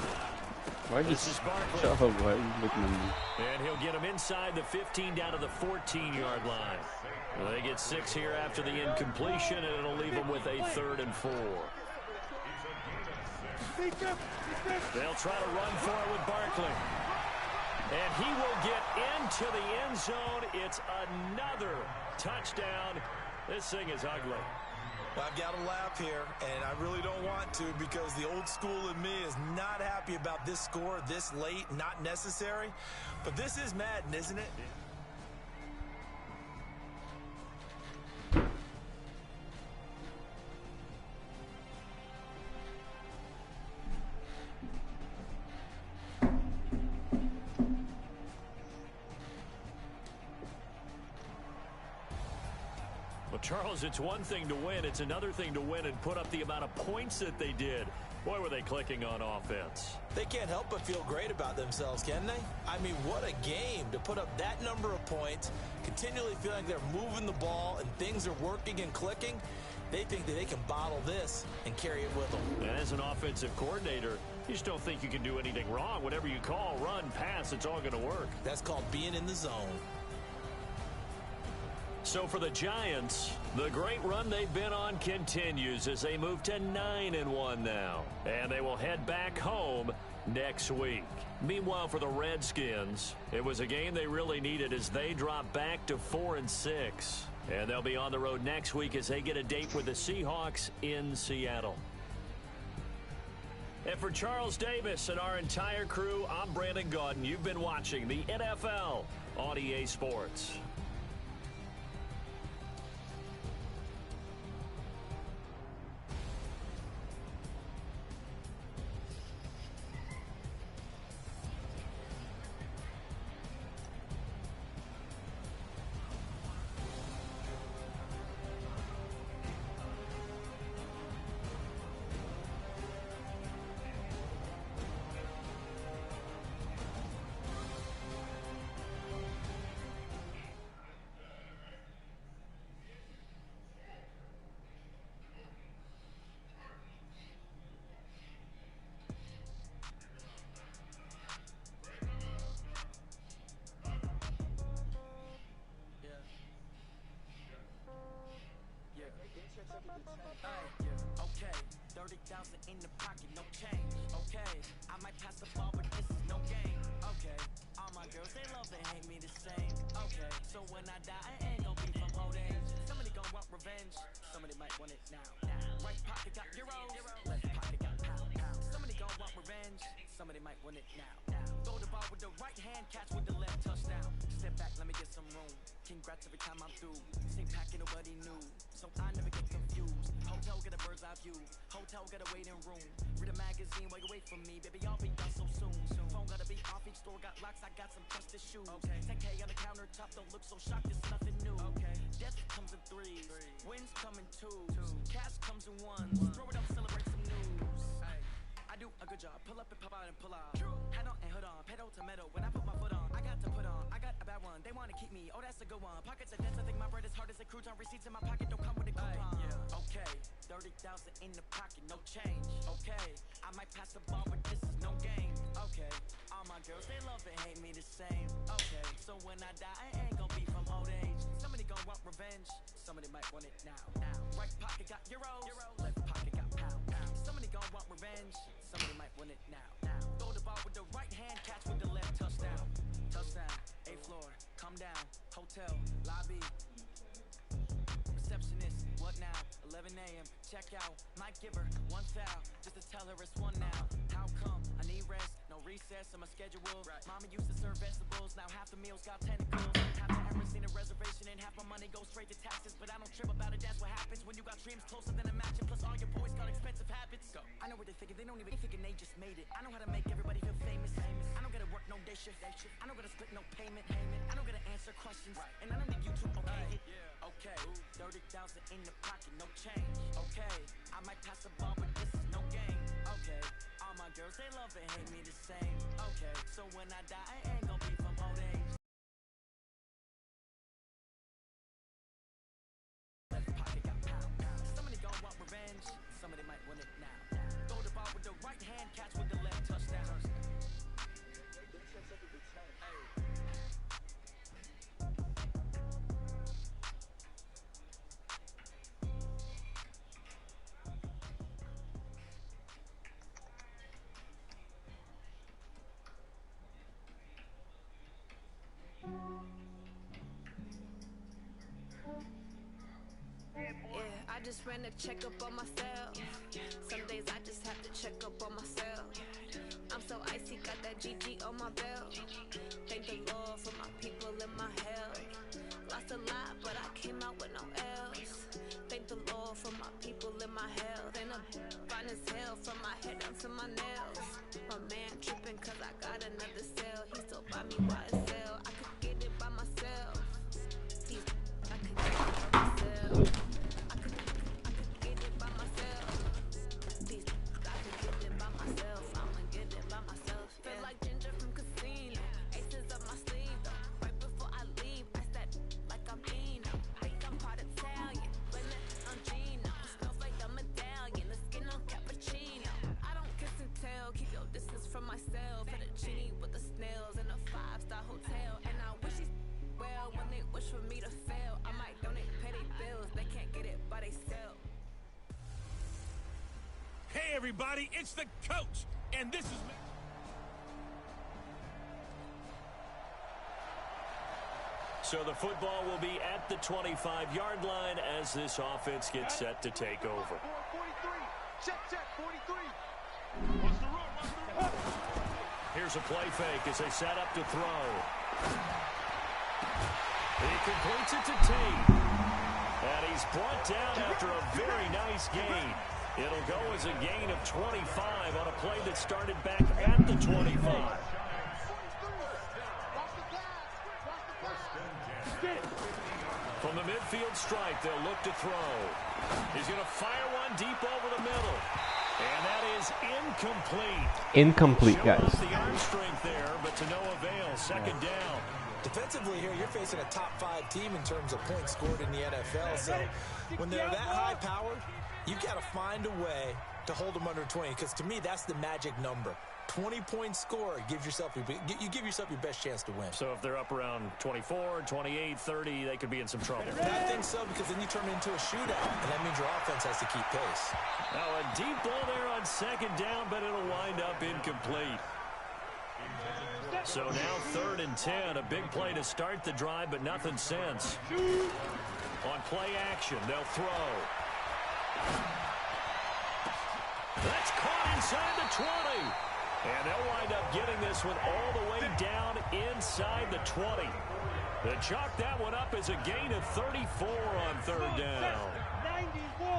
J: Why this is Barkley. Why are you looking at me?
F: And he'll get him inside the 15 down to the 14-yard line. Well, they get 6 here after the incompletion, and it'll leave them with a 3rd and 4. They'll try to run for it with Barkley. And he will get into the end zone. It's another touchdown. This thing is ugly.
N: I've got to laugh here, and I really don't want to because the old school in me is not happy about this score this late, not necessary. But this is Madden, isn't it?
F: Charles, it's one thing to win. It's another thing to win and put up the amount of points that they did. Boy, were they clicking on offense.
N: They can't help but feel great about themselves, can they? I mean, what a game to put up that number of points, continually feeling they're moving the ball and things are working and clicking. They think that they can bottle this and carry it with them.
F: And as an offensive coordinator, you just don't think you can do anything wrong. Whatever you call, run, pass, it's all going to work.
N: That's called being in the zone.
F: So for the Giants, the great run they've been on continues as they move to 9-1 now. And they will head back home next week. Meanwhile, for the Redskins, it was a game they really needed as they drop back to 4-6. And they'll be on the road next week as they get a date with the Seahawks in Seattle. And for Charles Davis and our entire crew, I'm Brandon Gaudin. You've been watching the NFL on EA Sports.
U: Okay, 30,000 in the pocket, no change. Okay, I might pass the ball, but this is no game. Okay, all my girls, they love and hate me the same. Okay, so when I die, I ain't gon' be from old age. Somebody gon' want revenge, somebody might want it now. Right pocket got euros, left pocket got pound. Somebody gon' want revenge, somebody might want it now. Throw the ball with the right hand, catch with the left, touchdown. Step back, let me get some room. Congrats every time I'm through. Same packet, nobody knew, so I never get confused. Hotel get a bird's eye view. Hotel got a waiting room. Read a magazine while you wait for me, baby. I'll be done so soon. Phone gotta be off. Each store got locks. I got some trusted shoes. Okay. 10K on the countertop. Don't look so shocked. It's nothing new. Okay. Death comes in threes. Wins come in twos. Cash comes in ones. Throw it up, celebrate some news. I do a good job. Pull up and pop out and pull out. Head on and hood on. Pedal to metal. When I put my foot on, I got to put on. I got a bad one. They wanna keep me. Oh, that's a good one. Pockets are dense. I think my bread is hard as a crouton. Receipts in my pocket don't come with a coupon. Okay. 30,000 in the pocket, no change. Okay, I might pass the ball, but this is no game. Okay, all my girls, they love and hate me the same. Okay, so when I die, I ain't gon' be from old age. Somebody gon' want revenge, somebody might want it now. Right pocket got euros, left pocket got pound. Somebody gon' want revenge, somebody might want it now. Throw the ball with the right hand, catch with the left, touchdown. Touchdown, 8th floor, come down, hotel, lobby. Receptionist, what now? 11 a.m. Check out. Might give her one foul just to tell her it's one now. How come? I need rest, no recess on my schedule. Mama used to serve vegetables, now half the meals got tentacles. Haven't ever seen a reservation and half my money goes straight to taxes. But I don't trip about it, that's what happens when you got dreams closer than a match. And plus all your boys got expensive habits. Go. I know what they're thinking, they don't even thinking they just made it. I know how to make everybody feel famous. I don't gotta work no day shift. I don't gotta split no payment. I don't gotta answer questions. And I don't need you to okay it. Okay, 30,000 in the pocket, no change. Okay, I might pass the ball, but this is no game. Okay, all All my girls, they love and hate me the same. Okay, so when I die, I ain't gonna be from old age. Left pocket got pound. Somebody gon' want revenge, somebody might want it now. Throw the ball with the right hand, catch with the left, touchdown.
P: Yeah, I just ran a checkup on myself. Some days I just have to check up on myself. I'm so icy, got that GG on my belt. Thank the Lord for my people in my health. Lost a lot, but I came out with no else. Thank the Lord for my people in my health. And I'm fine as hell from my head down to my nails. My man tripping cause I got another cell. He still buy me YSL. I could get it by myself. I could get it by myself. I could get it by myself. I could get it by myself. I'ma get it by myself. Feel like Ginger from Casino. Aces up my sleeve though. Right before I leave, I said like I'm Eno. Think I'm part Italian, but I'm Gino. Smells like a medallion. The skin on cappuccino. I don't kiss and tell. Keep your distance from myself. Fettuccine with the snails in a 5-star hotel. And I wish he's well when they wish for me to fail. I might donate petty bills. They can't get it by they sell.
E: Hey, everybody, it's the coach, and this is...
F: So the football will be at the 25-yard line as this offense gets set to take over.
H: 43. Check, 43. What's the run?
F: Here's a play fake as they set up to throw. He completes it to Tate. And he's brought down after a very nice gain. It'll go as a gain of 25 on a play that started back at the 25. From the midfield stripe, they'll look to throw. He's going to fire one deep over the middle. And that is incomplete.
K: Incomplete, guys.
F: The arm strength there, but to no avail. Second down.
N: Defensively here, you're facing a top-5 team in terms of points scored in the NFL. So when they're that high-powered, you got to find a way to hold them under 20. Because to me, that's the magic number. 20-point score gives yourself you give yourself your best chance to win.
F: So if they're up around 24, 28, 30, they could be in some trouble.
N: I think so, because then you turn it into a shootout, and that means your offense has to keep pace.
F: Now a deep ball there on second down, but it'll wind up incomplete. So now 3rd and 10, a big play to start the drive, but nothing since. On play action, they'll throw. That's caught inside the 20. And they'll wind up getting this one all the way down inside the 20. They chalk that one up as a gain of 34 on 3rd down.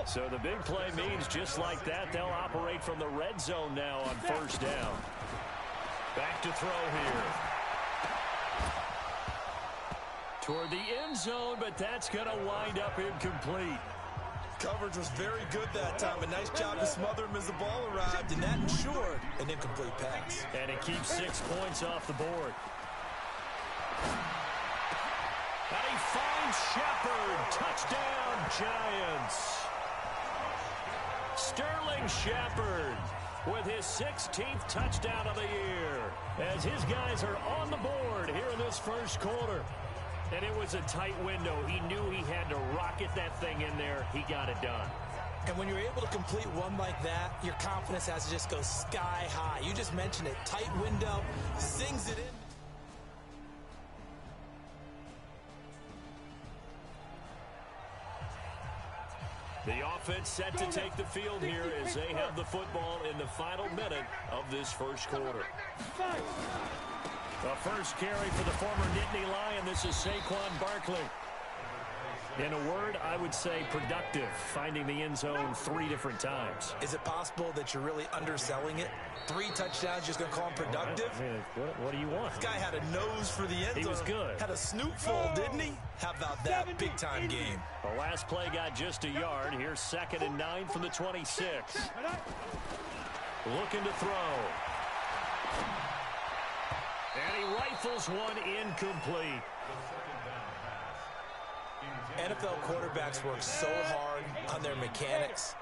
F: So the big play means just like that, they'll operate from the red zone now on 1st down. Back to throw here. Toward the end zone, but that's going to wind up incomplete.
N: Coverage was very good that time. A nice job to smother him as the ball arrived, and that ensured an incomplete pass.
F: And it keeps 6 points off the board. And he finds Shepard. Touchdown, Giants. Sterling Shepard with his 16th touchdown of the year as his guys are on the board here in this first quarter. And it was a tight window. He knew he had to rocket that thing in there. He got it done.
N: And when you're able to complete one like that, your confidence has to just go sky high. You just mentioned it. Tight window, sings it in.
F: The offense set to take the field here as they have the football in the final minute of this first quarter. The first carry for the former Nittany Lion. This is Saquon Barkley. In a word, I would say productive, finding the end zone 3 different times.
N: Is it possible that you're really underselling it? 3 touchdowns, just going to call him productive?
F: I mean, what do you want?
N: This guy had a nose for the end zone.
F: He was good.
N: Had a snootful, didn't he? How about that big-time game?
F: The last play got just a yard. Here's 2nd and 9 from the 26. looking to throw. And he rifles one incomplete.
N: NFL quarterbacks work so hard on their mechanics,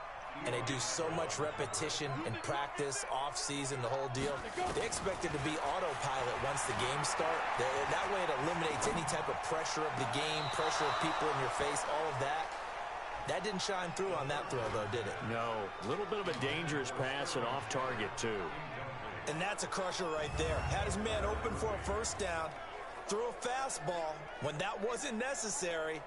N: and they do so much repetition and practice, off-season, the whole deal. They expect it to be autopilot once the games start. That way it eliminates any type of pressure of the game, pressure of people in your face, all of that. That didn't shine through on that throw, though, did it?
F: No. A little bit of a dangerous pass and off target, too.
N: And that's a crusher right there. Had his man open for a first down, threw a fastball when that wasn't necessary.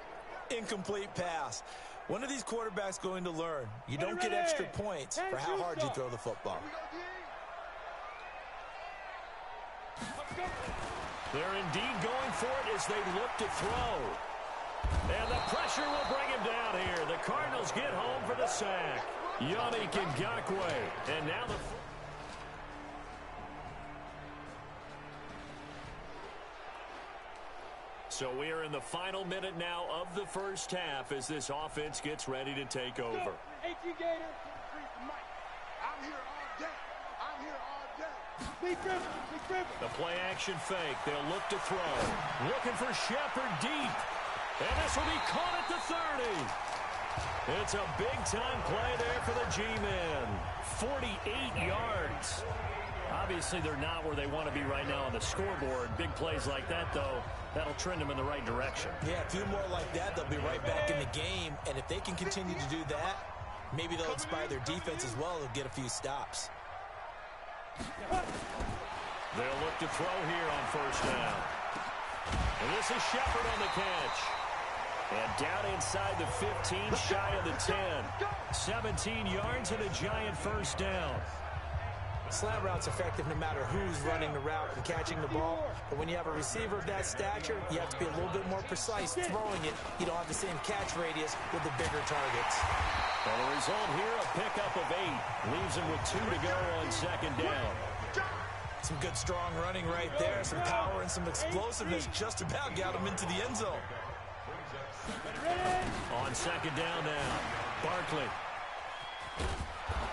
N: Incomplete pass. When are these quarterbacks going to learn? You don't get extra points for how hard you throw the football.
F: They're indeed going for it as they look to throw. And the pressure will bring him down here. The Cardinals get home for the sack. Yannick Ngakoue. And now the... So we are in the final minute now of the first half as this offense gets ready to take over.
H: I'm here all day. I'm here all day. Big river.
F: The play action fake. They'll look to throw. Looking for Shepard deep. And this will be caught at the 30. It's a big-time play there for the G-men. 48 yards. Obviously, they're not where they want to be right now on the scoreboard. Big plays like that, though, that'll trend them in the right direction.
N: Yeah, a few more like that, they'll be right back in the game. And if they can continue to do that, maybe they'll inspire their defense as well. They'll get a few stops.
F: They'll look to throw here on first down. And this is Shepard on the catch. And down inside the 15, shy of the 10. 17 yards and a giant first down.
N: Slant route's effective no matter who's running the route and catching the ball. But when you have a receiver of that stature, you have to be a little bit more precise throwing it. You don't have the same catch radius with the bigger targets.
F: Well, the result here, a pickup of 8. Leaves him with 2 to go on second down.
N: Some good strong running right there. Some power and some explosiveness just about got him into the end zone.
F: On second down now, Barkley.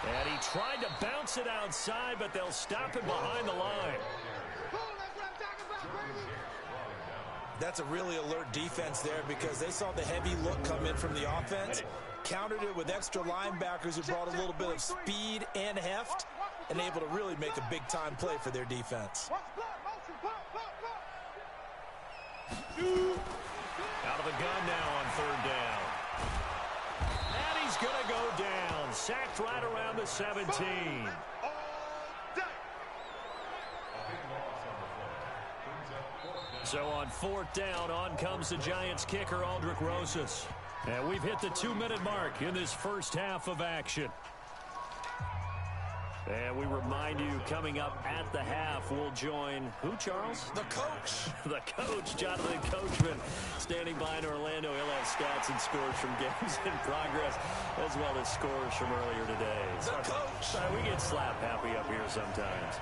F: And he tried to bounce it outside, but they'll stop him behind the line.
N: That's a really alert defense there because they saw the heavy look come in from the offense, countered it with extra linebackers who brought a little bit of speed and heft, and able to really make a big-time play for their defense.
F: Out of the gun now on third down. And he's going to go down. Sacked right around the 17. So on fourth down, on comes the Giants kicker, Aldrick Rosas. And we've hit the 2-minute mark in this first half of action. And we remind you, coming up at the half, we'll join who, Charles?
N: The coach.
F: The coach, Jonathan Coachman, standing by in Orlando. He'll have stats and scores from games in progress, as well as scores from earlier today.
N: The coach.
F: We get slap happy up here sometimes.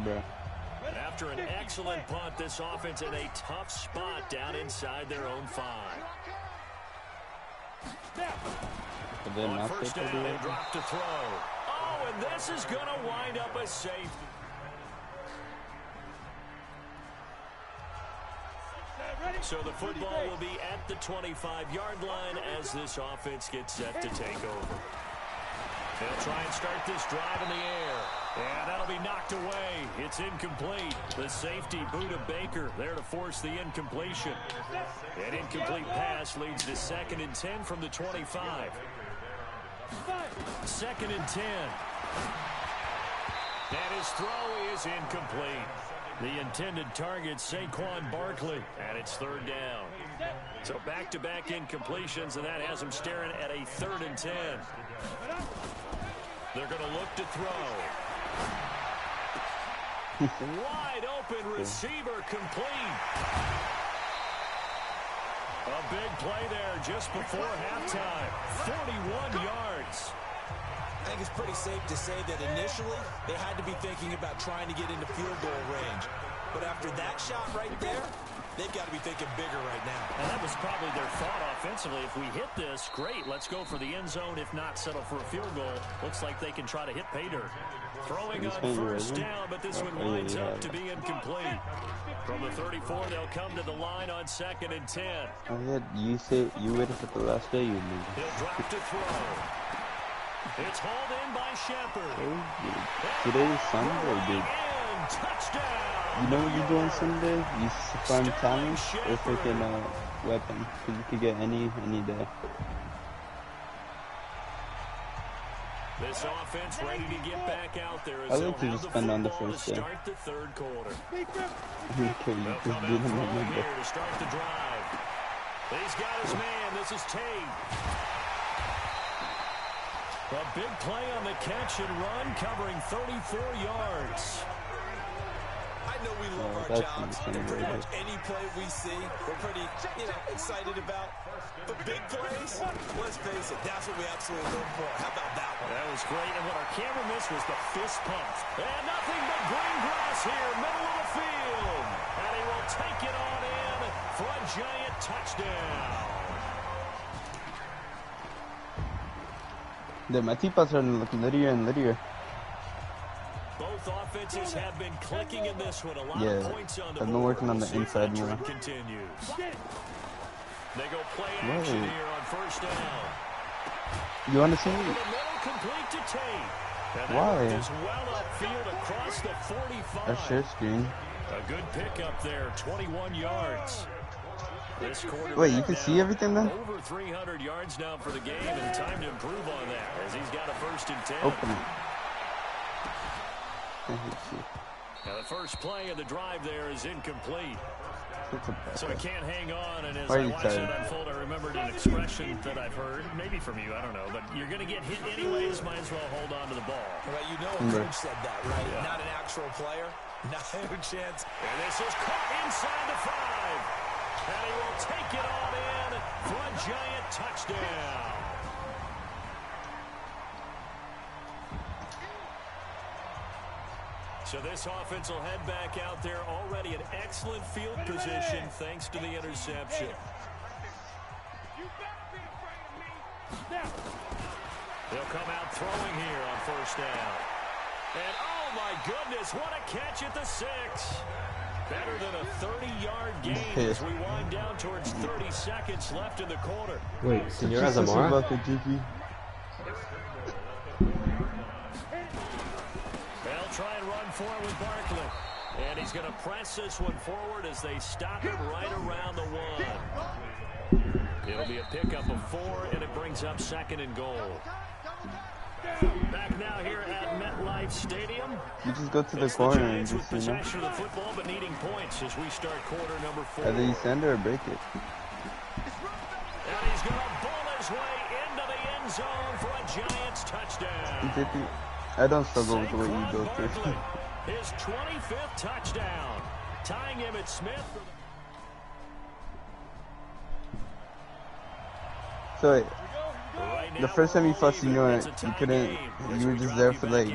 J: Bruh.
F: After an excellent punt, this offense in a tough spot down inside their own 5. On first down, they drop to throw. Oh, and this is going to wind up a safety. So the football will be at the 25-yard line as this offense gets set to take over. They'll try and start this drive in the air. And that'll be knocked away. It's incomplete. The safety, Buda Baker, there to force the incompletion. An incomplete pass leads to 2nd and 10 from the 25. 2nd and 10. And his throw is incomplete. The intended target, Saquon Barkley, and it's third down. So back-to-back incompletions, and that has him staring at a 3rd and 10. They're going to look to throw. Wide open receiver complete. A big play there just before halftime. 41 yards.
N: I think it's pretty safe to say that initially they had to be thinking about trying to get into field goal range. But after that shot right there, they've got to be thinking bigger right now.
F: And that was probably their thought offensively. If we hit this, great. Let's go for the end zone. If not, settle for a field goal. Looks like they can try to hit pay dirt. Throwing on first down, but this one winds up to be incomplete. From the 34, they'll come to the line on 2nd and 10.
J: You waited for the last day, you knew.
F: He'll drop to throw. It's hauled in by Shepard.
J: Today is Sunday, dude. You know what you do on Sunday? You farm talents or freaking weapon. Because you could get any day.
F: This offense ready to get back out there.
J: I like to just spend on the first day.
F: Start the third quarter.
J: Okay, you just beat him on the
F: here to start the drive. He's got his man. This is Tate. A big play on the catch and run, covering 34 yards.
N: I know we love our jobs, and pretty much any play we see, we're pretty, excited about. But big plays, let's face it, that's what we absolutely live for. How about that one?
F: That was great, and what our camera missed was the fist pump. And nothing but green grass here, middle of the field. And he will take it on in for a giant touchdown.
J: My teapots are looking littier and littier.
F: Both offenses have been clicking in this one. A lot
J: of
F: points on the
J: I've been working on the inside more.
F: Continues. They go play action here on first down.
J: You want to see me?
F: Complete to Tate.
J: Why?
F: Is well upfield across the 45.
J: A share screen.
F: A good pickup there, 21 yards. This
J: wait, you can see everything then?
F: Over 300 yards now for the game, and time to improve on that as he's got a 1st and 10.
J: Open it.
F: Now the first play of the drive there is incomplete. So he can't hang on, and as I watch it unfold, I remembered an expression that I've heard, maybe from you, I don't know, but you're going to get hit anyways, might as well hold on to the ball.
N: Right, a coach said that, right? Yeah. Not an actual player, not a chance.
F: And this is caught inside the 5. And he will take it on in for a giant touchdown. So this offense will head back out there, already in excellent field position thanks to the interception. They'll come out throwing here on first down. And oh my goodness, what a catch at the 6. Better than a 30-yard gain as we wind down towards 30 seconds left in the quarter.
K: Wait, Senora Zamora?
F: They'll try and run for it with Barkley. And he's going to press this one forward as they stop him right around the 1. It'll be a pickup of 4, and it brings up 2nd and goal. Back now here at MetLife Stadium.
J: You just go to the corner and just,
F: possession of the football, but needing points as we start quarter number 4.
J: Either you send it or break it.
F: And he's going to bull his way into the end zone for a Giants touchdown.
J: I don't struggle with the way you go through.
F: His 25th touchdown, tying him at Smith.
J: So wait, the first time you fussed, you were just there for like,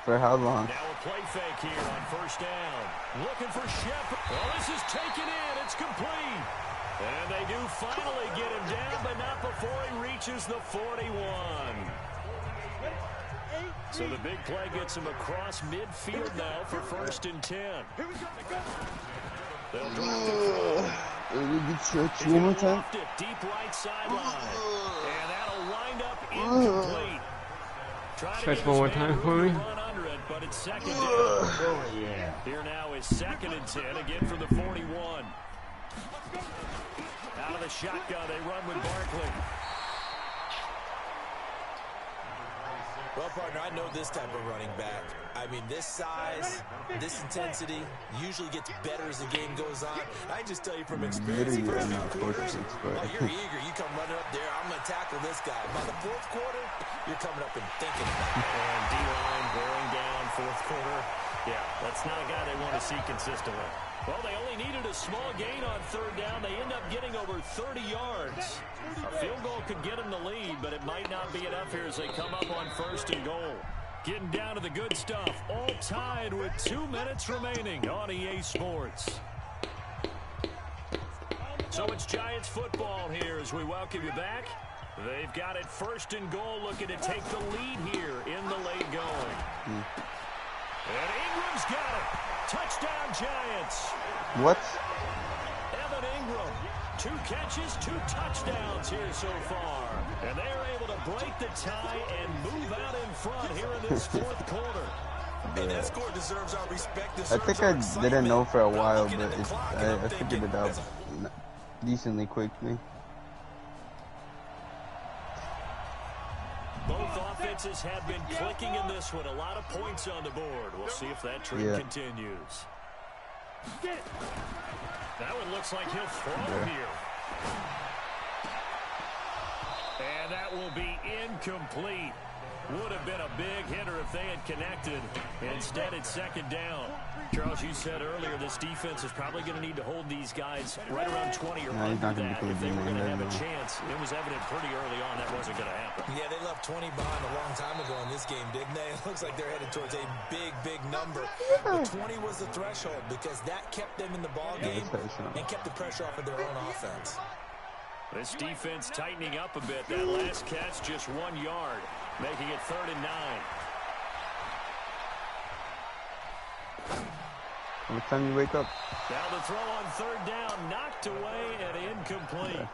J: for how long?
F: Now a play fake here on first down. Looking for Shepard. Well, this is taken in. It's complete. And they do finally get him down, but not before he reaches the 41. So the big play gets him across midfield now for 1st and 10. They'll drive to throw.
J: One more time.
F: Deep right sideline. And that'll wind up incomplete.
K: Stretch one more time for me.
F: But it's 2nd down. Here now is 2nd and 10, again from the 41. Out of the shotgun, they run with Barkley.
N: Well, partner, I know this type of running back. I mean, this size, this intensity usually gets better as the game goes on. I can just tell you from experience, you're eager, you come running up there, I'm going to tackle this guy. By the 4th quarter, you're coming up and thinking about it.
F: And D-line going down 4th quarter. Yeah, that's not a guy they want to see consistently. Well, they only needed a small gain on 3rd down. They end up getting over 30 yards. A field goal could get them the lead, but it might not be enough here as they come up on 1st and goal. Getting down to the good stuff. All tied with 2 minutes remaining on EA Sports. So it's Giants football here as we welcome you back. They've got it 1st and goal, looking to take the lead here in the late going. And Ingram's got it. Touchdown, Giants.
J: What?
F: Evan Ingram, 2 catches, 2 touchdowns here so far. And they're able to break the tie and move out in front here in this 4th quarter.
N: And that score deserves our respect.
J: I think I didn't know for a while, but I figured it out decently quickly.
F: Both offenses have been clicking in this one. A lot of points on the board. We'll see if that trend continues. That one looks like he'll throw here. And that will be incomplete. Would have been a big hitter if they had connected. Instead, it's 2nd down. Charles, you said earlier this defense is probably going to need to hold these guys right around 20 or under that if they were going to have a chance. It was evident pretty early on that wasn't going to happen.
N: Yeah, they left 20 behind a long time ago in this game, didn't they? It looks like they're headed towards a big, big number. But 20 was the threshold because that kept them in the ball game and kept the pressure off of their own offense.
F: This defense tightening up a bit. That last catch just 1 yard, making it 3rd and 9.
J: Every time you wake up.
F: Now the throw on 3rd down, knocked away and incomplete.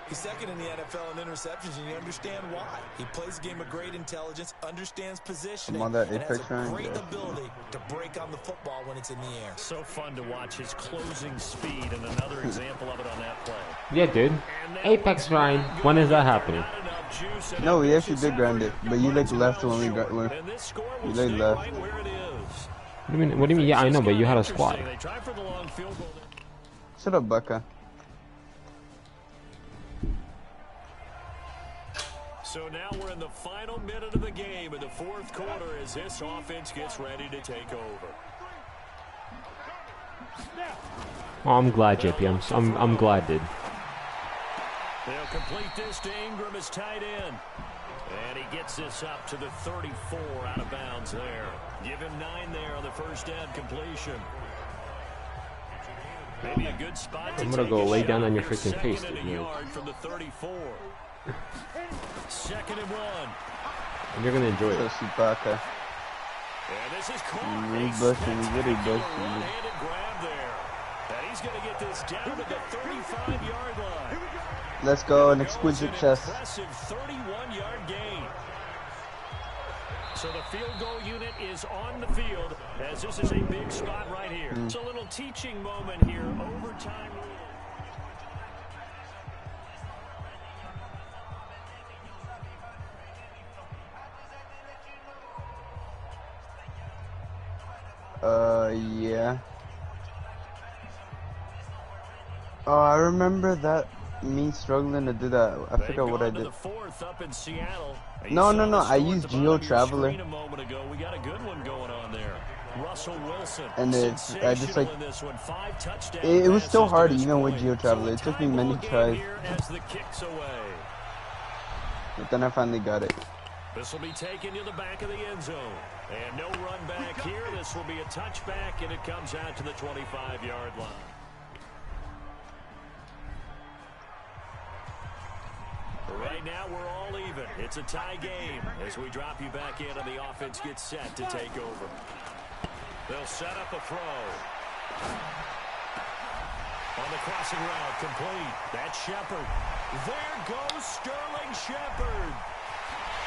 N: He's 2nd in the NFL in interceptions, and you understand why. He plays a game of great intelligence, understands positioning, and has a great ability to break on the football when it's in the air.
F: So fun to watch his closing speed, and another example of it on that play.
K: Yeah, dude. Apex grind. When is that happening?
J: No, we actually did grind it, but you like left when we got you like left.
K: What do you mean? Yeah, I know, but you had a squad.
J: Shut up, Bucka.
F: So now we're in the final minute of the game in the 4th quarter as this offense gets ready to take over.
K: Oh, I'm glad, JP. I'm glad, dude.
F: They'll complete this to Ingram as tight end. And he gets this up to the 34 out of bounds there. Give him 9 there on the first down completion. Maybe a good spot to
K: I'm gonna go lay down on your freaking face, dude.
F: Yard from the 34. 2nd and 1.
K: And you're gonna enjoy it.
F: And this is
J: He's busting, he's really busting.
F: one-handed grab there. And he's gonna get this down to the 35-yard line.
J: Let's go, an exquisite chest.
F: Impressive 31-yard gain. So the field goal unit is on the field as this is a big spot right here. It's a little teaching moment here. Overtime.
J: Yeah. Oh, I remember that. Me struggling to do that. I forgot what I did. No. I used Geo Traveler.
F: We got a good one going on there. Russell Wilson.
J: And I just like it was still hard even with Geo Traveler. It took me many tries. But then I finally got it.
F: This will be taken to the back of the end zone. And no run back here. This will be a touchback, and it comes out to the 25-yard line. Right now, we're all even. It's a tie game as we drop you back in and the offense gets set to take over. They'll set up a throw. On the crossing route, complete. That's Shepard. There goes Sterling Shepard.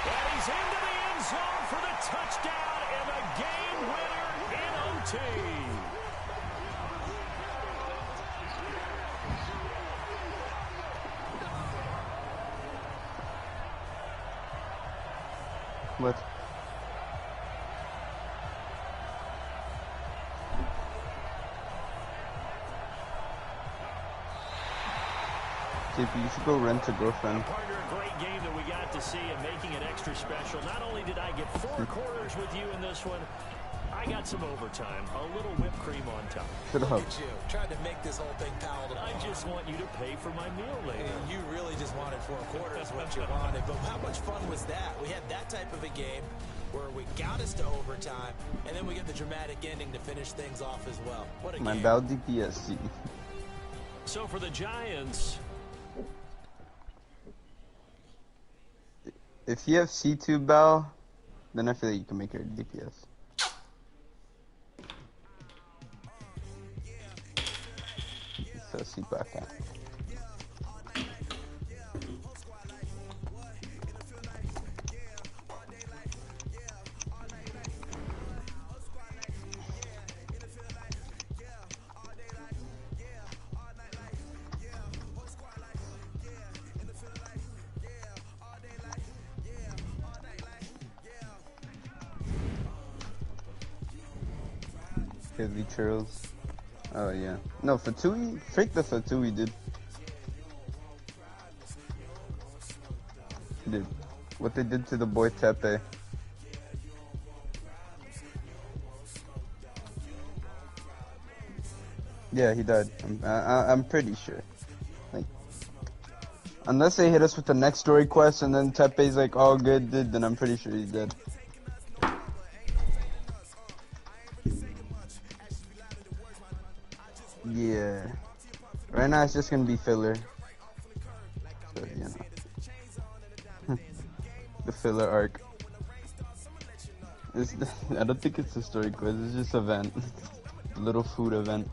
F: And he's into the end zone for the touchdown and the game winner in OT.
J: What? JP, you should go rent a girlfriend.
F: Partner, a great game that we got to see and making it extra special. Not only did I get 4 quarters with you in this one, I I got some overtime, a little whipped cream on top.
J: Look
N: at you, tried to make this whole thing palatable.
F: I just want you to pay for my meal later.
N: And you really just wanted 4 quarters what you wanted. But how much fun was that? We had that type of a game where we got us to overtime, and then we get the dramatic ending to finish things off as well. What a game.
J: Mandal DPSC.
F: So for the Giants,
J: if you have C2 Bell, then I feel like you can make your DPS. So C back out. Heavy churls. Oh yeah. No, Fatui. Freak the Fatui, dude. Dude, what they did to the boy Tepe. Yeah, he died. I'm pretty sure. Like, unless they hit us with the next story quest and then Tepe's like all good, dude, then I'm pretty sure he's dead. Yeah. Right now it's just gonna be filler. So, you know. The filler arc. I don't think it's a story quest, it's just an event. A little food event.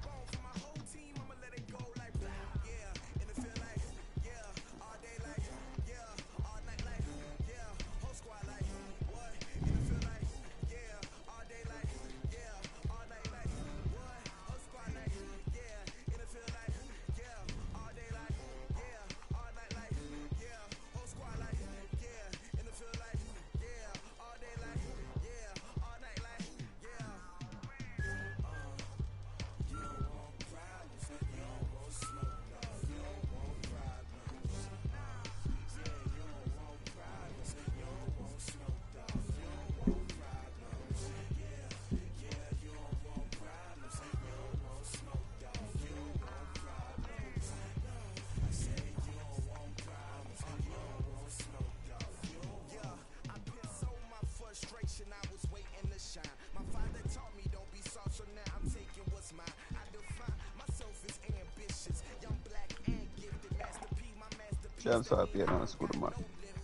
J: Yeah, I'm so happy I don't have school tomorrow.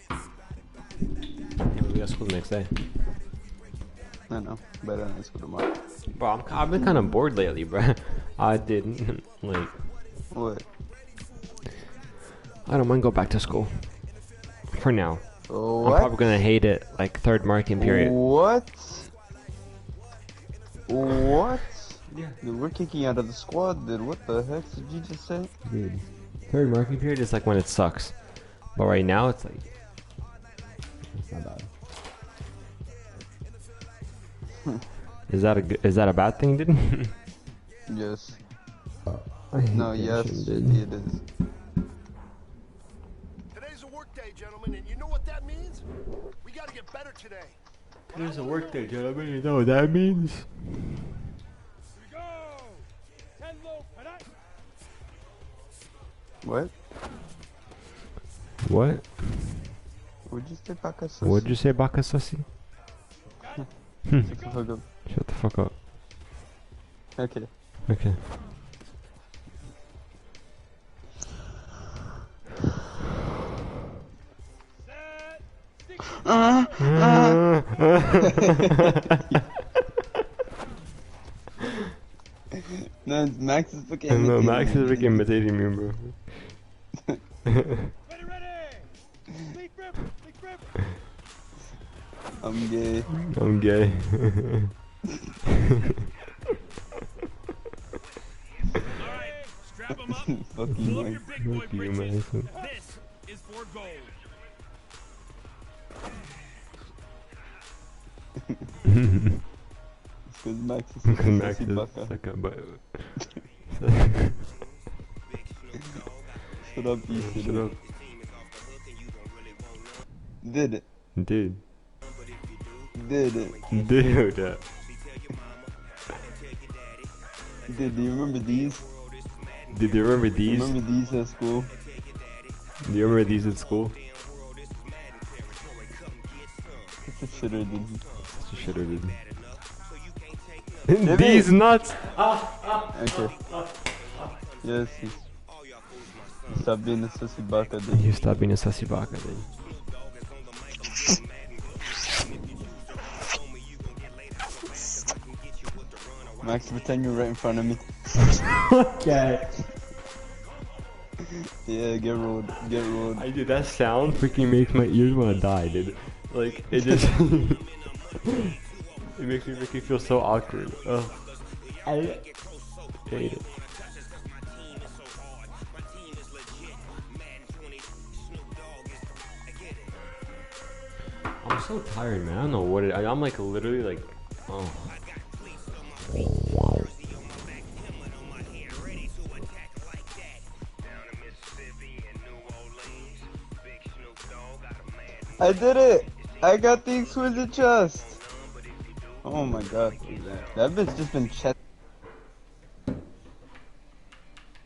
K: Yeah, we got school the next day.
J: I know, but I don't have school tomorrow.
K: Bro, I've been kind of bored lately, bro. I didn't, like...
J: What?
K: I don't mind go back to school. For now.
J: What?
K: I'm probably gonna hate it, like, third marking period.
J: What? What?
K: Yeah.
J: Dude, we're kicking you out of the squad, dude. What the heck did you just say?
K: Dude. Third marking period is like when it sucks. But right now, it's like... It's not bad. Is that a bad thing, dude?
J: Yes.
K: No,
J: yes, it is.
H: Today's a work day, gentlemen, and you know what that means? We gotta get better today.
K: Today's a work day, gentlemen. You know what that means?
J: What?
K: What?
J: What'd you say, Bakasasi?
K: What'd you say, Bakasasi?
J: Shut the fuck up.
K: Shut the fuck up.
J: Okay.
K: Okay.
J: No, Max is fucking imitating
K: No, Max is freaking imitating me, bro.
J: I'm gay.
K: I'm gay.
E: Strap 'em up.
J: Fuck you,
E: Pull up
J: Mike.
E: your big boy
K: Fuck you,
E: britches.
K: Mason.
E: This is for gold.
J: Because Max is
K: Because Max
J: such
K: is
J: a baka.
K: like a butt.
J: Shut up, you
K: Shut up.
J: Did it.
K: Dude.
J: Did it.
K: Dude.
J: Dude, do you remember these?
K: Did you remember these?
J: Remember these at school?
K: Do you remember these at school?
J: It's a shitter, dude.
K: Such a shitter, dude. These nuts!
J: Okay. Yes, stop being a sussy baka, dude.
K: You stop being a sussy baka, dude.
J: Max, pretend you're right in front of me.
K: Okay.
J: Yeah, get rolled. Get rolled.
K: I do that sound freaking makes my ears want to die, dude. Like, it just... it makes me feel so awkward. Ugh. I hate it. I'm so tired, man. I don't know what it... I'm like literally like... Oh.
J: I did it! I got the exquisite chest! Oh my god. That bitch just been chet